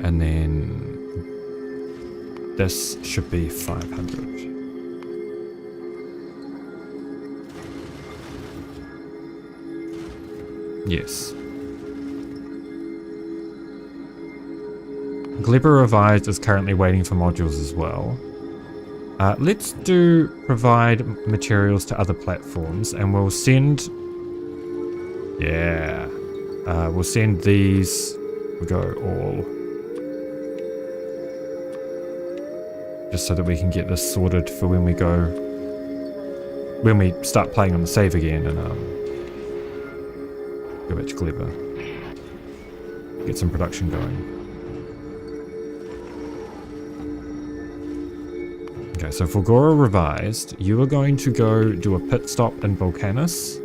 A: And then this should be 500. Yes. Glebbin Revised is currently waiting for modules as well. Let's do provide materials to other platforms, and we'll send... Yeah. We'll send these... We'll go all. Just so that we can get this sorted for when we go... When we start playing on the save again and go back to Glebbin. Get some production going. Okay, so Fulgora revised. You are going to go do a pit stop in Volcanus.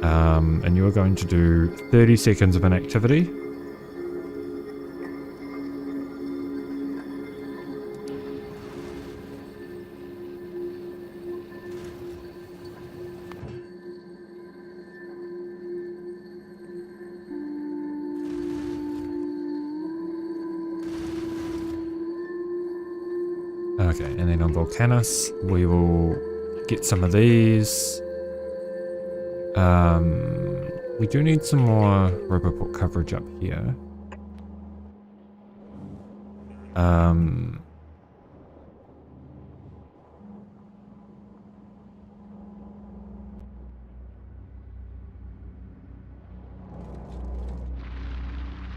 A: And you are going to do 30 seconds of inactivity. Okay, and then on Volcanus, we will get some of these. We do need some more Roboport coverage up here.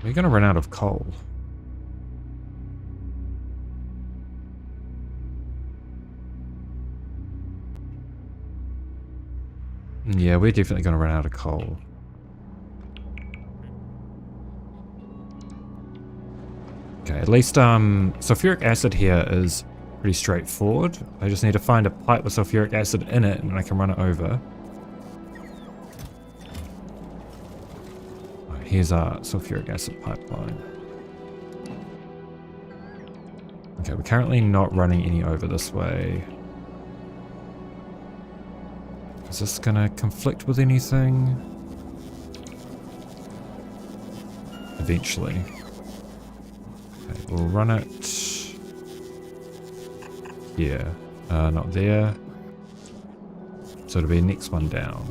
A: We're gonna run out of coal. Yeah, we're definitely gonna run out of coal. Okay, at least sulfuric acid here is pretty straightforward. I just need to find a pipe with sulfuric acid in it and I can run it over. Here's our sulfuric acid pipeline. Okay, we're currently not running any over this way. Is this gonna conflict with anything? Eventually. Okay, we'll run it. Yeah, not there. So it'll be next one down.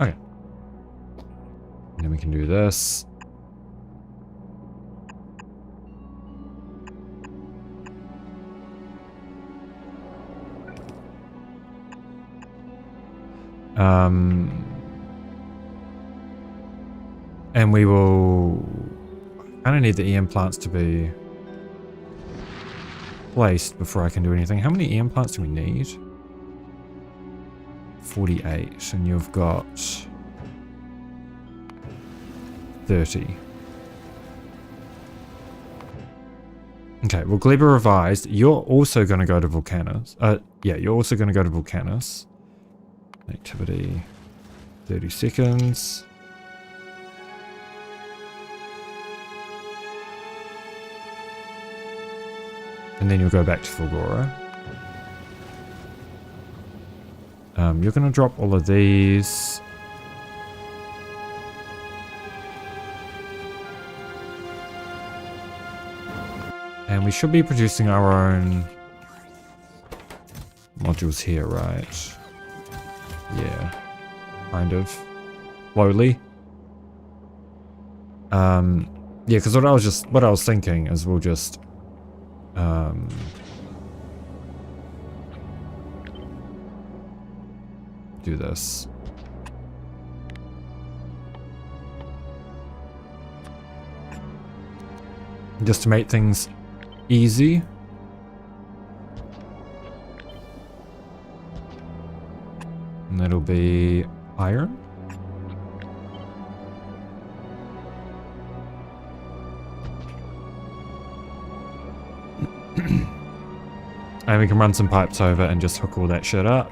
A: Okay. And then we can do this. And we will kind of need the EM plants to be placed before I can do anything. How many EM plants do we need? 48, and you've got 30. Okay, well, Glebbin revised. You're also going to go to Volcanus. Yeah, you're also going to go to Volcanus. Activity, 30 seconds. And then you'll go back to Fulgora. You're going to drop all of these. And we should be producing our own modules here, right? Yeah, kind of. Slowly. Yeah, because what I was thinking is we'll just do this. Just to make things easy. And that'll be iron. And we can run some pipes over and just hook all that shit up.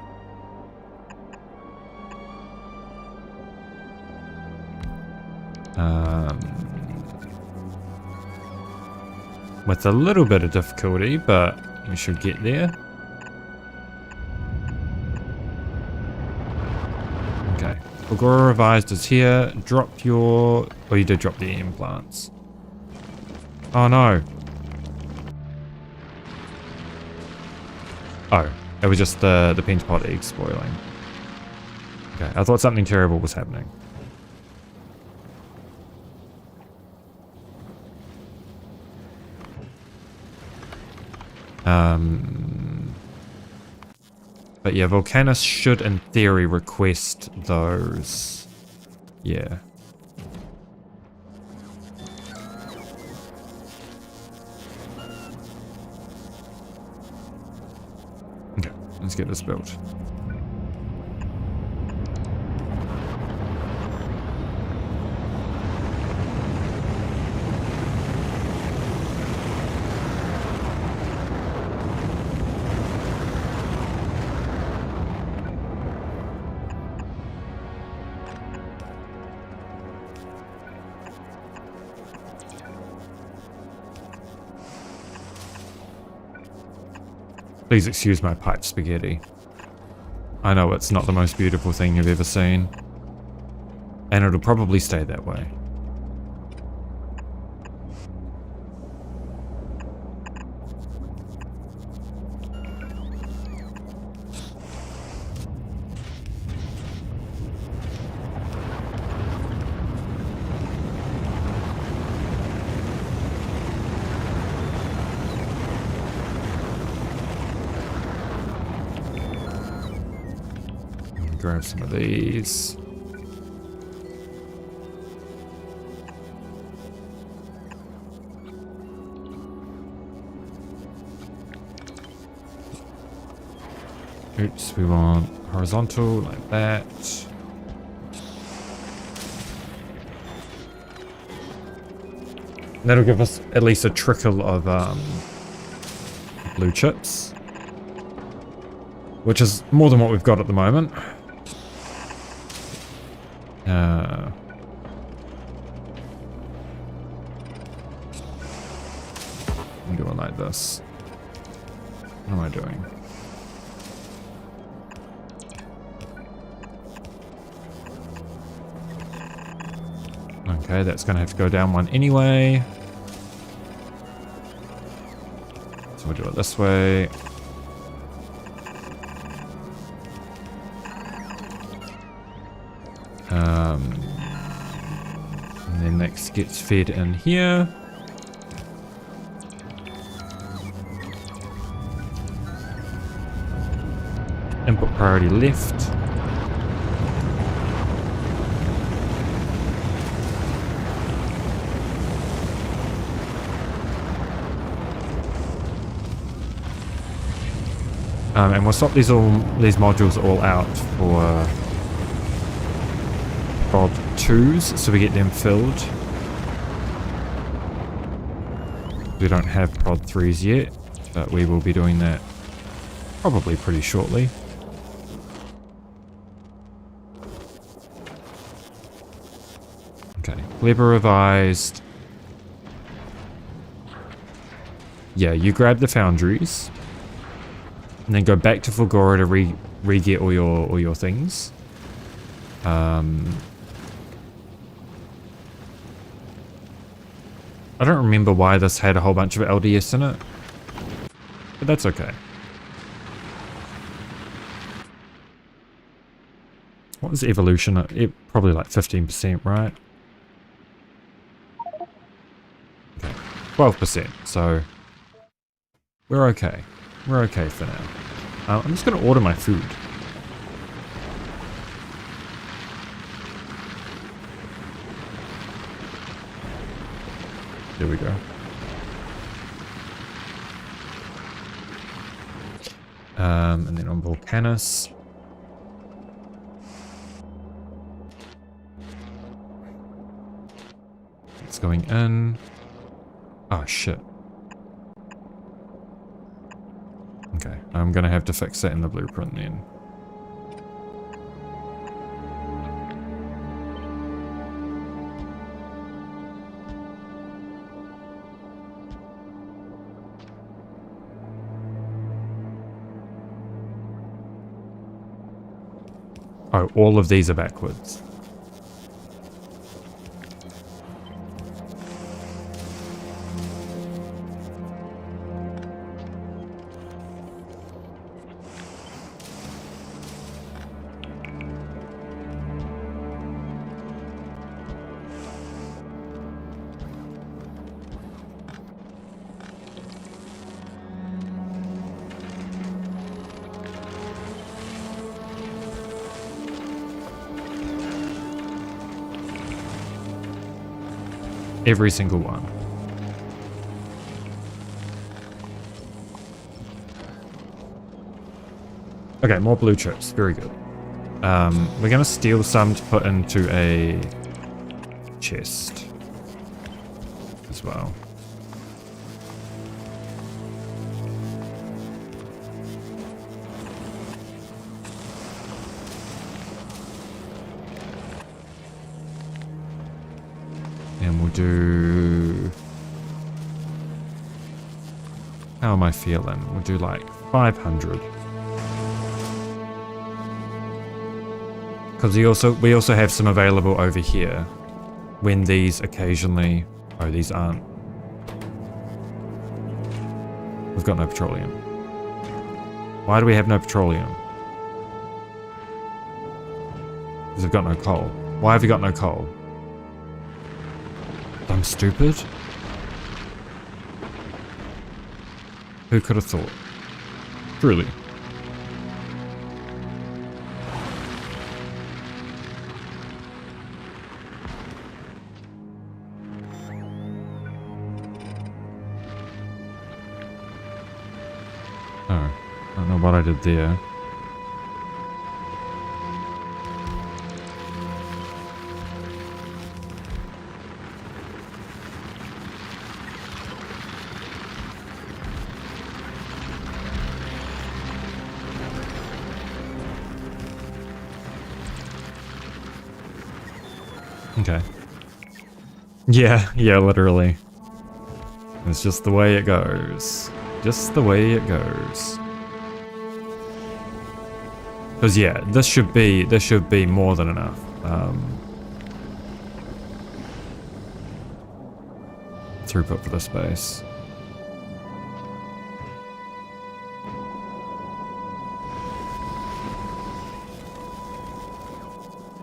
A: With a little bit of difficulty, but we should get there. Okay, Fulgora revised is here. Drop your... Oh, you did drop the EM plants. Oh no. Oh, it was just the pentapod egg spoiling. Okay, I thought something terrible was happening. But yeah, Volcanus should, in theory, request those. Yeah. Okay, let's get this built. Please excuse my pipe spaghetti. I know it's not the most beautiful thing you've ever seen. And it'll probably stay that way. Grab some of these. Oops, we want horizontal like that. That'll give us at least a trickle of blue chips, which is more than what we've got at the moment. I'm doing like this. What am I doing? Okay, that's going to have to go down one anyway. So we'll do it this way. And then that gets fed in here. Input priority left. And we'll swap these modules all out for prod 2s, so we get them filled. We don't have prod 3s yet, but we will be doing that probably pretty shortly. Okay, Glebbin revised. Yeah, you grab the foundries. And then go back to Fulgora to re-get all your things. I don't remember why this had a whole bunch of LDS in it, but that's okay. What was evolution? Probably like 15%, right? Okay, 12%. So we're okay. We're okay for now. I'm just going to order my food. There we go. And then on Volcanus. It's going in. Oh, shit. Okay, I'm going to have to fix that in the blueprint then. Oh, all of these are backwards. Every single one. Okay, more blue chips. Very good. We're going to steal some to put into a chest as well. And we'll do... How am I feeling? We'll do like 500. Because we also have some available over here when these occasionally... Oh, these aren't. We've got no petroleum. Why do we have no petroleum? Because we've got no coal. Why have we got no coal? I'm stupid? Who could have thought? Truly. I don't know what I did there. Okay. Yeah, literally. It's just the way it goes. Just the way it goes. Because yeah, this should be more than enough. Throughput for the space.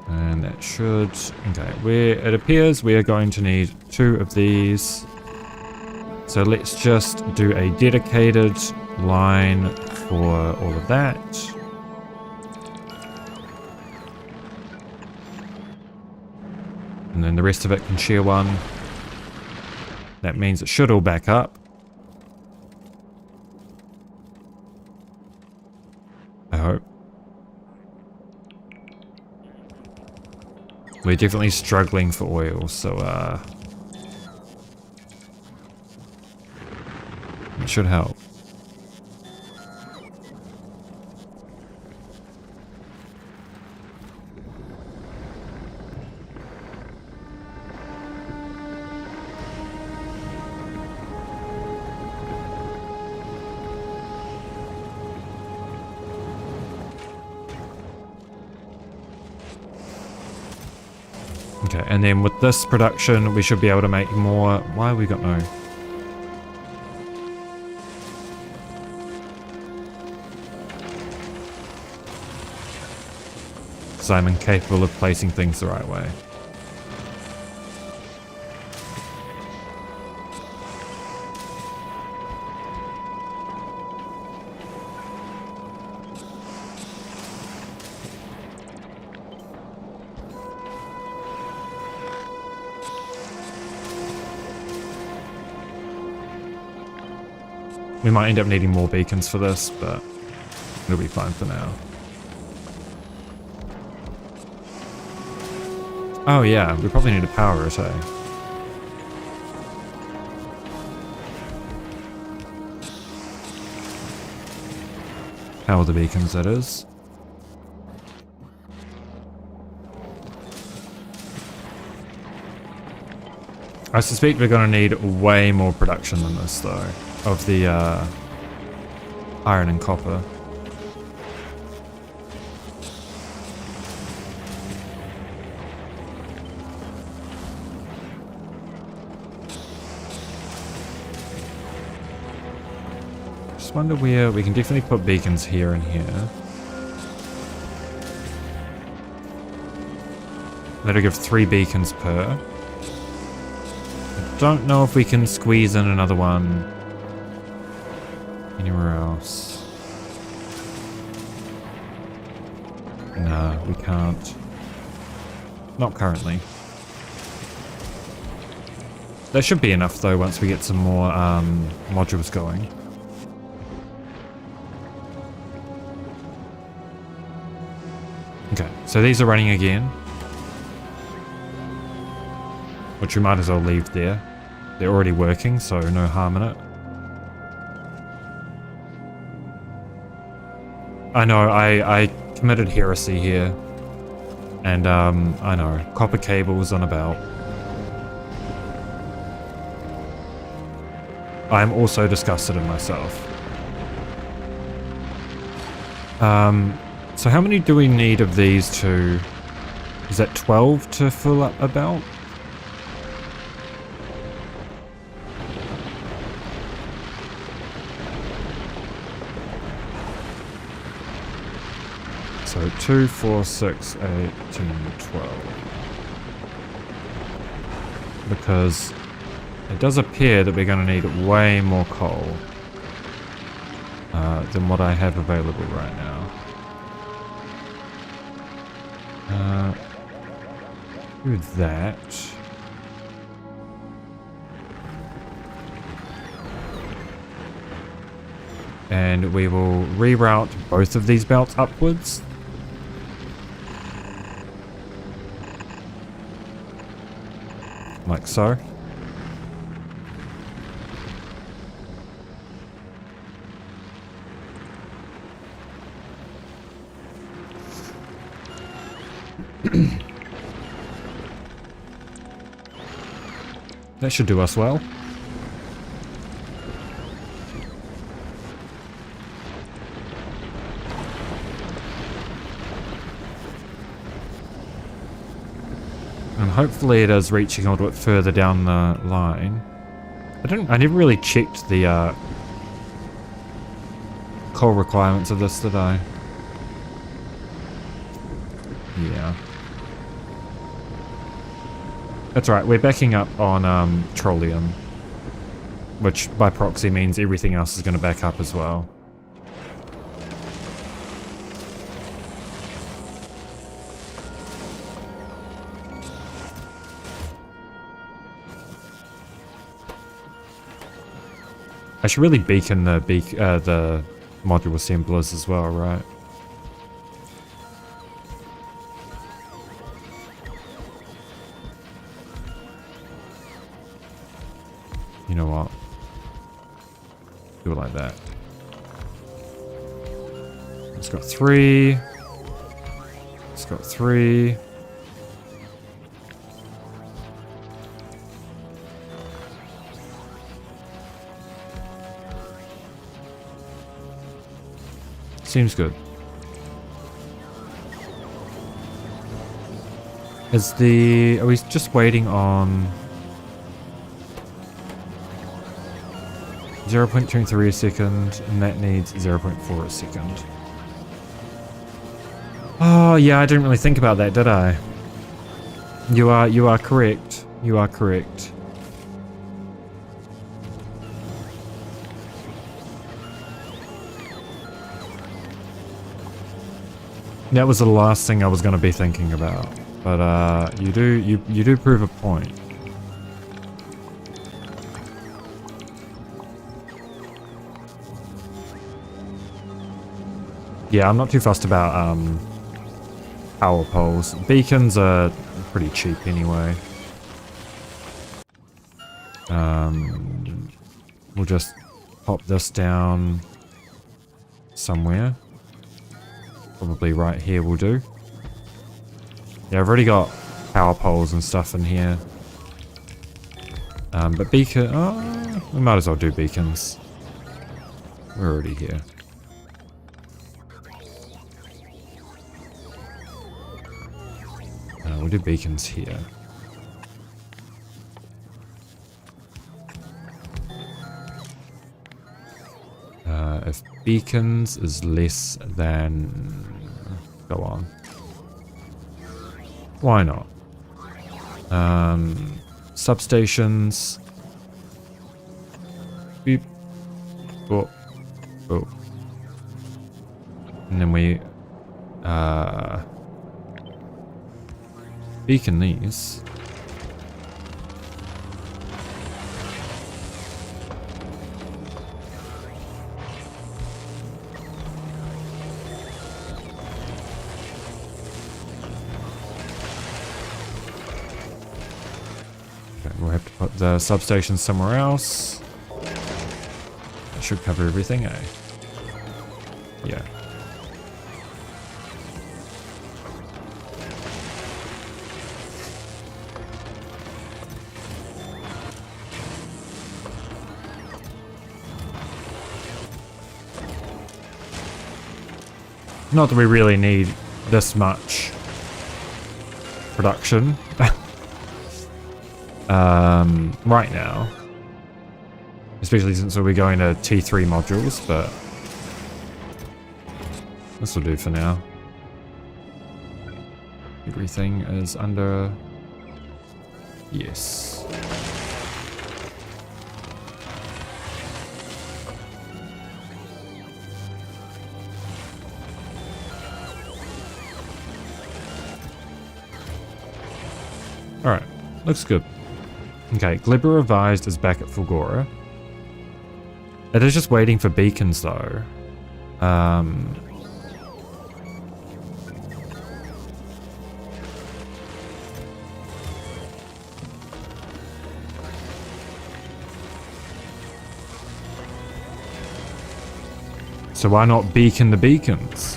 A: And that should... Okay, it appears we are going to need 2 of these. So let's just do a dedicated line for all of that. And then the rest of it can share one. That means it should all back up. I hope. We're definitely struggling for oil, so it should help. Okay, and then with this production, we should be able to make more. Why have we got no? So I'm incapable of placing things the right way. We might end up needing more beacons for this, but it'll be fine for now. Oh yeah, we probably need to power it, eh? Power the beacons, that is. I suspect we're going to need way more production than this, though, of the iron and copper. Just wonder where we can definitely put beacons here and here. That'll give 3 beacons per. Don't know if we can squeeze in another one anywhere else. No, we can't. Not currently. That should be enough though once we get some more modules going. Okay, so these are running again. Which we might as well leave there. They're already working, so no harm in it. I know, I committed heresy here. And, I know, copper cables on about. I'm also disgusted in myself. So how many do we need of these to... Is that 12 to fill up a belt? So 2, 4, 6, 8, 10, 12. Because it does appear that we're going to need way more coal than what I have available right now. Do that. And we will reroute both of these belts upwards. Like so. That should do us well. And hopefully it is reaching a little bit further down the line. I never really checked the coal requirements of this, did I? Yeah. That's right, we're backing up on Trollium. Which by proxy means everything else is going to back up as well. I should really beacon the module assemblers as well, right? You know what? Do it like that. It's got 3. It's got 3. Seems good. Are we just waiting on 0.23 a second, and that needs 0.4 a second. Oh yeah, I didn't really think about that, did I? You are correct. You are correct. That was the last thing I was going to be thinking about, but you do prove a point. Yeah, I'm not too fussed about power poles. Beacons are pretty cheap anyway. We'll just pop this down somewhere. Probably right here will do. Yeah, I've already got power poles and stuff in here. But beacon... Oh, we might as well do beacons. We're already here. We'll do beacons here. If beacons is less than... Go on. Why not? Substations. Beep. Oh. Oh. And then we... beacon these. We'll have to put the substation somewhere else. That should cover everything, eh? Yeah. Not that we really need this much production right now, especially since we'll be going to T3 modules, but this will do for now. Everything is under... Yes. Alright, looks good. Okay, Glebbin Revised is back at Fulgora. It is just waiting for beacons though. So why not beacon the beacons?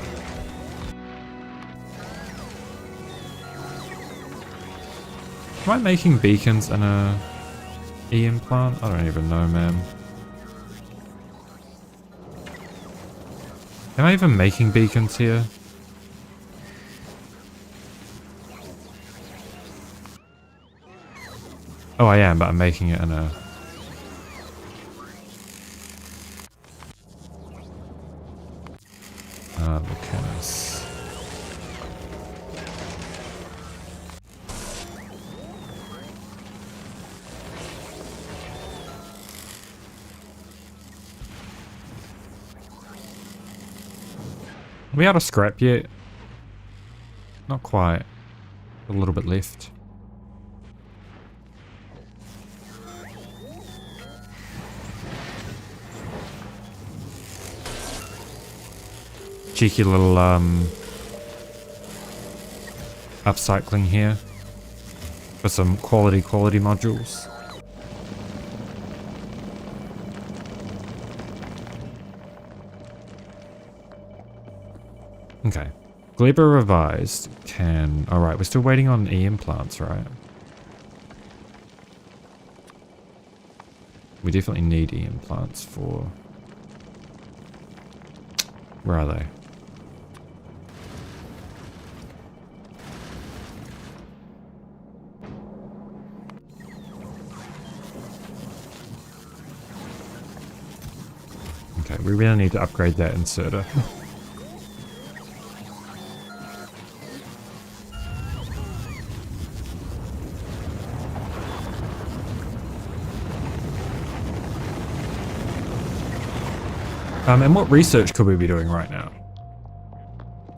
A: Am I making beacons in a EM plant? I don't even know, man. Am I even making beacons here? Oh, I am, but I'm making it in a... Volcanus. Are we out of scrap yet? Not quite. A little bit left. Cheeky little upcycling here for some quality modules. Okay. Glebbin Revised can... Alright, we're still waiting on EM plants, right? We definitely need EM plants for... Where are they? Okay, we really need to upgrade that inserter. And what research could we be doing right now?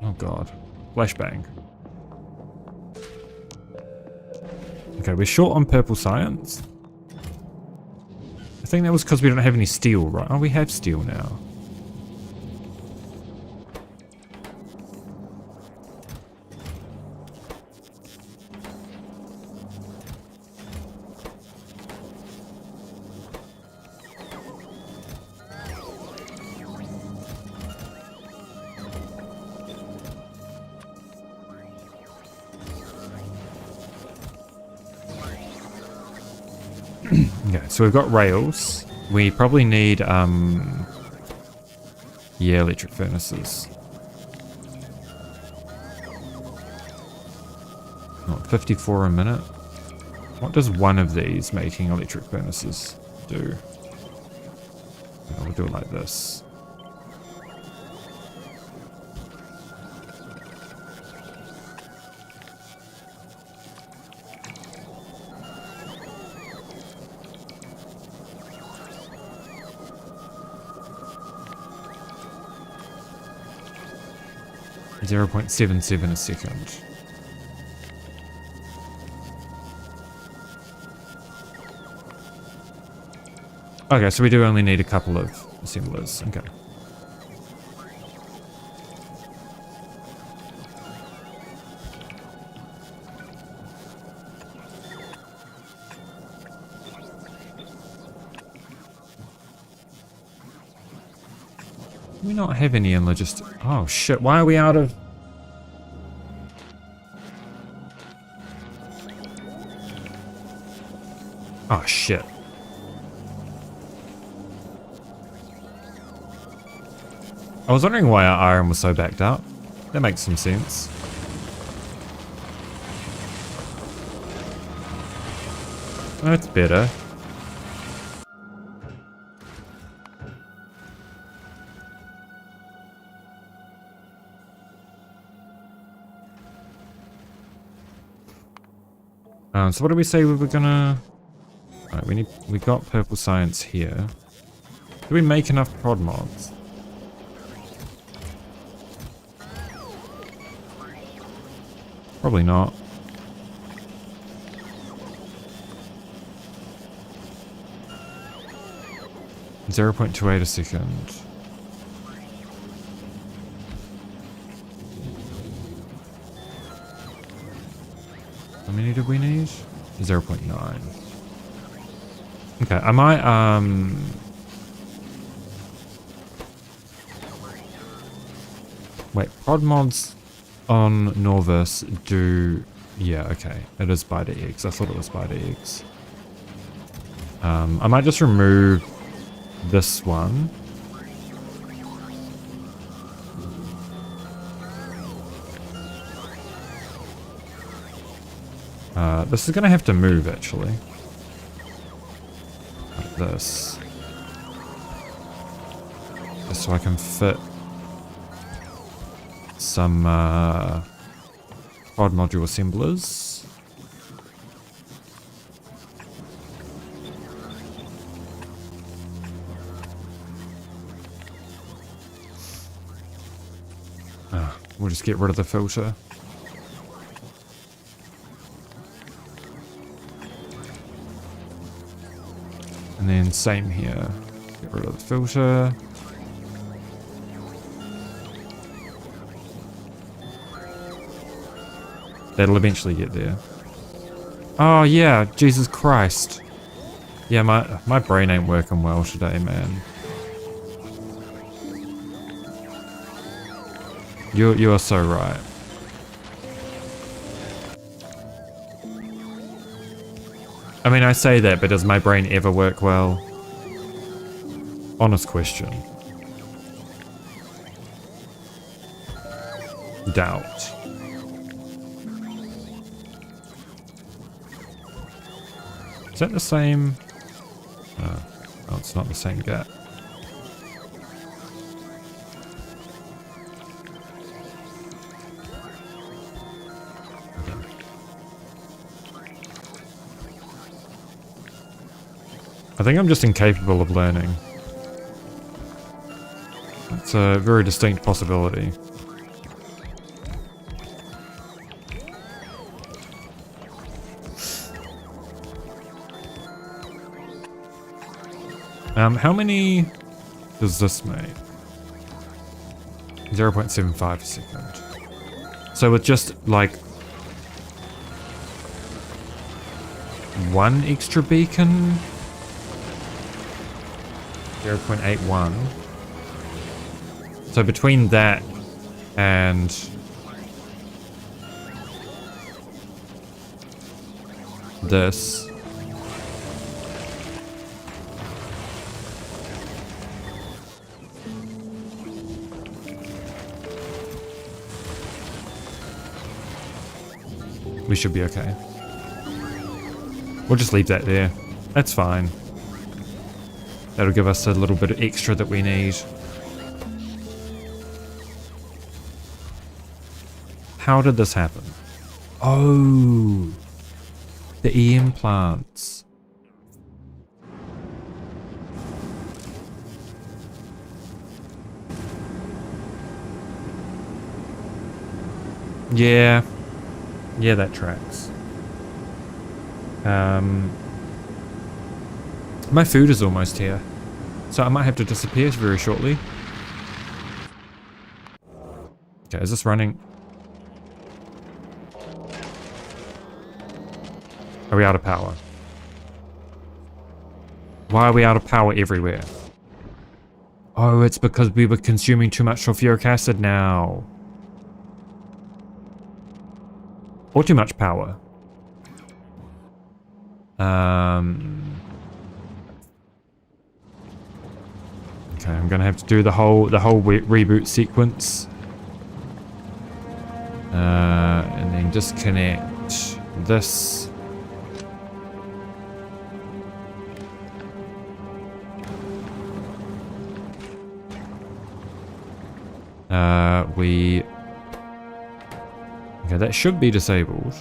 A: Oh god. Flashbang. Okay, we're short on purple science. I think that was because we don't have any steel, right? Oh, we have steel now. Okay, so we've got rails. We probably need, yeah, electric furnaces. Not 54 a minute. What does one of these making electric furnaces do? We'll do it like this. .77 a second. Okay, so we do only need a couple of assemblers. Okay. Do we not have any in logistics? Oh shit, why are we out of... Oh shit. I was wondering why our iron was so backed up. That makes some sense. That's better. So what did we say we were gonna... Alright, we got purple science here. Do we make enough prod mods? Probably not. .28 a second. How many did we need? 0.9. Okay, I might wait, prod mods on Norvis do... Yeah, okay. It is spider eggs. I thought it was spider eggs. I might just remove this one. This is gonna have to move, actually. Like this. Just so I can fit some prod module assemblers. We'll just get rid of the filter. And then same here. Get rid of the filter. That'll eventually get there. Oh yeah, Jesus Christ. Yeah, my brain ain't working well today, man. You are so right. I mean, I say that, but does my brain ever work well? Honest question. Doubt. Is that the same? Oh, it's not the same gap. I think I'm just incapable of learning. It's a very distinct possibility. How many does this make? 0.75 a second. So with just like one extra beacon, 0.81. So between that and this, we should be okay. We'll just leave that there. That's fine. That'll give us a little bit of extra that we need. How did this happen? Oh, the EM plants. Yeah. Yeah, that tracks. My food is almost here, so I might have to disappear very shortly. Okay, is this running? Are we out of power? Why are we out of power everywhere? Oh, it's because we were consuming too much sulfuric acid now. Or too much power. Okay, I'm gonna have to do the whole reboot sequence. And then disconnect this. Okay, that should be disabled.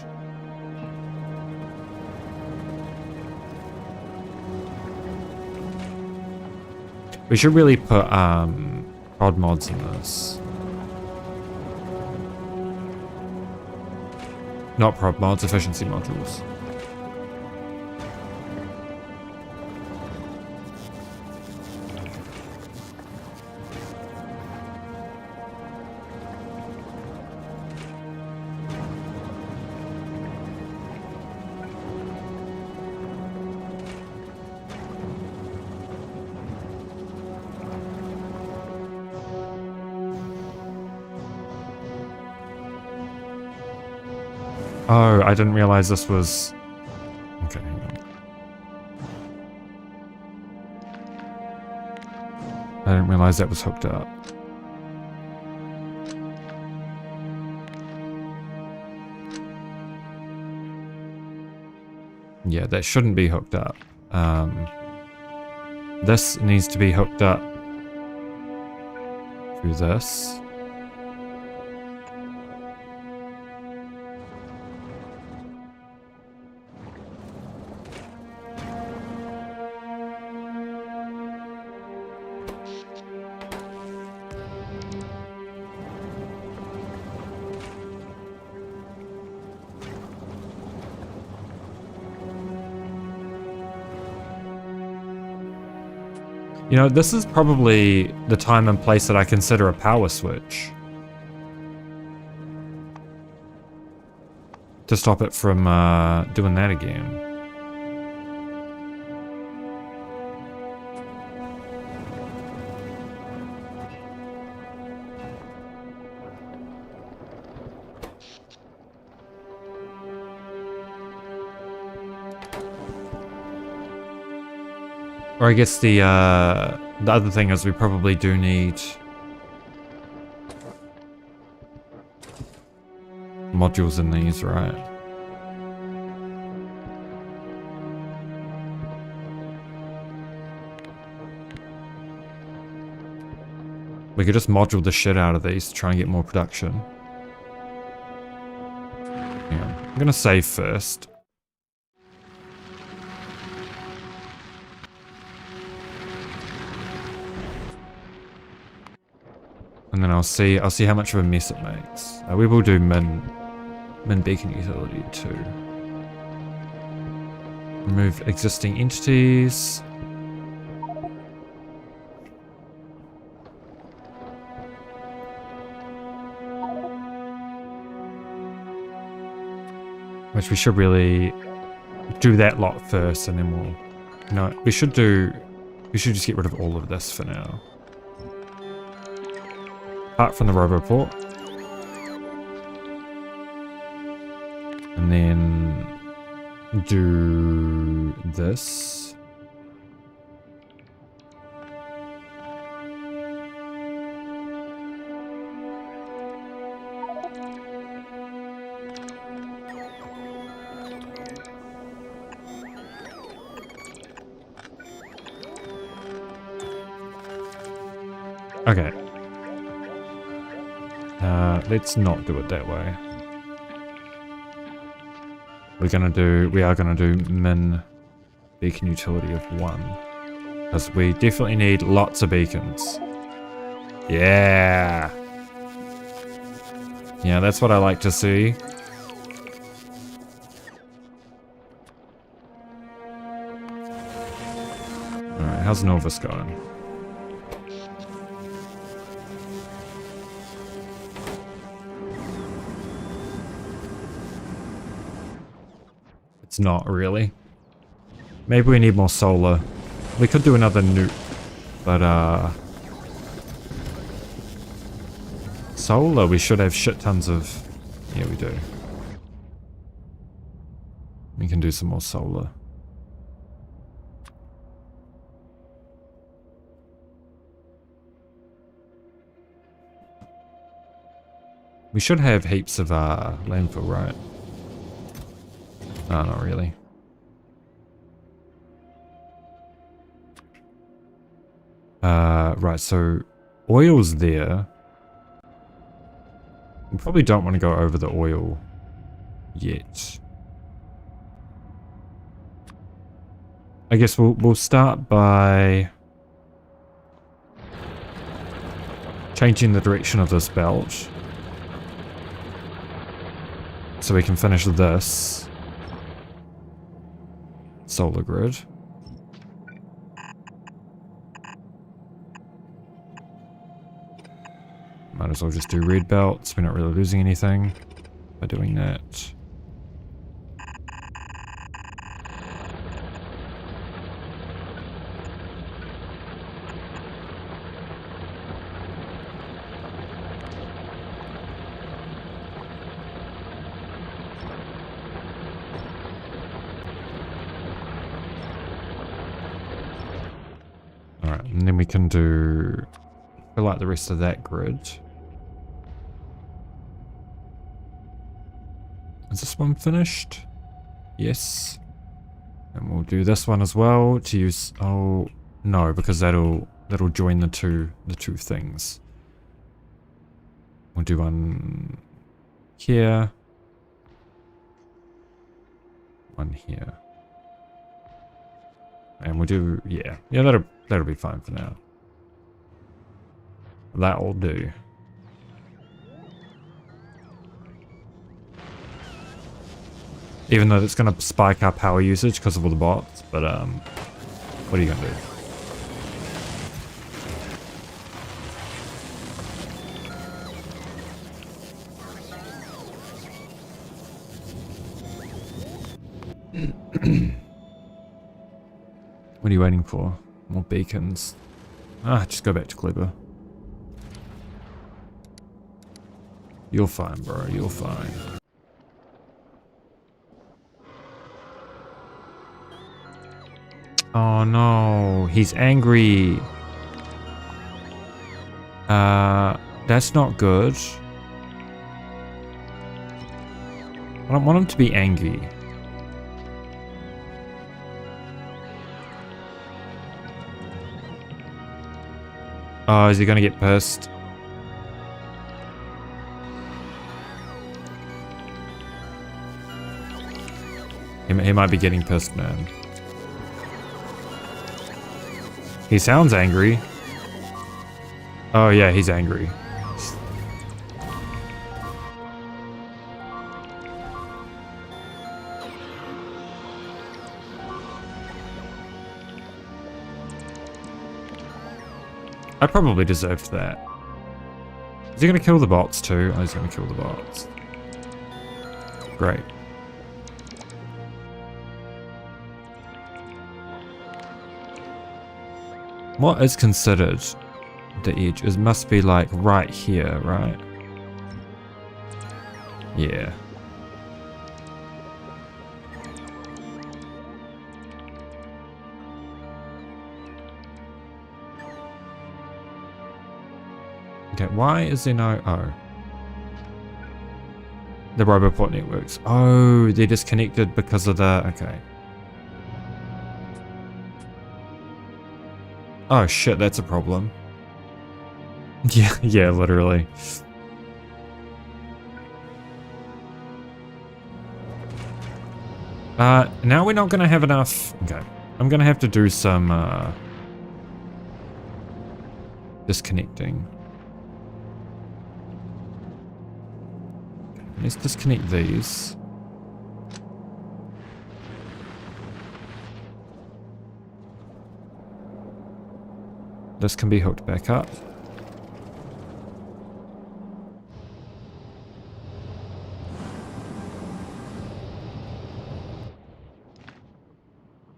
A: We should really put prod mods in this. Not prod mods, efficiency modules. Oh, I didn't realize this was... Okay, hang on. I didn't realize that was hooked up. Yeah, that shouldn't be hooked up. This needs to be hooked up through this. You know, this is probably the time and place that I consider a power switch. To stop it from doing that again. Or I guess the other thing is we probably do need modules in these, right? We could just module the shit out of these to try and get more production. Yeah. I'm gonna save first. And then I'll see how much of a mess it makes. We will do min beacon utility too. Remove existing entities. Which we should really do that lot first, and then we'll... No, we should just get rid of all of this for now. Apart from the roboport. And then do this. Okay. Let's not do it that way. We are gonna do min beacon utility of 1. Because we definitely need lots of beacons. Yeah! Yeah, that's what I like to see. Alright, how's Novus going? It's not really. Maybe we need more solar. We could do another nuke, but Solar, we should have shit tons of... Yeah, we do. We can do some more solar. We should have heaps of landfill, right? Oh, not really. Right, so oil's there. We probably don't want to go over the oil yet. I guess we'll start by changing the direction of this belt. So we can finish this solar grid. Might as well just do red belts. We're not really losing anything by doing that. Alright, and then we can do fill out the rest of that grid. Is this one finished? Yes. And we'll do this one as well to use... Oh, no, because that'll join the two things. We'll do one here. One here. And we'll do... Yeah, that'll be fine for now. That'll do. Even though it's going to spike our power usage because of all the bots, but what are you going to do? What are you waiting for? More beacons. Just go back to Glebbin. You're fine, bro. You're fine. Oh no, he's angry. That's not good. I don't want him to be angry. Oh, is he gonna get pissed? He might be getting pissed, man. He sounds angry. Oh yeah, he's angry. I probably deserved that. Is he gonna kill the bots too? Oh, he's gonna kill the bots. Great. What is considered the edge? It must be like right here, right? Yeah. Okay, why is there no... Oh. The Roboport networks. Oh, they're disconnected because of the... Okay. Oh shit, that's a problem. Yeah, literally. Now we're not gonna have enough... Okay. I'm gonna have to do some, disconnecting. Let's disconnect these. This can be hooked back up.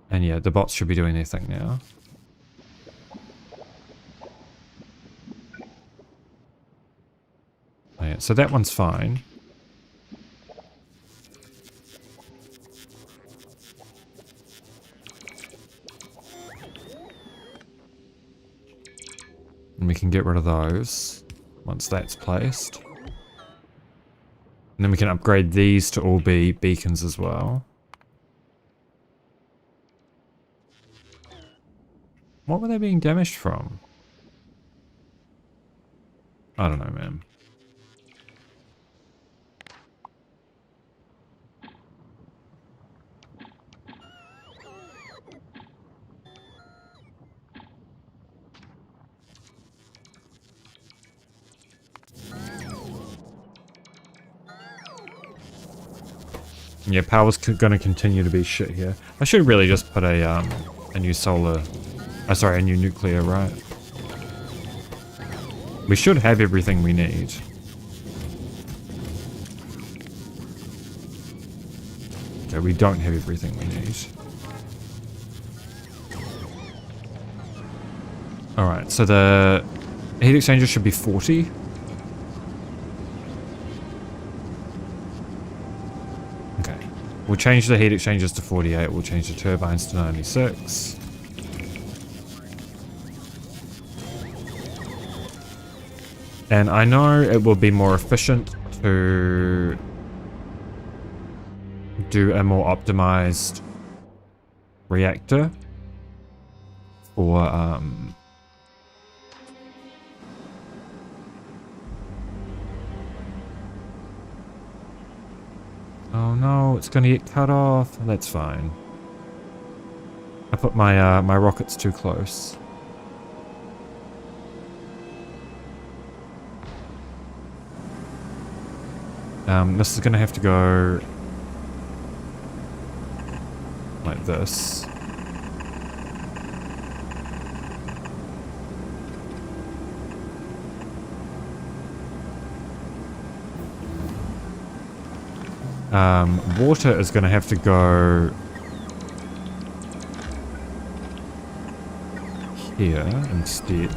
A: And yeah, the bots should be doing their thing now. Yeah, so that one's fine. And we can get rid of those once that's placed. And then we can upgrade these to all be beacons as well. What were they being damaged from? I don't know, man. Yeah, power's going to continue to be shit here. I should really just put a new solar... sorry, a new nuclear, right? We should have everything we need. Okay, we don't have everything we need. Alright, so the heat exchanger should be 40. Okay. We'll change the heat exchangers to 48. We'll change the turbines to 96. And I know it will be more efficient to do a more optimized reactor for oh no, it's gonna get cut off. That's fine. I put my my rockets too close. This is gonna have to go like this. Water is gonna have to go here instead.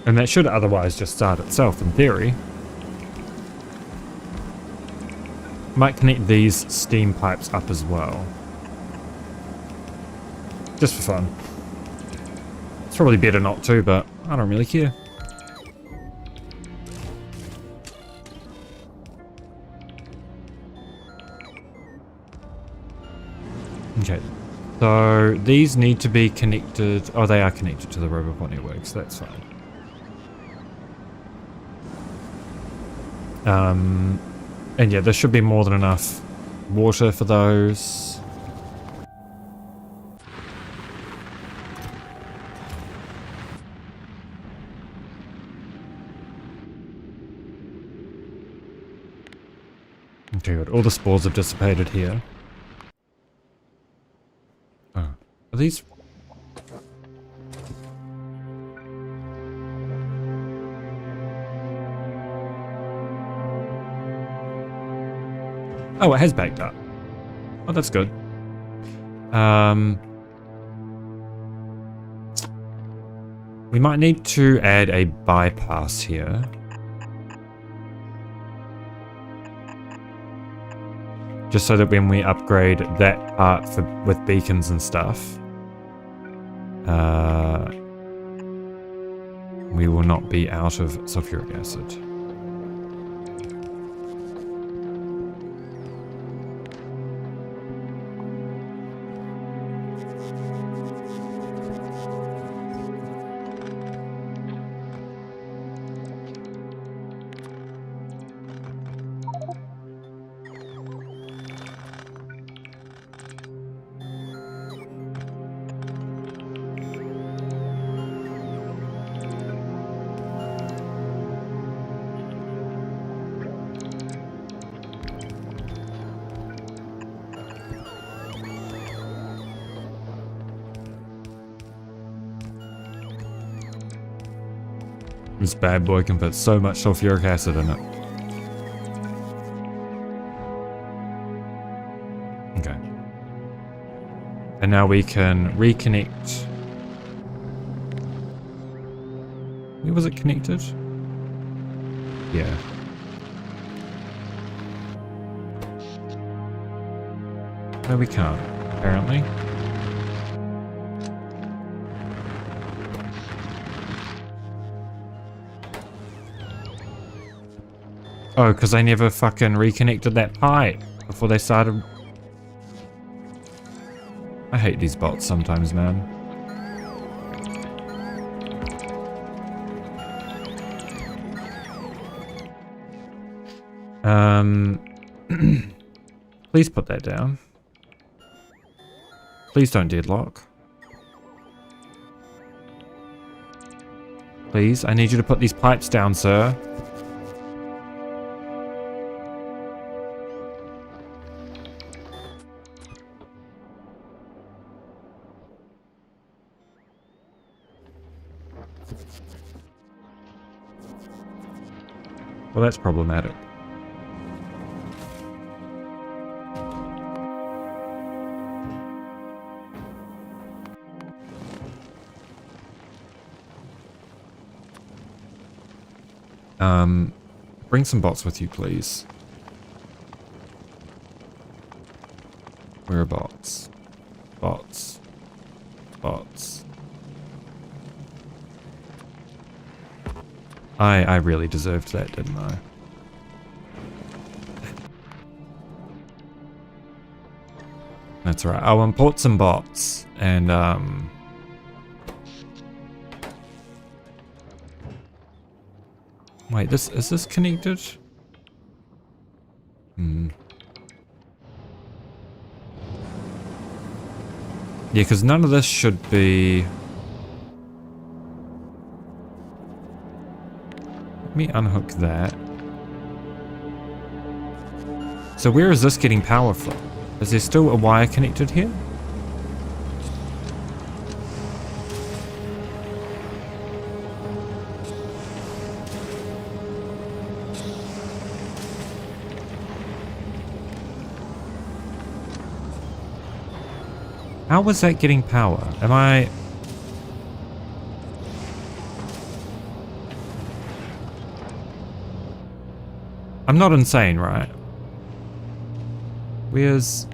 A: And that should otherwise just start itself, in theory. Might connect these steam pipes up as well. Just for fun. It's probably better not to, but I don't really care. Okay. So these need to be connected. Oh, they are connected to the Roboport network, so that's fine. And yeah, there should be more than enough water for those. Okay, good. All the spores have dissipated here. Oh, are these... Oh, it has backed up. Oh, that's good. We might need to add a bypass here. Just so that when we upgrade that part with beacons and stuff, we will not be out of sulfuric acid. This bad boy can put so much sulfuric acid in it. Okay. And now we can reconnect. Where was it connected? Yeah. No, we can't, apparently. Oh, because they never fucking reconnected that pipe before they started. I hate these bots sometimes, man. Please put that down. Please don't deadlock. Please, I need you to put these pipes down, sir. Well, that's problematic. Bring some bots with you, please. Where are bots? Bots. Bots. I really deserved that, didn't I? That's right. I'll import some bots and wait, is this connected? Yeah, because none of this should be. Let me unhook that. So where is this getting power from? Is there still a wire connected here? How was that getting power? Am I... I'm not insane, right? Where's...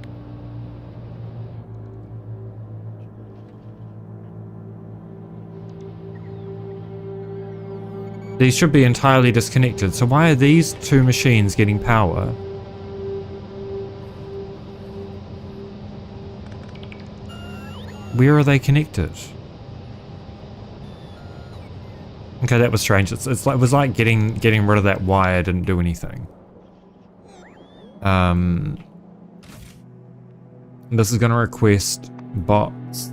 A: These should be entirely disconnected, so why are these two machines getting power? Where are they connected? Okay, that was strange. It was like getting rid of that wire didn't do anything. This is going to request bots.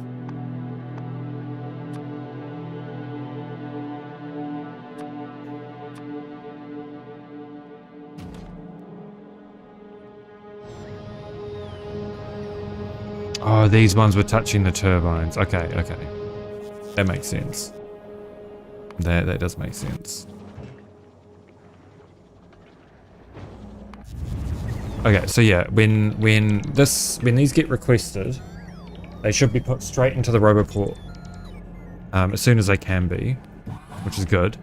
A: Oh, these ones were touching the turbines. Okay, okay. That makes sense. That does make sense. Okay, so yeah, when these get requested, they should be put straight into the roboport as soon as they can be, which is good.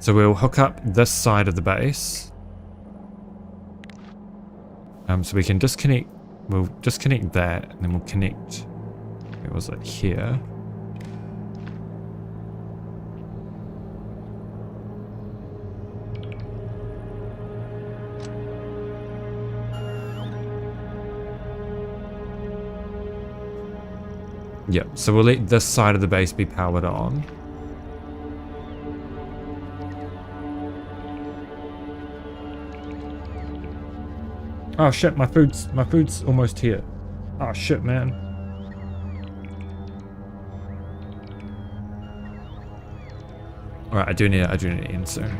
A: So we'll hook up this side of the base. So we can disconnect. We'll disconnect that, and then we'll connect. Where was it? Here. Yep, so we'll let this side of the base be powered on. Oh shit, my food's almost here. Oh shit, man. Alright, I do need to end soon.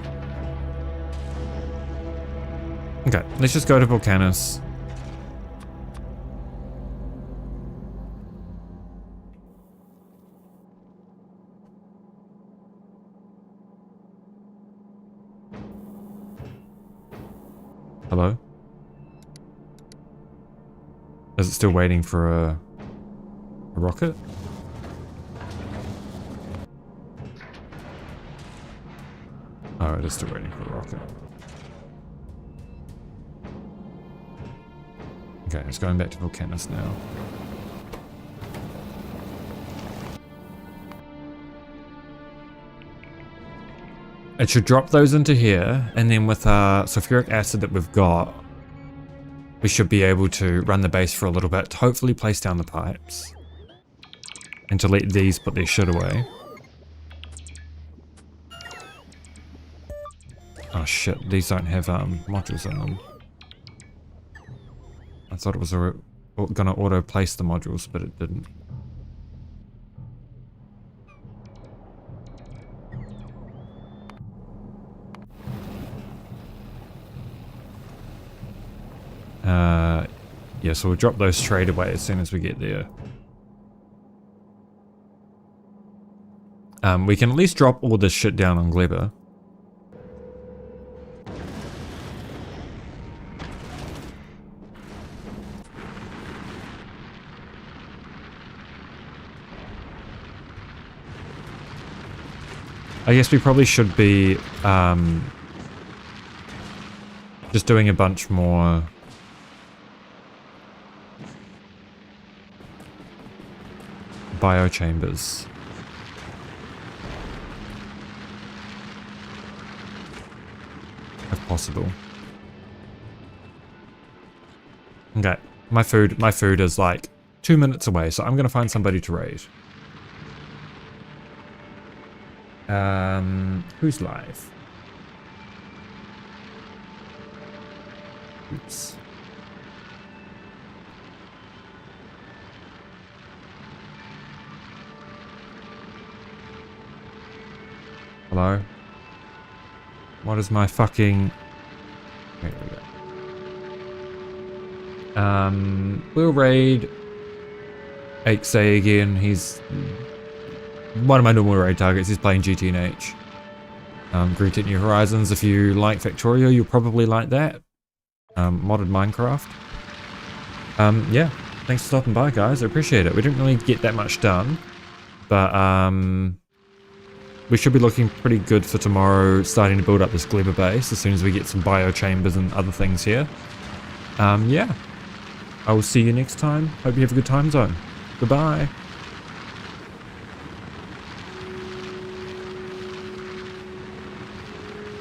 A: Okay, let's just go to Volcanus. Hello? Is it still waiting for a rocket? Oh, it is still waiting for a rocket. Okay, it's going back to Volcanus now. It should drop those into here, and then with our sulfuric acid that we've got, we should be able to run the base for a little bit, to hopefully place down the pipes, and to let these put their shit away. Oh shit, these don't have modules in them. I thought it was gonna auto place the modules, but it didn't. Yeah, so we'll drop those straight away as soon as we get there. We can at least drop all this shit down on Glebbin. I guess we probably should be just doing a bunch more biochambers. If possible. Okay, my food is like 2 minutes away, so I'm gonna find somebody to raid. Who's live? Oops. Hello? What is my fucking... There we go. We'll raid XA again. He's one of my normal raid targets. He's playing GTNH. Greet at New Horizons. If you like Factorio, you'll probably like that. Modded Minecraft. Yeah, thanks for stopping by, guys. I appreciate it. We didn't really get that much done, but we should be looking pretty good for tomorrow, starting to build up this Glebbin base as soon as we get some biochambers and other things here. Yeah, I will see you next time. Hope you have a good time zone. Goodbye.